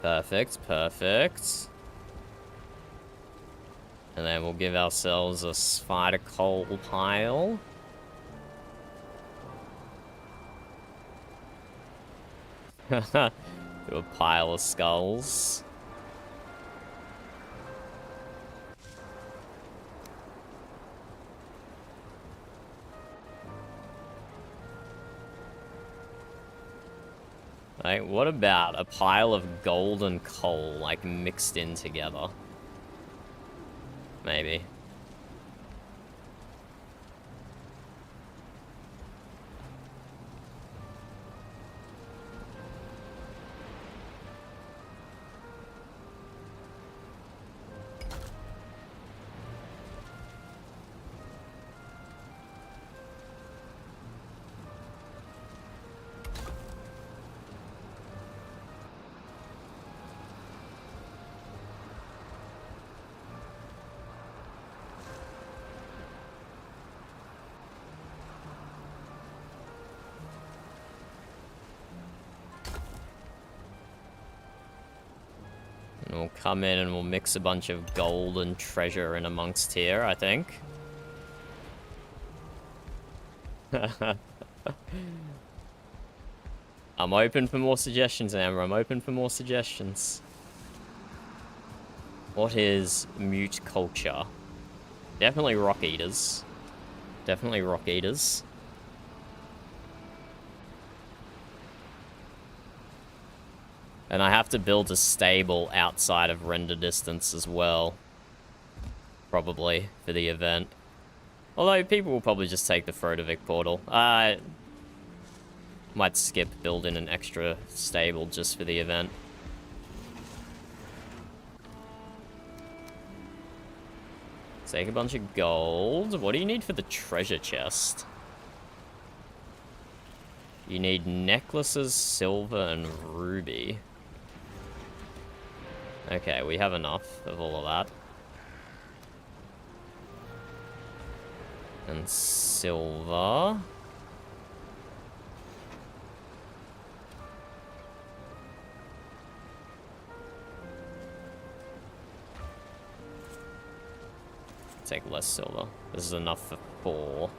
Perfect, perfect. And then we'll give ourselves a spider coal pile. Do a pile of skulls. Like, what about a pile of gold and coal, like, mixed in together? Maybe. And we'll come in and we'll mix a bunch of gold and treasure in amongst here, I think. I'm open for more suggestions, Amber. I'm open for more suggestions. What is mute culture? Definitely rock eaters. Definitely rock eaters. And I have to build a stable outside of render distance as well. Probably, for the event. Although, people will probably just take the Frodovic portal. I might skip building an extra stable just for the event. Take a bunch of gold. What do you need for the treasure chest? You need necklaces, silver, and ruby. Okay, we have enough of all of that. And silver. Take less silver. This is enough for 4.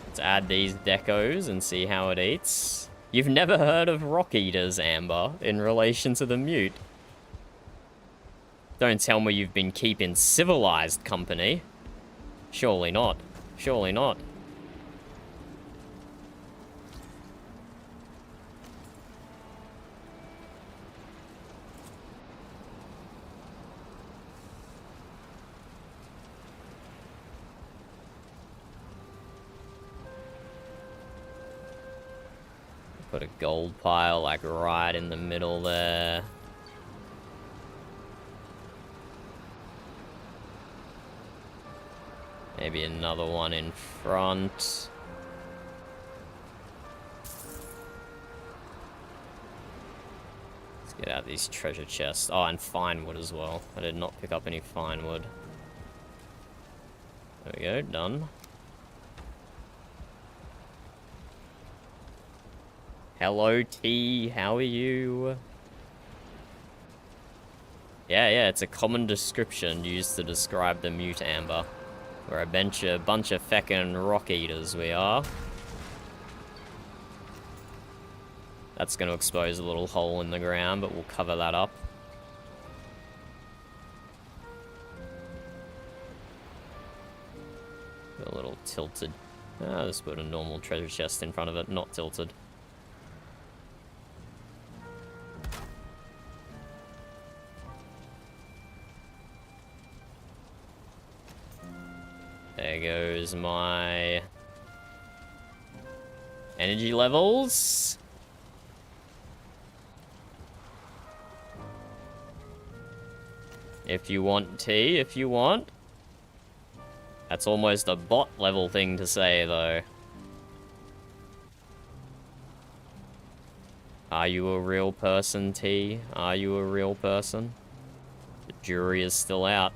Let's add these decos and see how it eats. You've never heard of rock eaters, Amber, in relation to the mute. Don't tell me you've been keeping civilized company. Surely not. Surely not. Put a gold pile like right in the middle there. Maybe another one in front. Let's get out these treasure chests. Oh, and fine wood as well. I did not pick up any fine wood. There we go, done. Hello, T. How are you? Yeah, it's a common description used to describe the mute amber. We're a bunch of feckin' rock eaters, we are. That's gonna expose a little hole in the ground, but we'll cover that up. A little tilted. Let's put a normal treasure chest in front of it, not tilted. There goes my energy levels. If you want tea, if you want. That's almost a bot level thing to say, though. Are you a real person, T? Are you a real person? The jury is still out.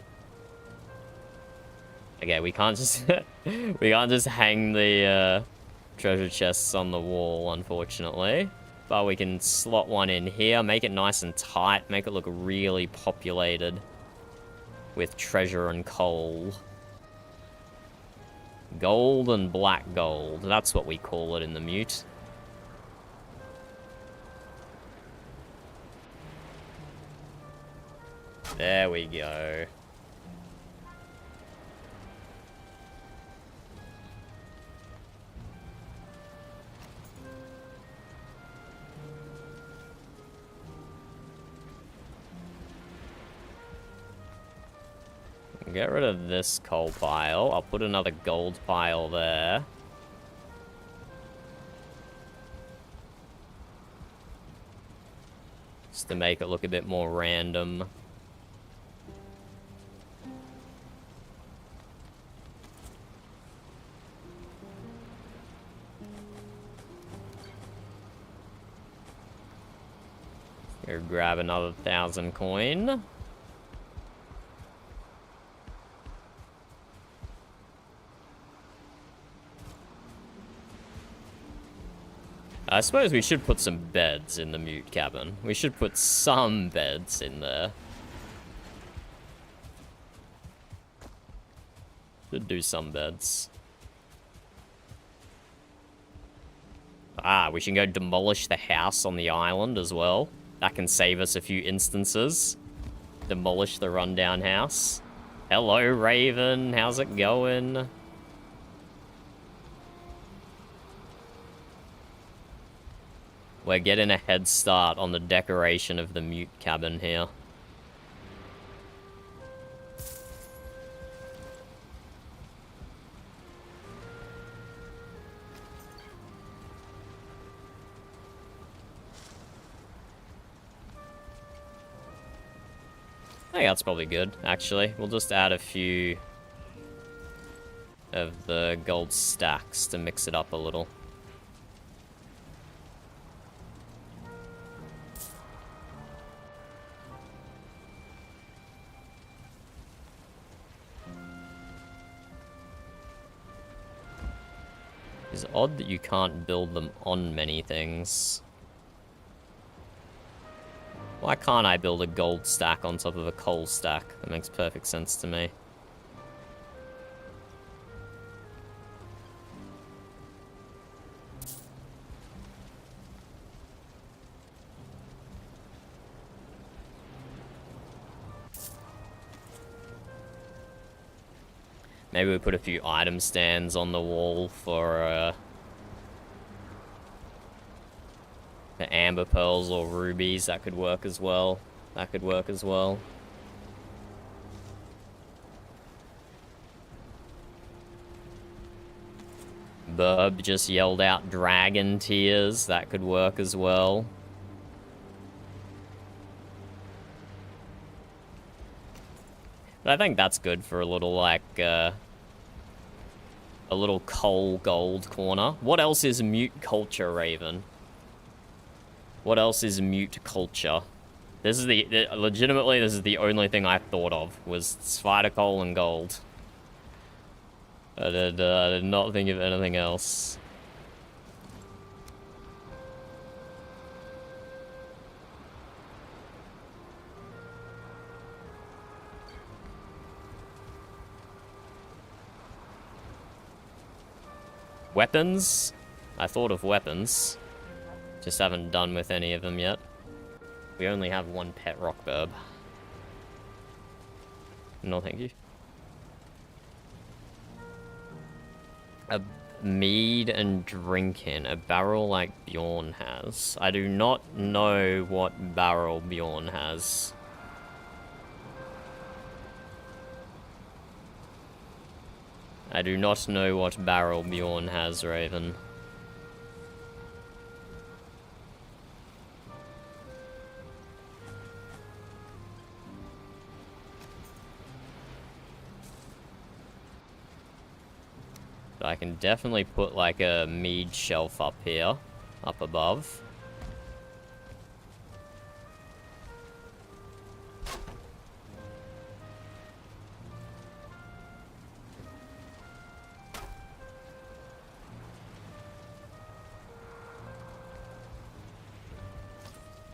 Okay, we can't just we can't just hang the treasure chests on the wall, unfortunately. But we can slot one in here, make it nice and tight, make it look really populated with treasure and coal. Gold and black gold, that's what we call it in the mute. There we go. Get rid of this coal pile. I'll put another gold pile there. Just to make it look a bit more random. Go grab another 1,000 coin. I suppose we should put some beds in the mute cabin. We should put some beds in there. Should do some beds. We should go demolish the house on the island as well. That can save us a few instances. Demolish the rundown house. Hello, Raven. How's it going? We're getting a head start on the decoration of the mute cabin here. I think that's probably good, actually. We'll just add a few of the gold stacks to mix it up a little. It's odd that you can't build them on many things. Why can't I build a gold stack on top of a coal stack? That makes perfect sense to me. Maybe we put a few item stands on the wall for amber pearls or rubies. That could work as well. That could work as well. Burb just yelled out dragon tears. That could work as well. But I think that's good for a little, like, a little coal gold corner. What else is mute culture, Raven? What else is mute culture? This is legitimately, this is the only thing I thought of, was spider coal and gold. I did not think of anything else. Weapons? I thought of weapons. Just haven't done with any of them yet. We only have one pet rock burb. No, thank you. A mead and drinking. A barrel like Bjorn has. I do not know what barrel Bjorn has. I do not know what barrel Bjorn has, Raven. But I can definitely put like a mead shelf up here, up above.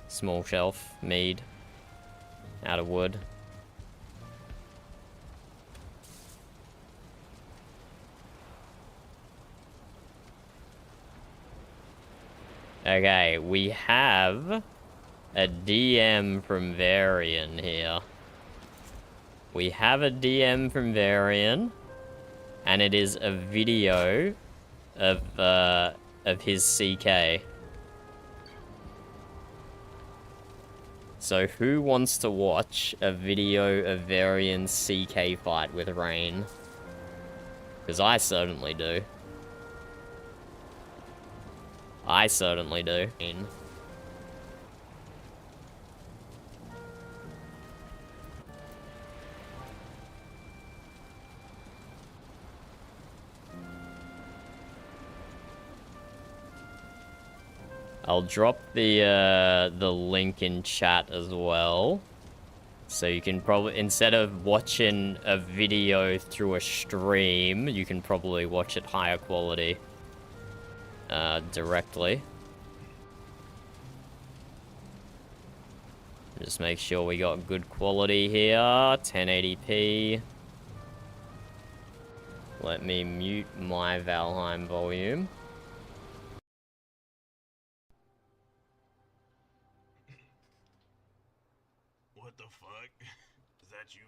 Small shelf, mead, out of wood. Okay, we have a DM from Varian here. We have a DM from Varian, and it is a video of his CK. So who wants to watch a video of Varian's CK fight with Rain? Because I certainly do. I certainly do. I'll drop the link in chat as well. So you can probably, instead of watching a video through a stream, you can probably watch it higher quality. Directly. Just make sure we got good quality here. 1080p. Let me mute my Valheim volume. What the fuck? Is that you,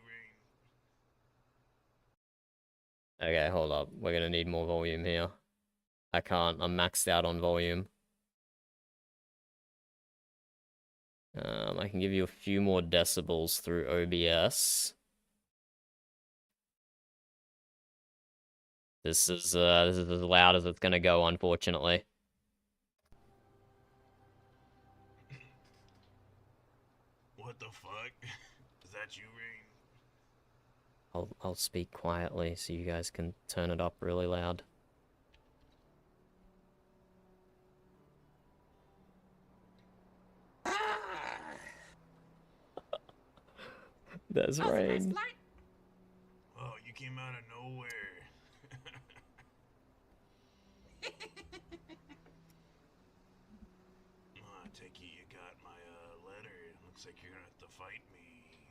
Rain? Okay, hold up. We're gonna need more volume here. I can't. I'm maxed out on volume. I can give you a few more decibels through OBS. This is as loud as it's gonna go, unfortunately. What the fuck? Is that you, Rain? I'll speak quietly so you guys can turn it up really loud. That's Rain. Oh, you came out of nowhere. I take it you got my letter. It looks like you're gonna have to fight me.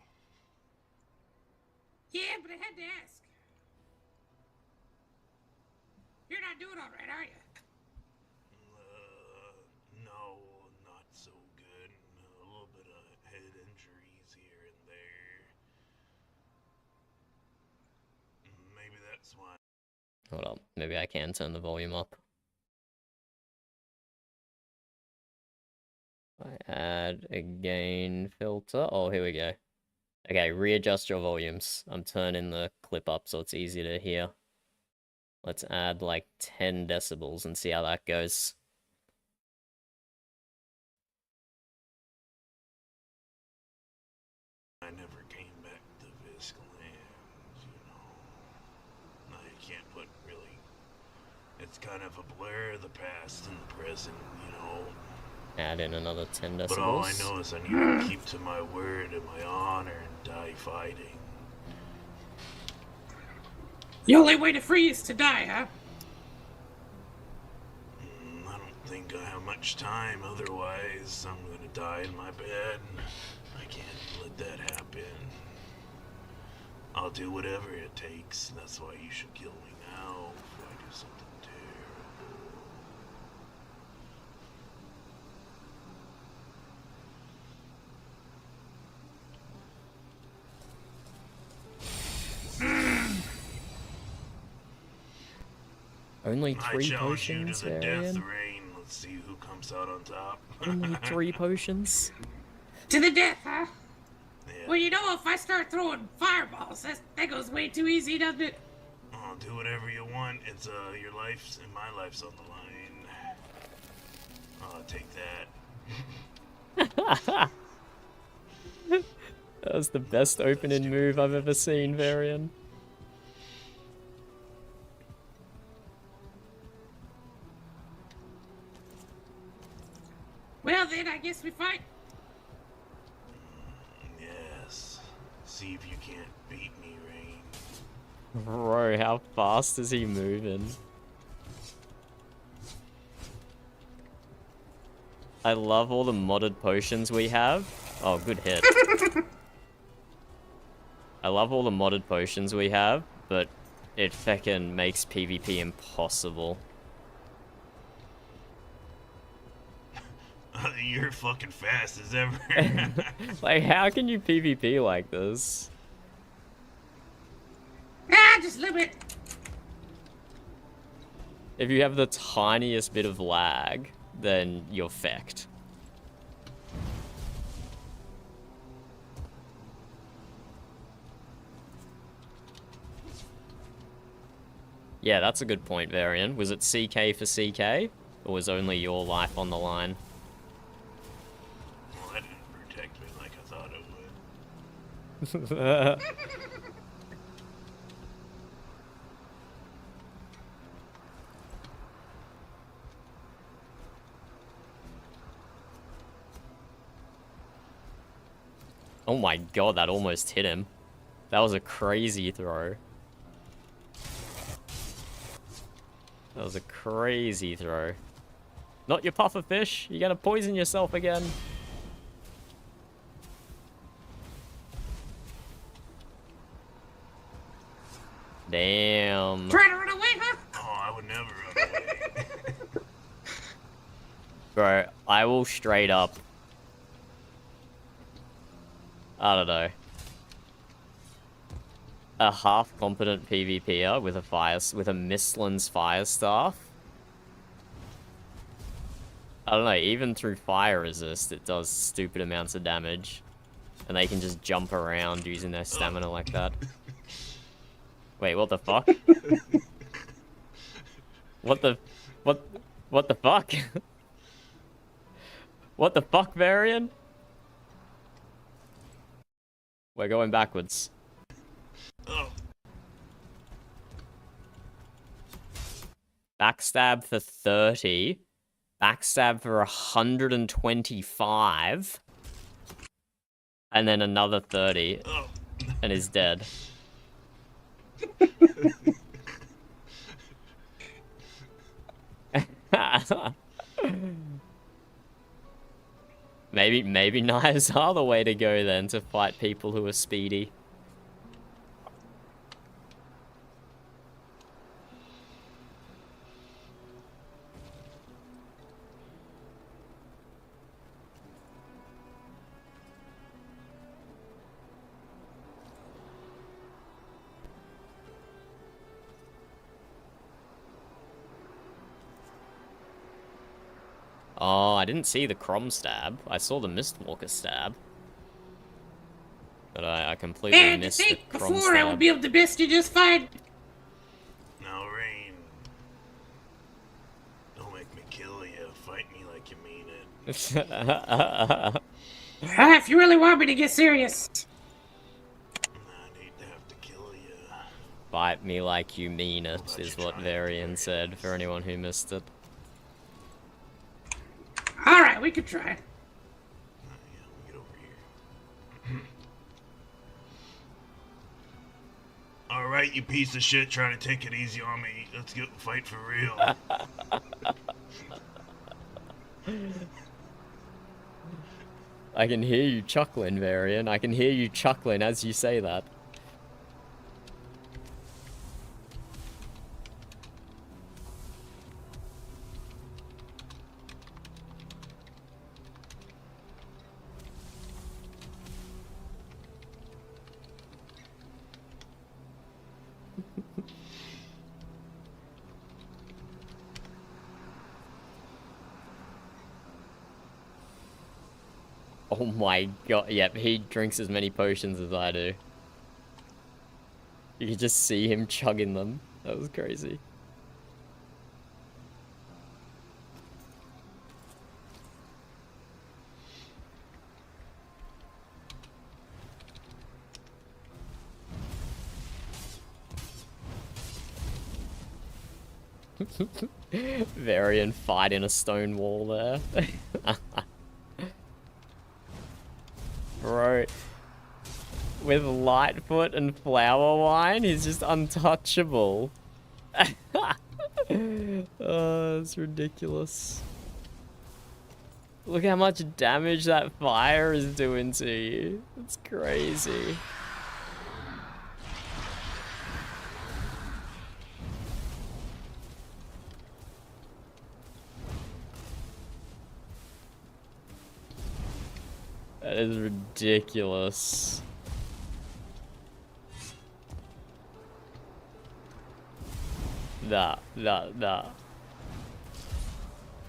Yeah, but I had to ask. You're not doing all right, are you? No, not so good. A little bit of head injuries here and there. Maybe that's why. Hold up. Maybe I can turn the volume up. I add a gain filter. Oh, here we go. Okay, readjust your volumes. I'm turning the clip up so it's easier to hear. Let's add like 10 decibels and see how that goes. I never came back to Visclands, you know. No, you can't put really. It's kind of a blur, the past and the present, you know. Add in another 10 decibels. But all I know is I need to keep to my word and my honor and die fighting. The only way to free is to die, huh? I don't think I have much time, otherwise I'm gonna die in my bed. I can't let that happen. I'll do whatever it takes. That's why you should kill me now before I do something terrible. Only I 3 challenge you potions, to the death Varian? rain. Let's see who comes out on top. Only 3 potions? To the death, huh? Yeah. Well, you know, if I start throwing fireballs, that goes way too easy, doesn't it? Oh, do whatever you want. It's your life's and my life's on the line. Take that. That was the best opening move I've ever seen, Varian. Well, then, I guess we fight. Yes. See if you can't beat me, Rain. Bro, how fast is he moving? I love all the modded potions we have. Oh, good hit. I love all the modded potions we have, but it feckin' makes PvP impossible. You're fucking fast as ever. Like, how can you PvP like this? Ah, just a little bit. If you have the tiniest bit of lag, then you're fecked. Yeah, that's a good point, Varian. Was it CK for CK? Or was only your life on the line? Well, that didn't protect me like I thought it would. Oh my god, that almost hit him. That was a crazy throw. That was a crazy throw. Not your puffer fish. You're gonna poison yourself again. Damn. Trying to run away, huh? Oh, I would never run away. Bro, I will straight up. I don't know. A half-competent PvPer with a Mistlan's fire staff. I don't know, even through fire resist, it does stupid amounts of damage. And they can just jump around using their stamina like that. Wait, what the fuck? What the fuck? What the fuck, Varian? We're going backwards. Oh. Backstab for 30. Backstab for 125. And then another 30. Oh. And is dead. Maybe knives are the way to go then to fight people who are speedy. Oh, I didn't see the Crom stab. I saw the Mistwalker stab. But I completely And to missed the think Crom before I would stab. be able to best you just fine. Now, Rain, like you mean it. If you really want me to get serious. I'd hate to have to kill you. Bite me like you mean it, is what Varian said, for anyone who missed it. Alright, we could try. Yeah, we'll get over here. Alright, you piece of shit trying to take it easy on me. Let's get fight for real. I can hear you chuckling, Varian. I can hear you chuckling as you say that. Oh my god, yep, he drinks as many potions as I do. You can just see him chugging them. That was crazy. Varian fighting a stone wall there. Bro, with Lightfoot and Flower Wine, he's just untouchable. Oh, it's ridiculous. Look how much damage that fire is doing to you. It's crazy. That is ridiculous. Nah.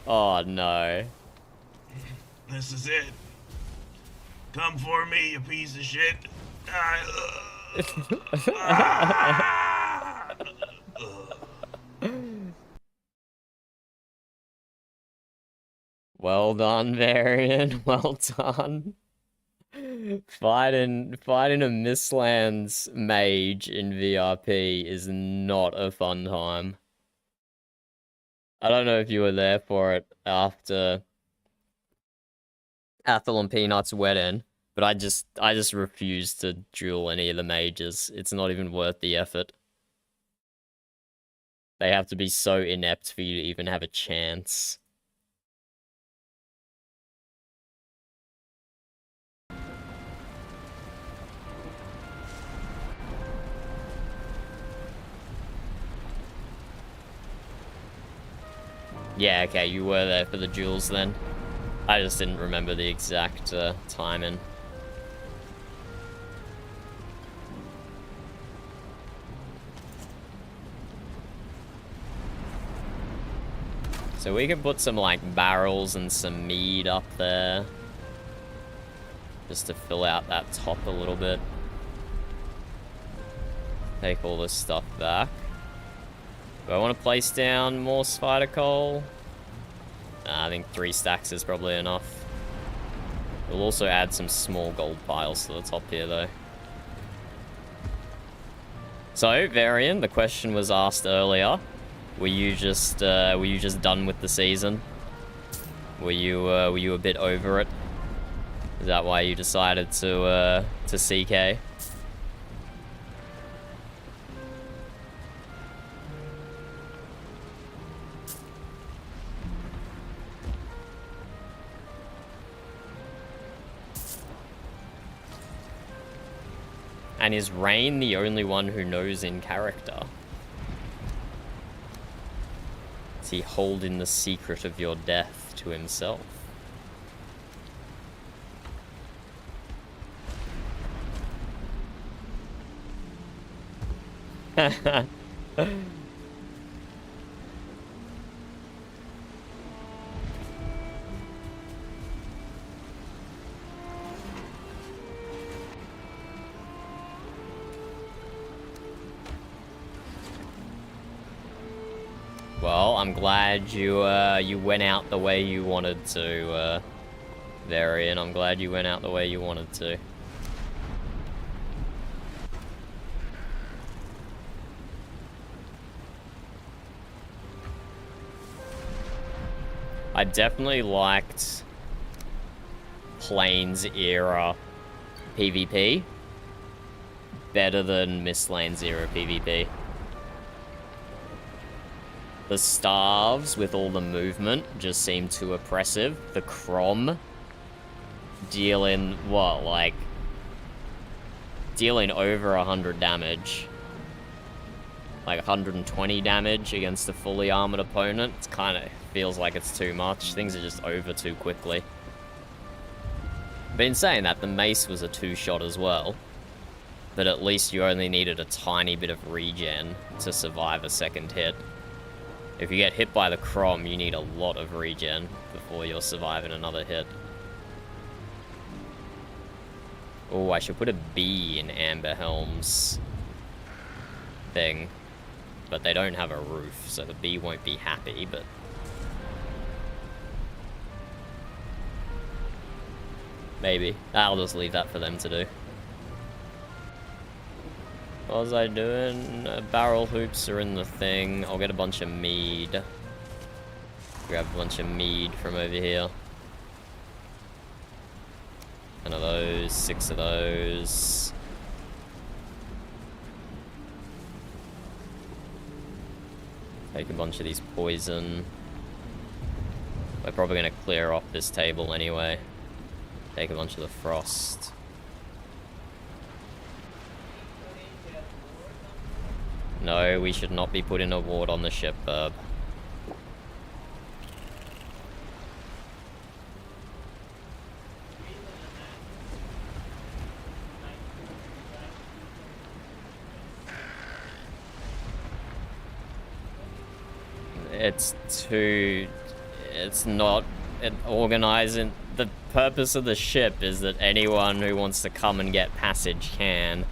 Oh no. This is it. Come for me, you piece of shit. Well done, Varian. Well done. Fighting a Mistlands mage in VRP is not a fun time. I don't know if you were there for it after Ethel and Peanut's wedding, but I just refuse to duel any of the mages. It's not even worth the effort. They have to be so inept for you to even have a chance. Yeah, okay, you were there for the duels then. I just didn't remember the exact timing. So we can put some like barrels and some mead up there. Just to fill out that top a little bit. Take all this stuff back. Do I want to place down more spider coal? Nah, I think 3 stacks is probably enough. We'll also add some small gold piles to the top here, though. So, Varian, the question was asked earlier. Were you just done with the season? Were you a bit over it? Is that why you decided to CK? And is Rain the only one who knows in character? Is he holding the secret of your death to himself? Well, I'm glad you went out the way you wanted to, Varian. I'm glad you went out the way you wanted to. I definitely liked Plains era PvP better than Mistlands era PvP. The starves with all the movement just seem too oppressive. The Crom dealing, what, like, dealing over 100 damage. Like 120 damage against a fully armored opponent. It kind of feels like it's too much. Things are just over too quickly. But in saying that, the mace was a 2-shot as well. But at least you only needed a tiny bit of regen to survive a second hit. If you get hit by the Crom, you need a lot of regen before you're surviving another hit. Oh, I should put a bee in Amber Helm's thing. But they don't have a roof, so the bee won't be happy, but... maybe. I'll just leave that for them to do. What was I doing? Barrel hoops are in the thing. I'll get a bunch of mead. Grab a bunch of mead from over here. 10 of those, 6 of those. Take a bunch of these poison. We're probably going to clear off this table anyway. Take a bunch of the frost. No, we should not be putting a ward on the ship, Burb. It's not organizing. The purpose of the ship is that anyone who wants to come and get passage can.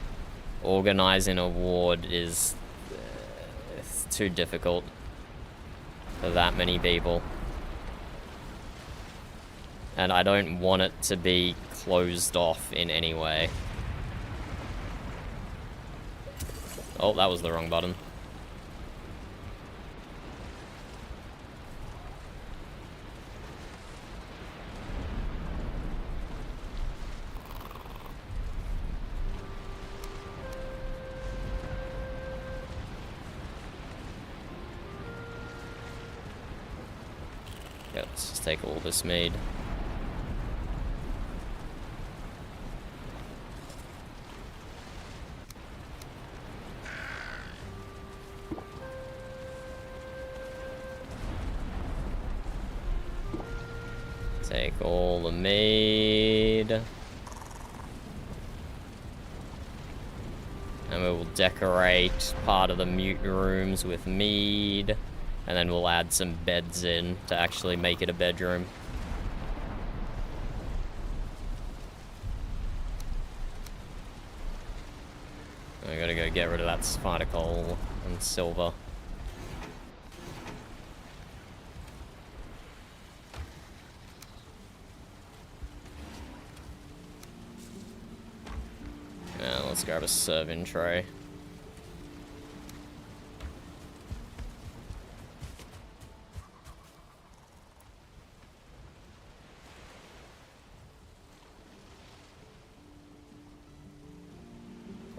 Organizing a ward is it's too difficult for that many people. And I don't want it to be closed off in any way. Oh, that was the wrong button. Yeah, let's just take all this mead. Take all the mead. And we will decorate part of the mute rooms with mead. And then we'll add some beds in to actually make it a bedroom. I gotta go get rid of that spider coal and silver. Yeah, let's grab a serving tray.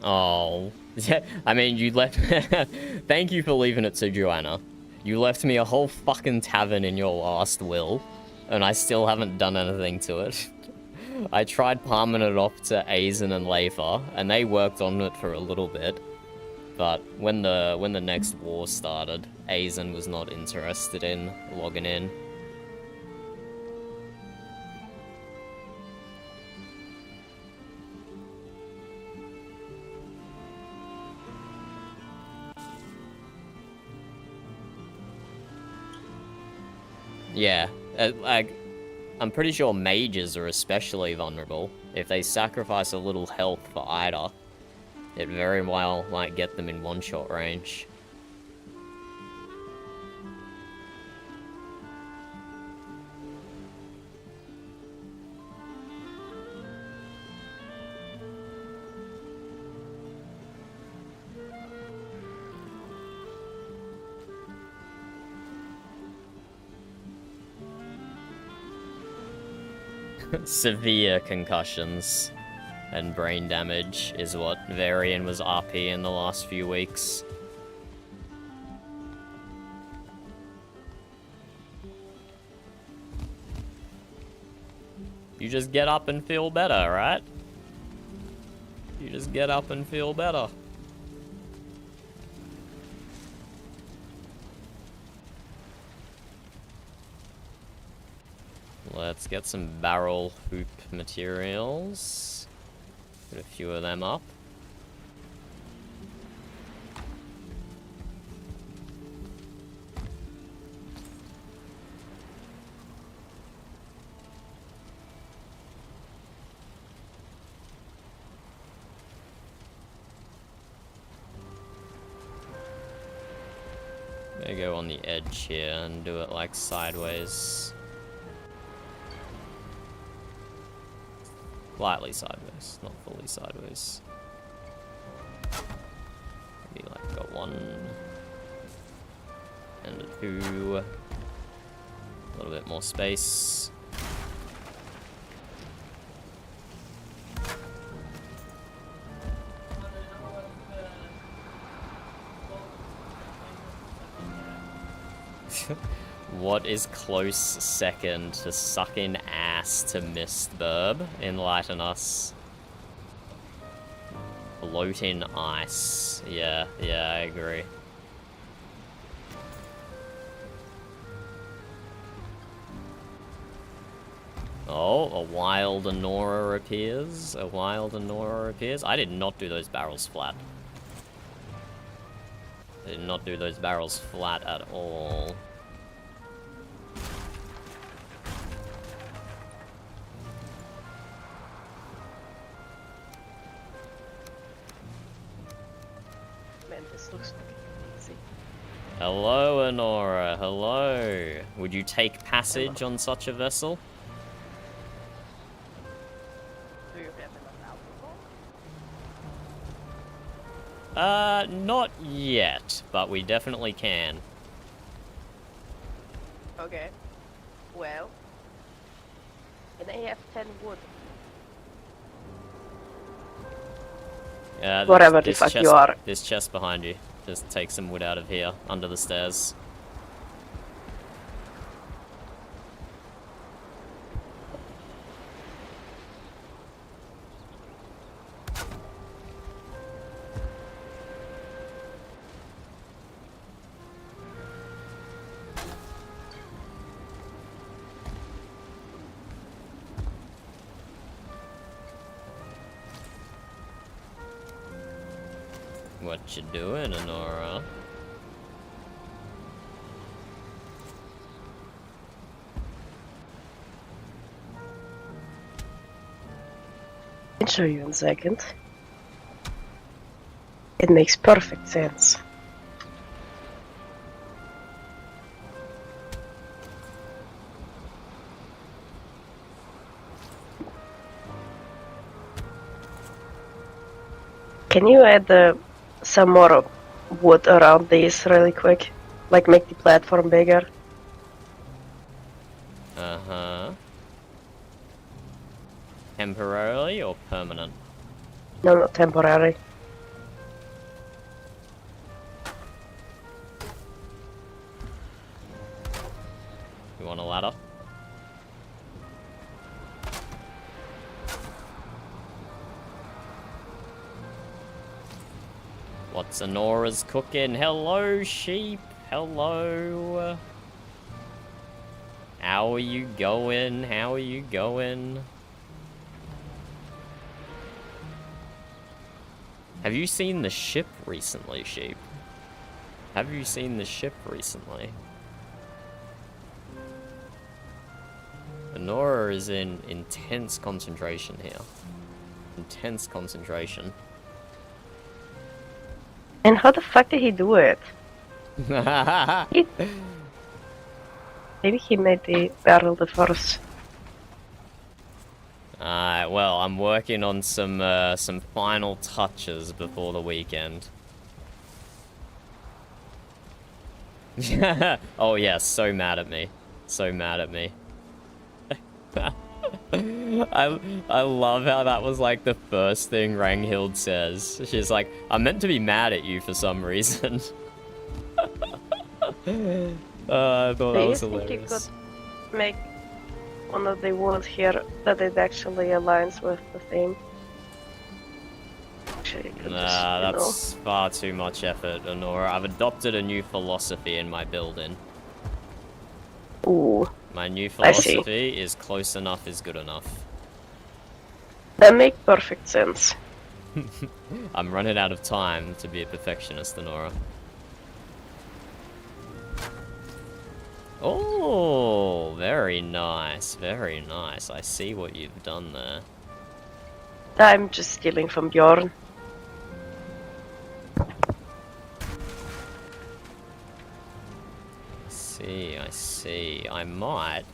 Oh, I mean, you left... Thank you for leaving it to Joanna. You left me a whole fucking tavern in your last will, and I still haven't done anything to it. I tried palming it off to Aizen and Leifa, and they worked on it for a little bit. But when the next war started, Aizen was not interested in logging in. Yeah, like, I'm pretty sure mages are especially vulnerable. If they sacrifice a little health for Ida, it very well might get them in one-shot range. Severe concussions and brain damage is what Varian was RP in the last few weeks. You just get up and feel better, right? You just get up and feel better. Let's get some barrel hoop materials. Put a few of them up. Maybe go on the edge here and do it like sideways. Slightly sideways, not fully sideways. Maybe like a 1 and a 2. A little bit more space. What is close second to sucking ass to Mist Burb? Enlighten us. Floating ice. Yeah, I agree. Oh, a wild Anora appears. A wild Anora appears. I did not do those barrels flat. I did not do those barrels flat at all. Man, this looks easy. Hello, Anora. Hello. Would you take passage on such a vessel? Do you have enough alcohol? Not yet, but we definitely can. Okay. Well, and I have 10 wood. Whatever the fuck you are. This chest behind you. Just take some wood out of here, under the stairs. What you doing, Anora? I'll show you in a second. It makes perfect sense. Can you add some more wood around these really quick? Like make the platform bigger? Uh-huh. Temporarily or permanent? No, not temporary. You want a ladder? What's Anora's cooking? Hello, sheep. Hello. How are you going? How are you going? Have you seen the ship recently, sheep? Have you seen the ship recently? Anora is in intense concentration here. Intense concentration. And how the fuck did he do it? Maybe he made the barrel the first. Well, I'm working on some final touches before the weekend. Oh yeah, so mad at me. So mad at me. I love how that was like the first thing Ranghild says. She's like, I'm meant to be mad at you for some reason. I thought that was Do you think you hilarious. could make one of the words here that it actually aligns with the theme? Actually, you could Nah, just, you know. that's far too much effort, Honora. I've adopted a new philosophy in my building. Ooh, My new I see. philosophy is close enough is good enough. that makes perfect sense. I'm running out of time to be a perfectionist, Honora. Oh, very nice, very nice. I see what you've done there. I'm just stealing from Bjorn. I see. I might.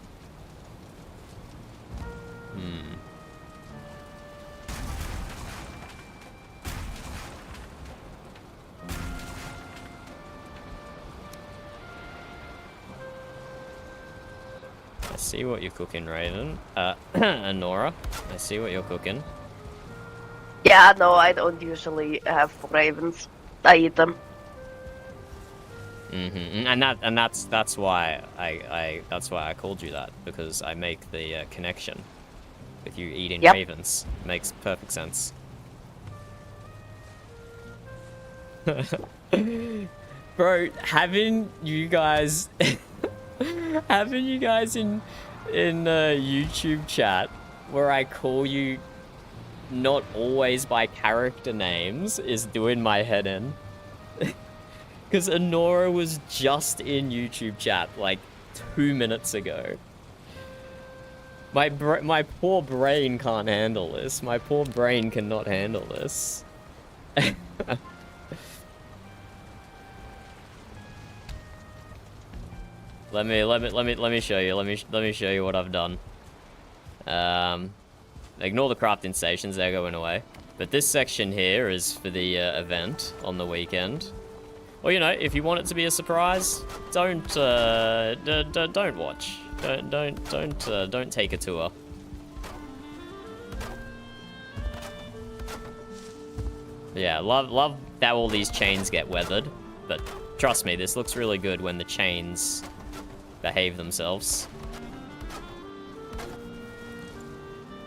I see what you're cooking, Raven. Nora, I see what you're cooking. Yeah, no, I don't usually have ravens. I eat them. And that's why I called you that, because I make the connection with you eating Yep. ravens. Makes perfect sense. Bro, having you guys in YouTube chat where I call you not always by character names is doing my head in. Because Honora was just in YouTube chat like 2 minutes ago. My poor brain can't handle this. My poor brain cannot handle this. Let me show you. Let me show you what I've done. Ignore the crafting stations, they're going away. But this section here is for the event on the weekend. Well, you know, if you want it to be a surprise, don't watch. Don't take a tour. Yeah, love that all these chains get weathered, but trust me, this looks really good when the chains behave themselves.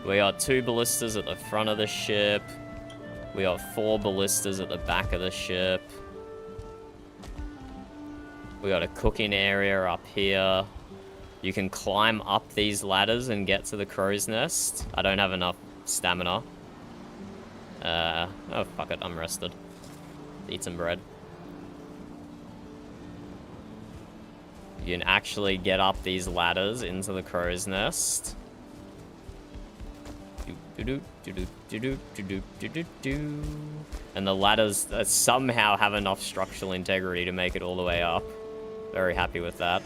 We got 2 ballistas at the front of the ship. We got 4 ballistas at the back of the ship. We got a cooking area up here. You can climb up these ladders and get to the crow's nest. I don't have enough stamina. Oh fuck it, I'm rested. Eat some bread. You can actually get up these ladders into the crow's nest. And the ladders somehow have enough structural integrity to make it all the way up. Very happy with that.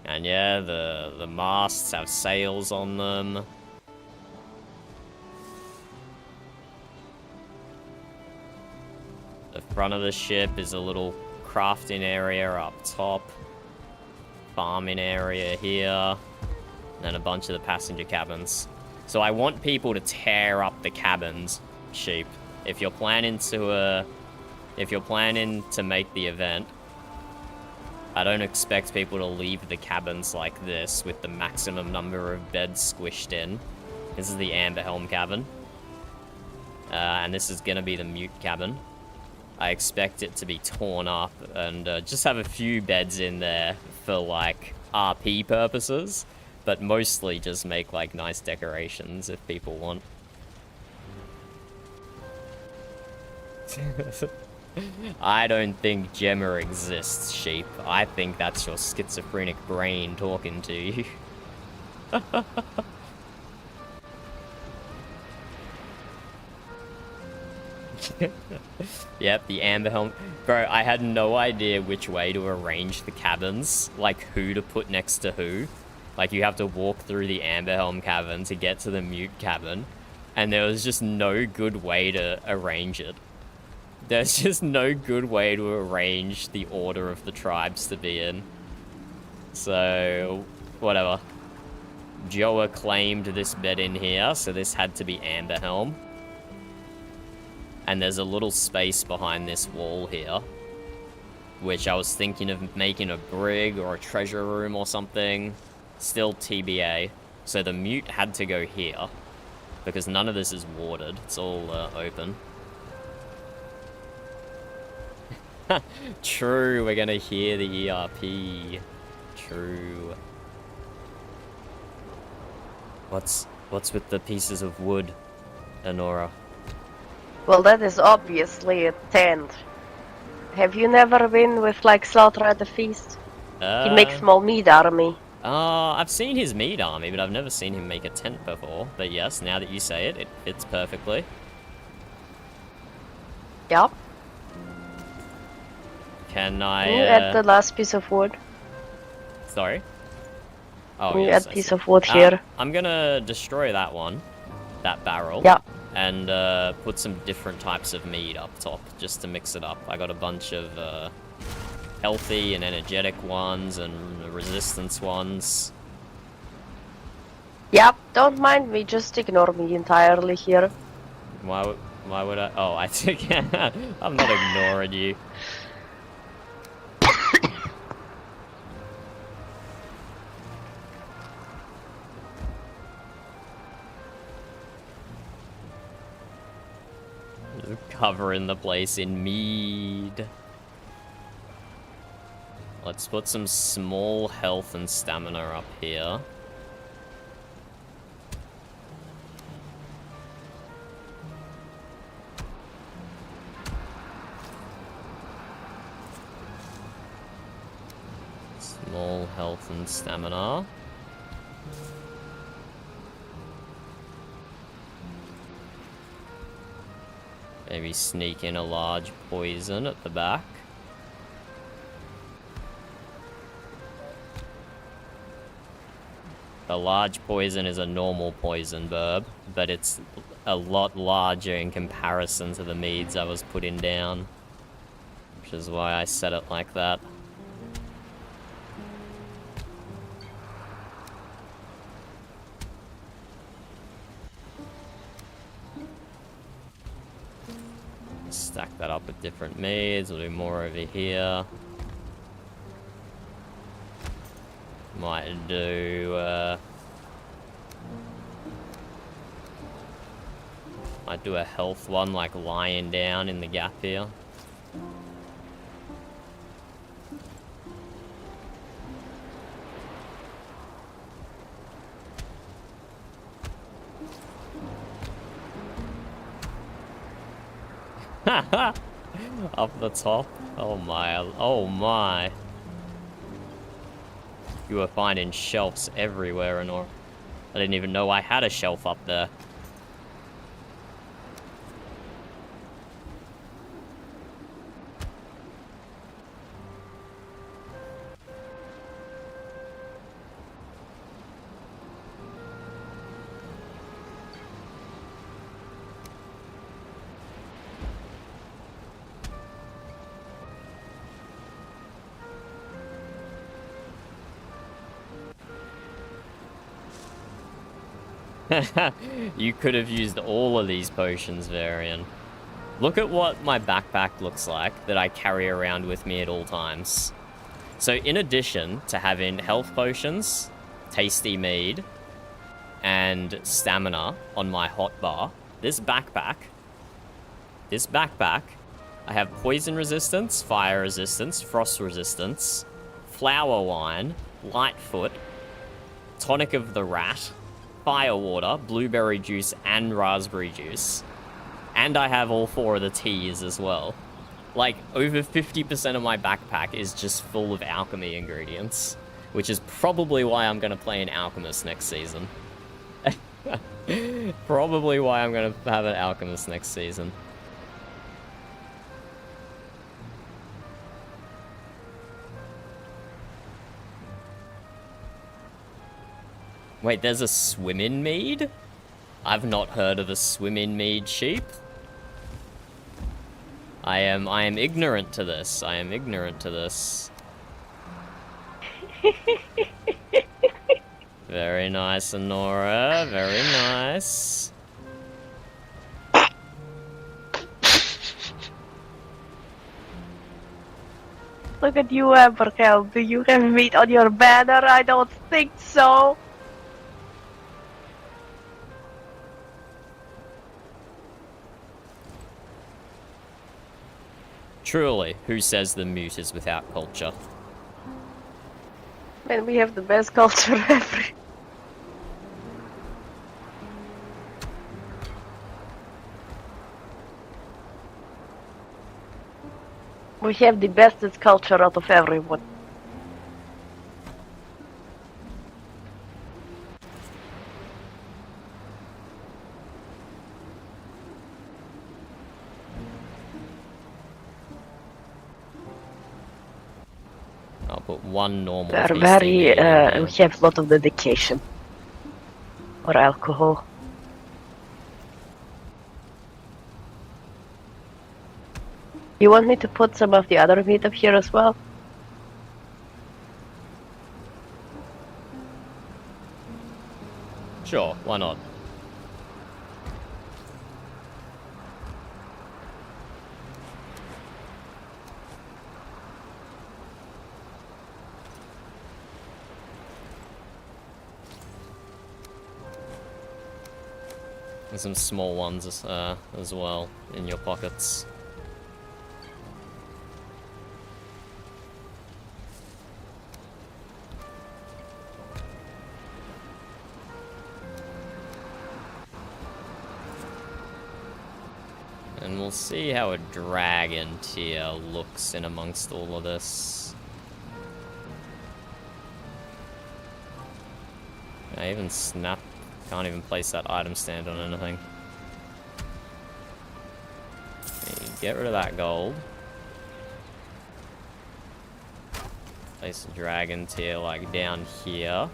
And yeah, the masts have sails on them. The front of the ship is a little crafting area up top. Farming area here. And a bunch of the passenger cabins. So I want people to tear up the cabins, sheep. If you're planning to make the event, I don't expect people to leave the cabins like this with the maximum number of beds squished in. This is the Amber Helm cabin. And this is gonna be the mute cabin. I expect it to be torn up and just have a few beds in there for like RP purposes. But mostly just make like nice decorations if people want. I don't think Gemma exists, sheep. I think that's your schizophrenic brain talking to you. Yep, the Amber Helm. Bro, I had no idea which way to arrange the cabins. Like, who to put next to who. Like, you have to walk through the Amber Helm cabin to get to the mute cabin. And there was just no good way to arrange it. There's just no good way to arrange the order of the tribes to be in. So, whatever. Joa claimed this bed in here, so this had to be Amberhelm. And there's a little space behind this wall here, which I was thinking of making a brig or a treasure room or something. Still TBA. So the mute had to go here, because none of this is watered. It's all open. True, we're gonna hear the ERP. True. What's with the pieces of wood, Honora? Well, that is obviously a tent. Have you never been with, like, Slaughter at the Feast? He makes small meat army. I've seen his meat army, but I've never seen him make a tent before. But yes, now that you say it, it fits perfectly. Yep. Can I, Can you add the last piece of wood? Sorry? Oh, Can you yes, add I piece see. of wood here? I'm gonna destroy that one. That barrel. Yeah. And put some different types of meat up top, just to mix it up. I got a bunch of healthy and energetic ones, and resistance ones. Yep, don't mind me, just ignore me entirely here. Why would I? Oh, I think I'm not ignoring you. Covering the place in mead. Let's put some small health and stamina up here. Small health and stamina. Maybe sneak in a large poison at the back. A large poison is a normal poison, Burb, but it's a lot larger in comparison to the meads I was putting down, which is why I set it like that. Stack that up with different meads. We'll do more over here. Might do a health one, like lying down in the gap here. Up the top. Oh my, oh my. You were finding shelves everywhere, and I didn't even know I had a shelf up there. You could have used all of these potions, Varian. Look at what my backpack looks like that I carry around with me at all times. So in addition to having health potions, tasty mead, and stamina on my hotbar, this backpack, I have poison resistance, fire resistance, frost resistance, flower wine, lightfoot, tonic of the rat, fire water, blueberry juice, and raspberry juice. And I have all 4 of the teas as well. Like, over 50% of my backpack is just full of alchemy ingredients, which is probably why I'm going to play an alchemist next season. Probably why I'm going to have an alchemist next season. Wait, there's a swim-in mead? I've not heard of a swim-in mead sheep. I am ignorant to this. I am ignorant to this. Very nice, Honora. Very nice. Look at you, Amberkel. Do you have meat on your banner? I don't think so. Truly, who says the mute is without culture? Man, we have the best culture ever. We have the bestest culture out of everyone. I'll put one normal. We are tasting very, meat in there. we have a lot of dedication. Or alcohol. You want me to put some of the other meat up here as well? Sure, why not? And some small ones as well in your pockets. And we'll see how a dragon tier looks in amongst all of this. I even snap. Can't even place that item stand on anything. Get rid of that gold. Place the dragon tier like down here.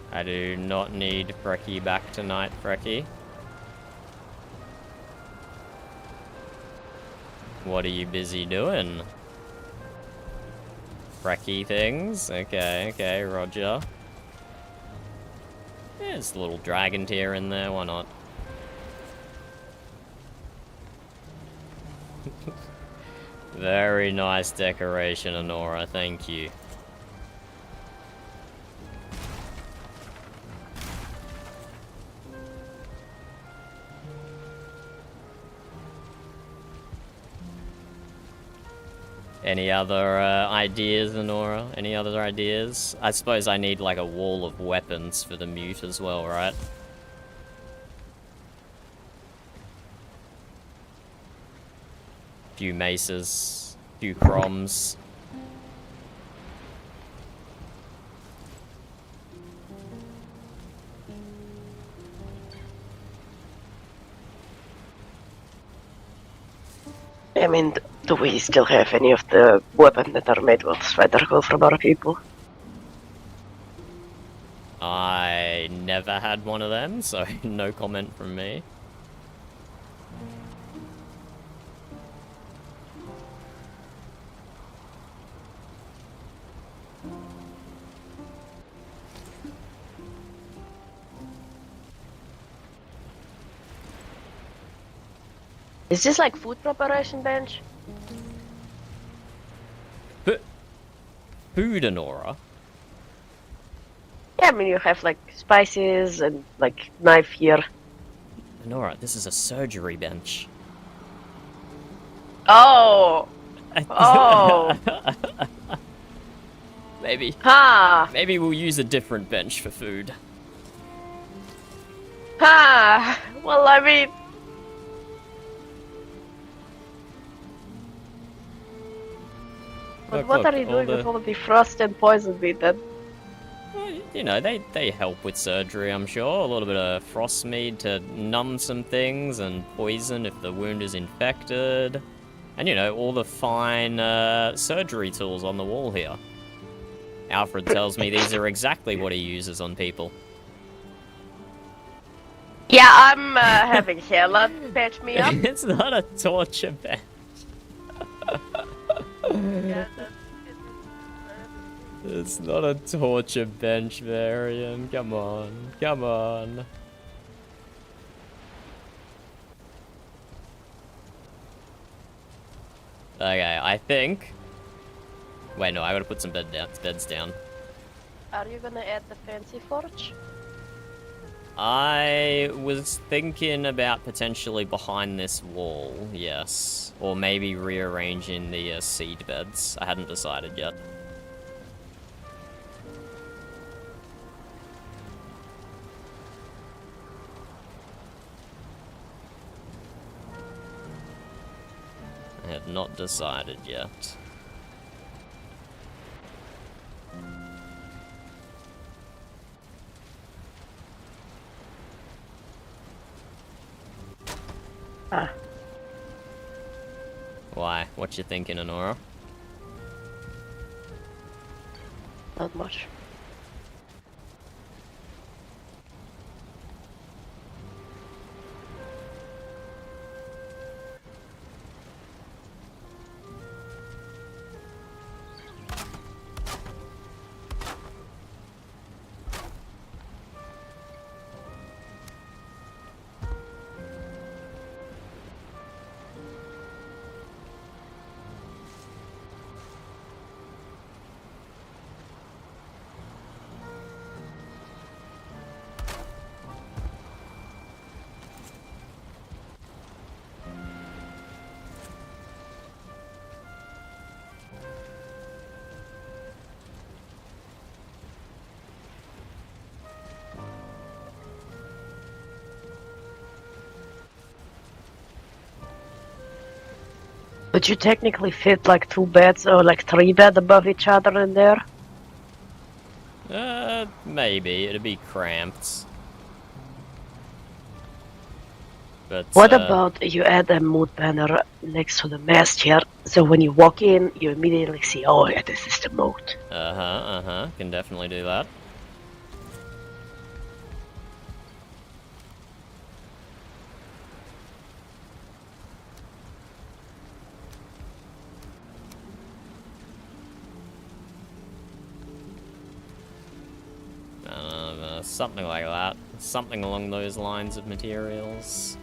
I do not need Frecky back tonight, Frecky. What are you busy doing? Frecky things? Okay, okay, roger. There's a little dragon tier in there, why not? Very nice decoration, Honora, thank you. Any other ideas, Honora? Any other ideas? I suppose I need like a wall of weapons for the mute as well, right? Few maces, few chroms. I mean, do we still have any of the weapons that are made with spider gold from other people? I never had one of them, so no comment from me. Is this like food preparation bench? Food, Honora? Yeah, I mean you have like spices and like knife here. Honora, this is a surgery bench. Oh! Oh! Maybe. Ha! Maybe we'll use a different bench for food. Ha! Well, I mean... But Look, what look, are you all doing the- with all of the frost and poison meat then? Well, you know, they help with surgery, I'm sure. A little bit of frost mead to numb some things and poison if the wound is infected. And, you know, all the fine surgery tools on the wall here. Alfred tells me these are exactly what he uses on people. Yeah, I'm having Hela patch me up. It's not a torture bench. Yeah, It's not a torture bench, Varian. Come on. Come on. Okay, I think... Wait, no, I gotta put some beds down. Are you gonna add the fancy forge? I was thinking about potentially behind this wall, yes. Or maybe rearranging the seed beds. I hadn't decided yet. I have not decided yet. Ah. Why? What you thinking, Honora? Not much. Would you technically fit like 2 beds or like 3 beds above each other in there? Maybe. It'd be cramped. But, What about you add a mood banner next to the mast here, so when you walk in, you immediately see, oh yeah, this is the mood. Can definitely do that. Something like that. Something along those lines of materials.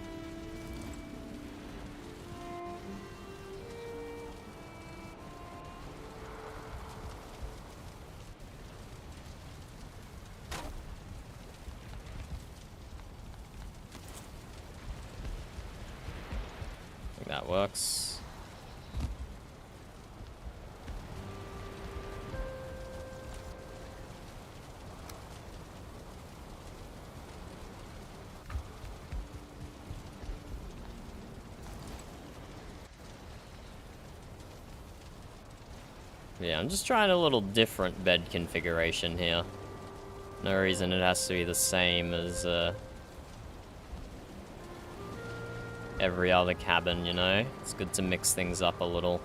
I think that works. Yeah, I'm just trying a little different bed configuration here. No reason it has to be the same as every other cabin, you know? It's good to mix things up a little.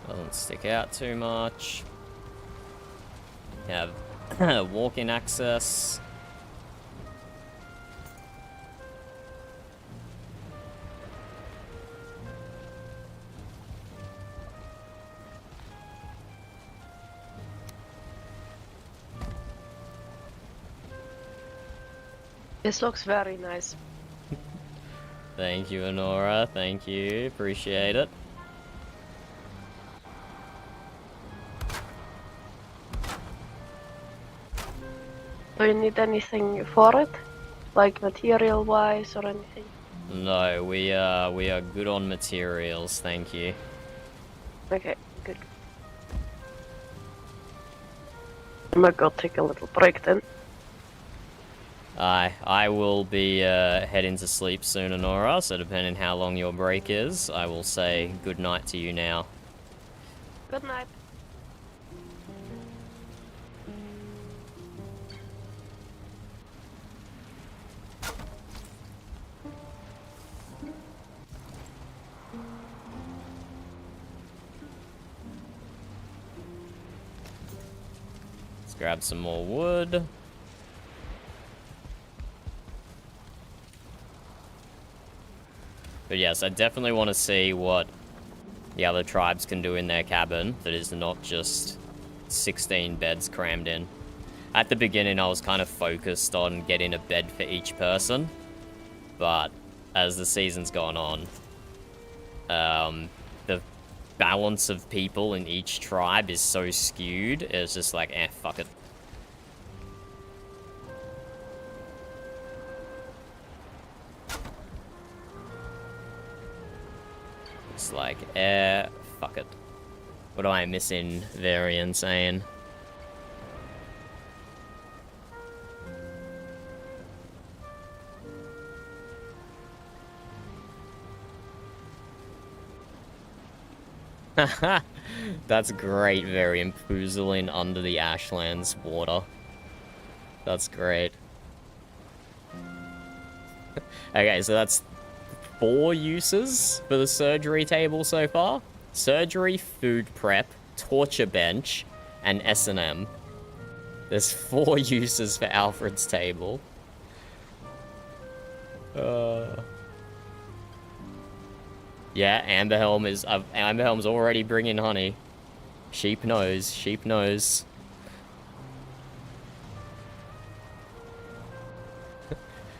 Doesn't stick out too much. Have walk-in access. This looks very nice. Thank you, Honora. Thank you. Appreciate it. Do you need anything for it? Like material-wise or anything? No, we are good on materials, thank you. Okay, good. I might go take a little break then. I will be heading to sleep soon, Honora, so depending how long your break is, I will say good night to you now. Good night. Let's grab some more wood. But yes, I definitely want to see what the other tribes can do in their cabin that is not just 16 beds crammed in. At the beginning, I was kind of focused on getting a bed for each person, but as the season's gone on, the balance of people in each tribe is so skewed, it's just like, fuck it. It's like, fuck it. What am I missing? Very insane. That's great, Varian. Poozling under the Ashlands water. That's great. Okay, so that's 4 uses for the surgery table so far. Surgery, food prep, torture bench, and S&M. There's 4 uses for Alfred's table. Yeah, Amberhelm's already bringing honey. Sheep knows, sheep knows.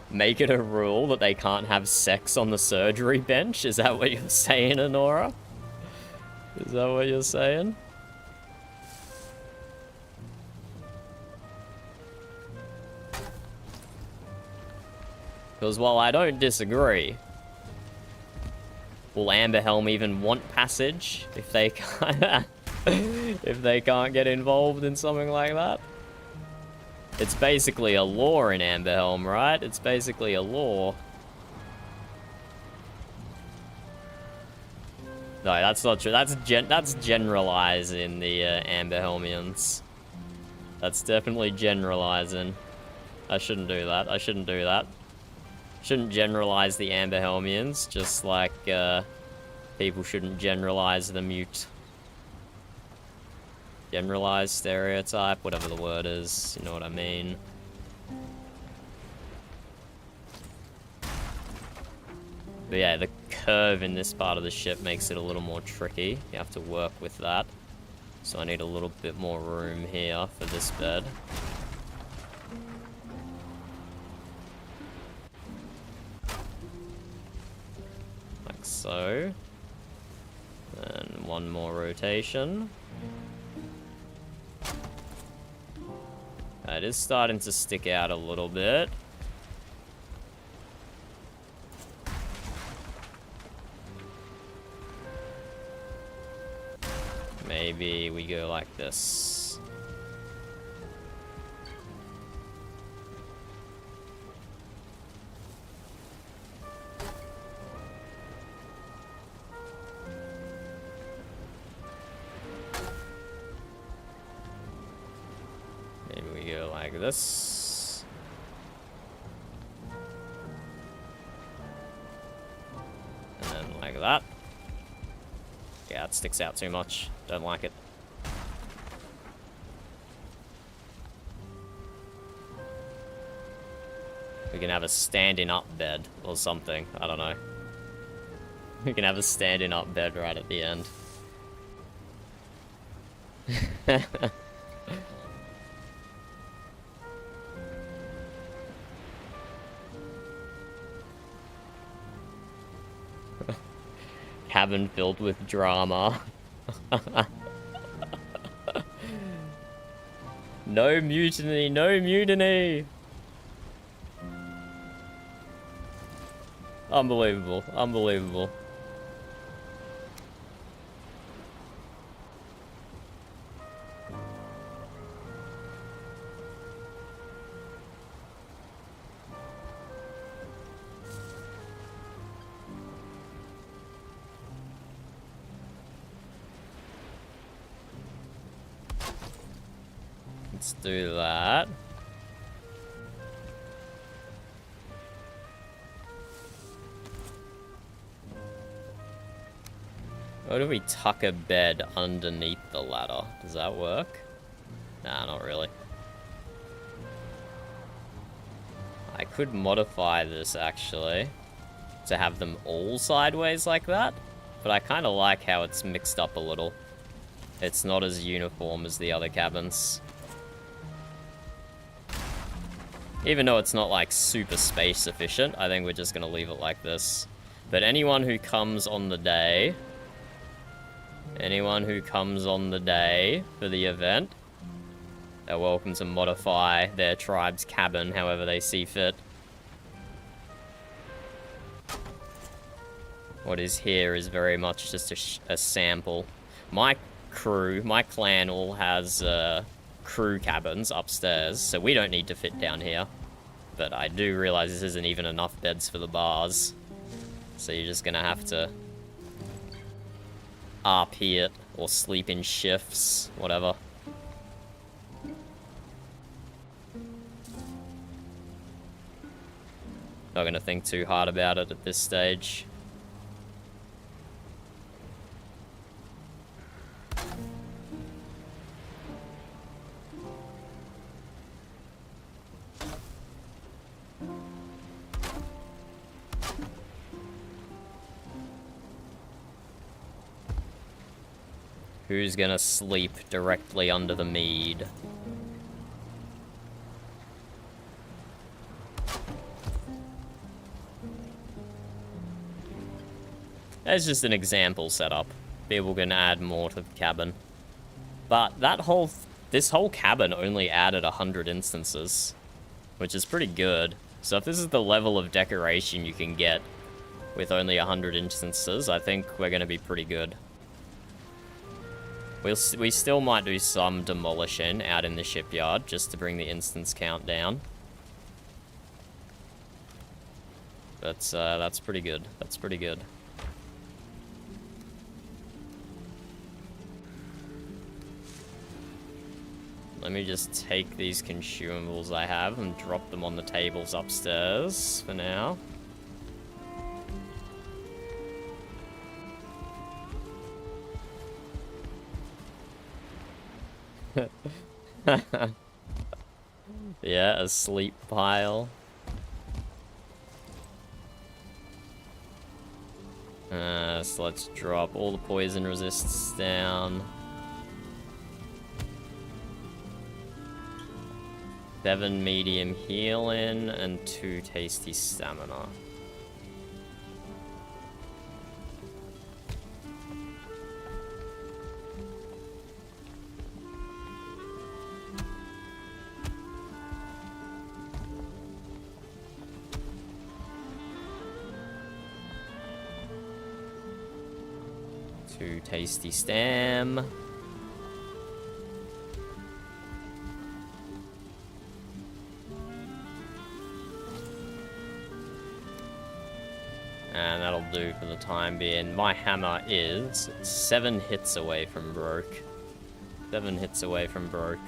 Make it a rule that they can't have sex on the surgery bench? Is that what you're saying, Honora? Is that what you're saying? Because while I don't disagree, will Amberhelm even want passage if they can't if they can't get involved in something like that? It's basically a law in Amberhelm, right? It's basically a law. No, that's not true. That's generalizing the Amberhelmians. That's definitely generalizing. I shouldn't do that. I shouldn't do that. Shouldn't generalize the Amberhelmians, just like people shouldn't generalize the mute. Generalized stereotype, whatever the word is, you know what I mean. But yeah, the curve in this part of the ship makes it a little more tricky. You have to work with that. So I need a little bit more room here for this bed. Like so. And one more rotation. It is starting to stick out a little bit. Maybe we go like this. Maybe we go like this. And then like that. Yeah, it sticks out too much. Don't like it. We can have a standing up bed or something. I don't know. We can have a standing up bed right at the end. cabin filled with drama. No mutiny, no mutiny! Unbelievable, unbelievable. Let's do that. What if we tuck a bed underneath the ladder? Does that work? Nah, not really. I could modify this actually to have them all sideways like that, but I kind of like how it's mixed up a little. It's not as uniform as the other cabins. Even though it's not like super space efficient, I think we're just gonna leave it like this. But anyone who comes on the day for the event, they're welcome to modify their tribe's cabin however they see fit. What is here is very much just a sample. My clan all has crew cabins upstairs, so we don't need to fit down here. But I do realize this isn't even enough beds for the bars. So you're just gonna have to RP it or sleep in shifts, whatever. Not gonna think too hard about it at this stage. Who's gonna sleep directly under the mead? That's just an example setup. People can add more to the cabin. But this whole cabin only added 100 instances, which is pretty good. So if this is the level of decoration you can get with only 100 instances, I think we're gonna be pretty good. We still might do some demolition out in the shipyard just to bring the instance count down. But that's pretty good. That's pretty good. Let me just take these consumables I have and drop them on the tables upstairs for now. Yeah, a sleep pile. So let's drop all the poison resists down. 7 medium healing and 2 tasty stamina. Tasty stam. And that'll do for the time being. My hammer is 7 hits away from broke. 7 hits away from broke.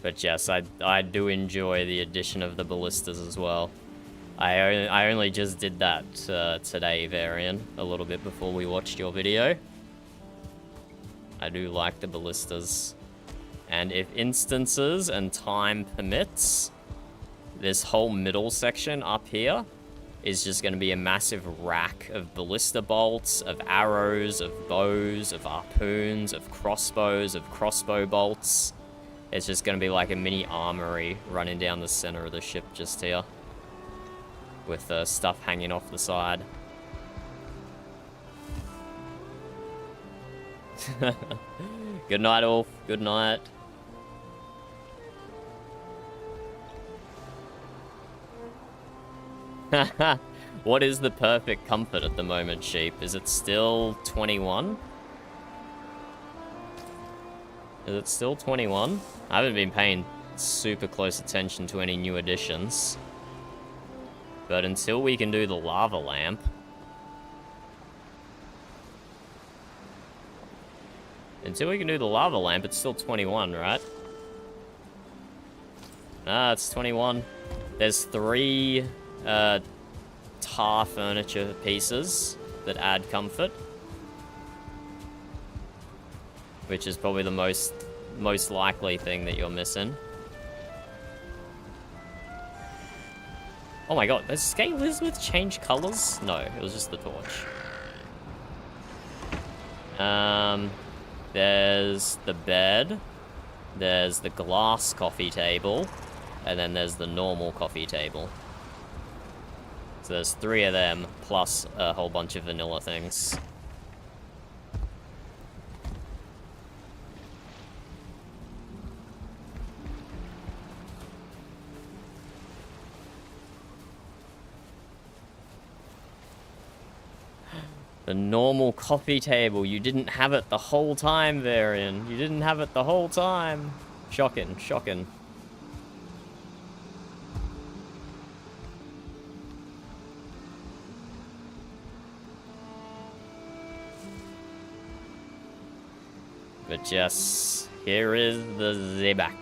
But yes, I do enjoy the addition of the ballistas as well. I only just did that today, Varian, a little bit before we watched your video. I do like the ballistas. And if instances and time permits, this whole middle section up here is just going to be a massive rack of ballista bolts, of arrows, of bows, of harpoons, of crossbow bolts. It's just going to be like a mini armory running down the center of the ship just here. with stuff hanging off the side. Good night, all. Good night. What is the perfect comfort at the moment, Sheep? Is it still 21? Is it still 21? I haven't been paying super close attention to any new additions. But until we can do the lava lamp... Until we can do the lava lamp, it's still 21, right? Ah, it's 21. There's 3 tar furniture pieces that add comfort. Which is probably the most likely thing that you're missing. Oh my god, does Skate Elizabeth change colors? No, it was just the torch. There's the bed. There's the glass coffee table. And then there's the normal coffee table. So there's 3 of them, plus a whole bunch of vanilla things. The normal coffee table. You didn't have it the whole time, Varian. You didn't have it the whole time. Shocking, shocking. But yes, here is the Zebak.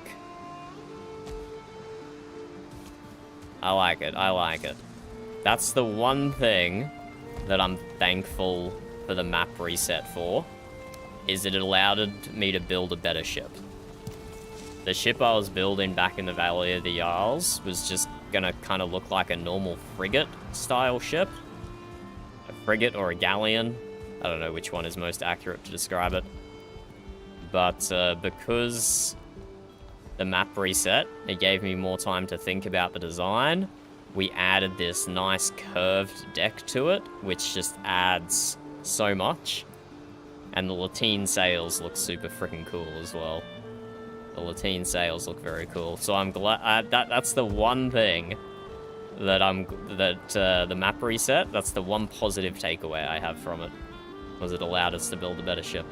I like it, I like it. That's the one thing that I'm thankful for the map reset for, is it allowed me to build a better ship. The ship I was building back in the Valley of the Isles was just gonna kind of look like a normal frigate style ship. A frigate or a galleon. I don't know which one is most accurate to describe it. But because the map reset, it gave me more time to think about the design. We added this nice curved deck to it, which just adds so much. And the lateen sails look super freaking cool as well. The lateen sails look very cool. So I'm glad that's the one thing that the map reset. That's the one positive takeaway I have from it, was it allowed us to build a better ship.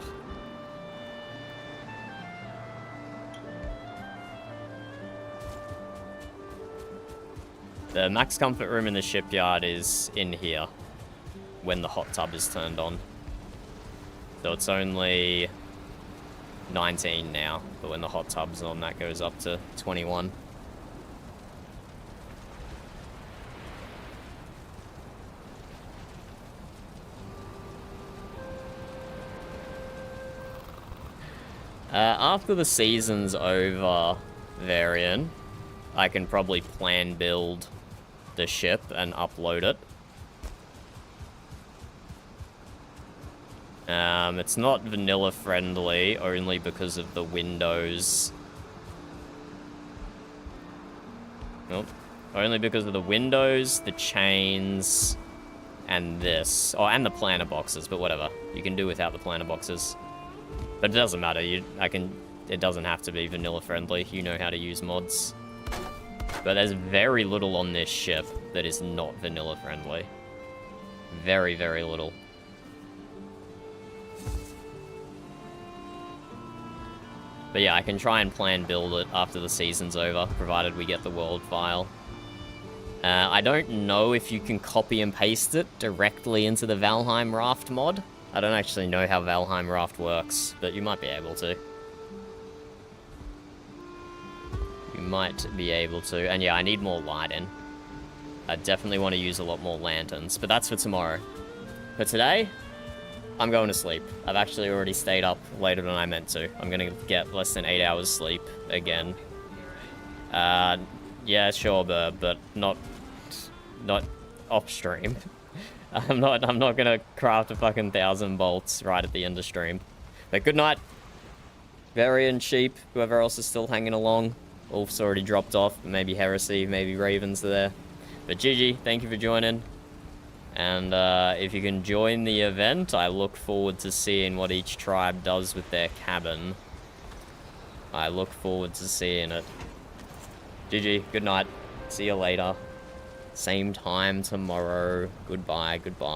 The max comfort room in the shipyard is in here when the hot tub is turned on. So it's only 19 now, but when the hot tub's on, that goes up to 21. After the season's over, Varian, I can probably plan build the ship and upload it. It's not vanilla friendly only because of the windows. Nope. Only because of the windows, the chains, and this. Oh, and the planter boxes, but whatever. You can do without the planter boxes. But it doesn't matter. It doesn't have to be vanilla friendly. You know how to use mods. But there's very little on this ship that is not vanilla friendly. Very, very little. But yeah, I can try and plan build it after the season's over, provided we get the world file. I don't know if you can copy and paste it directly into the Valheim Raft mod. I don't actually know how Valheim Raft works, but you might be able to. You might be able to. And yeah, I need more lighting. I definitely want to use a lot more lanterns, but that's for tomorrow. For today, I'm going to sleep. I've actually already stayed up later than I meant to. I'm going to get less than 8 hours sleep again. Yeah, sure, but not off stream. I'm not gonna craft a fucking 1,000 bolts right at the end of stream. But good night, Varian, Sheep, whoever else is still hanging along. Ulf's already dropped off. Maybe Heresy, maybe Ravens are there. But GG, thank you for joining. And if you can join the event, I look forward to seeing what each tribe does with their cabin. I look forward to seeing it. GG, good night. See you later. Same time tomorrow. Goodbye, goodbye.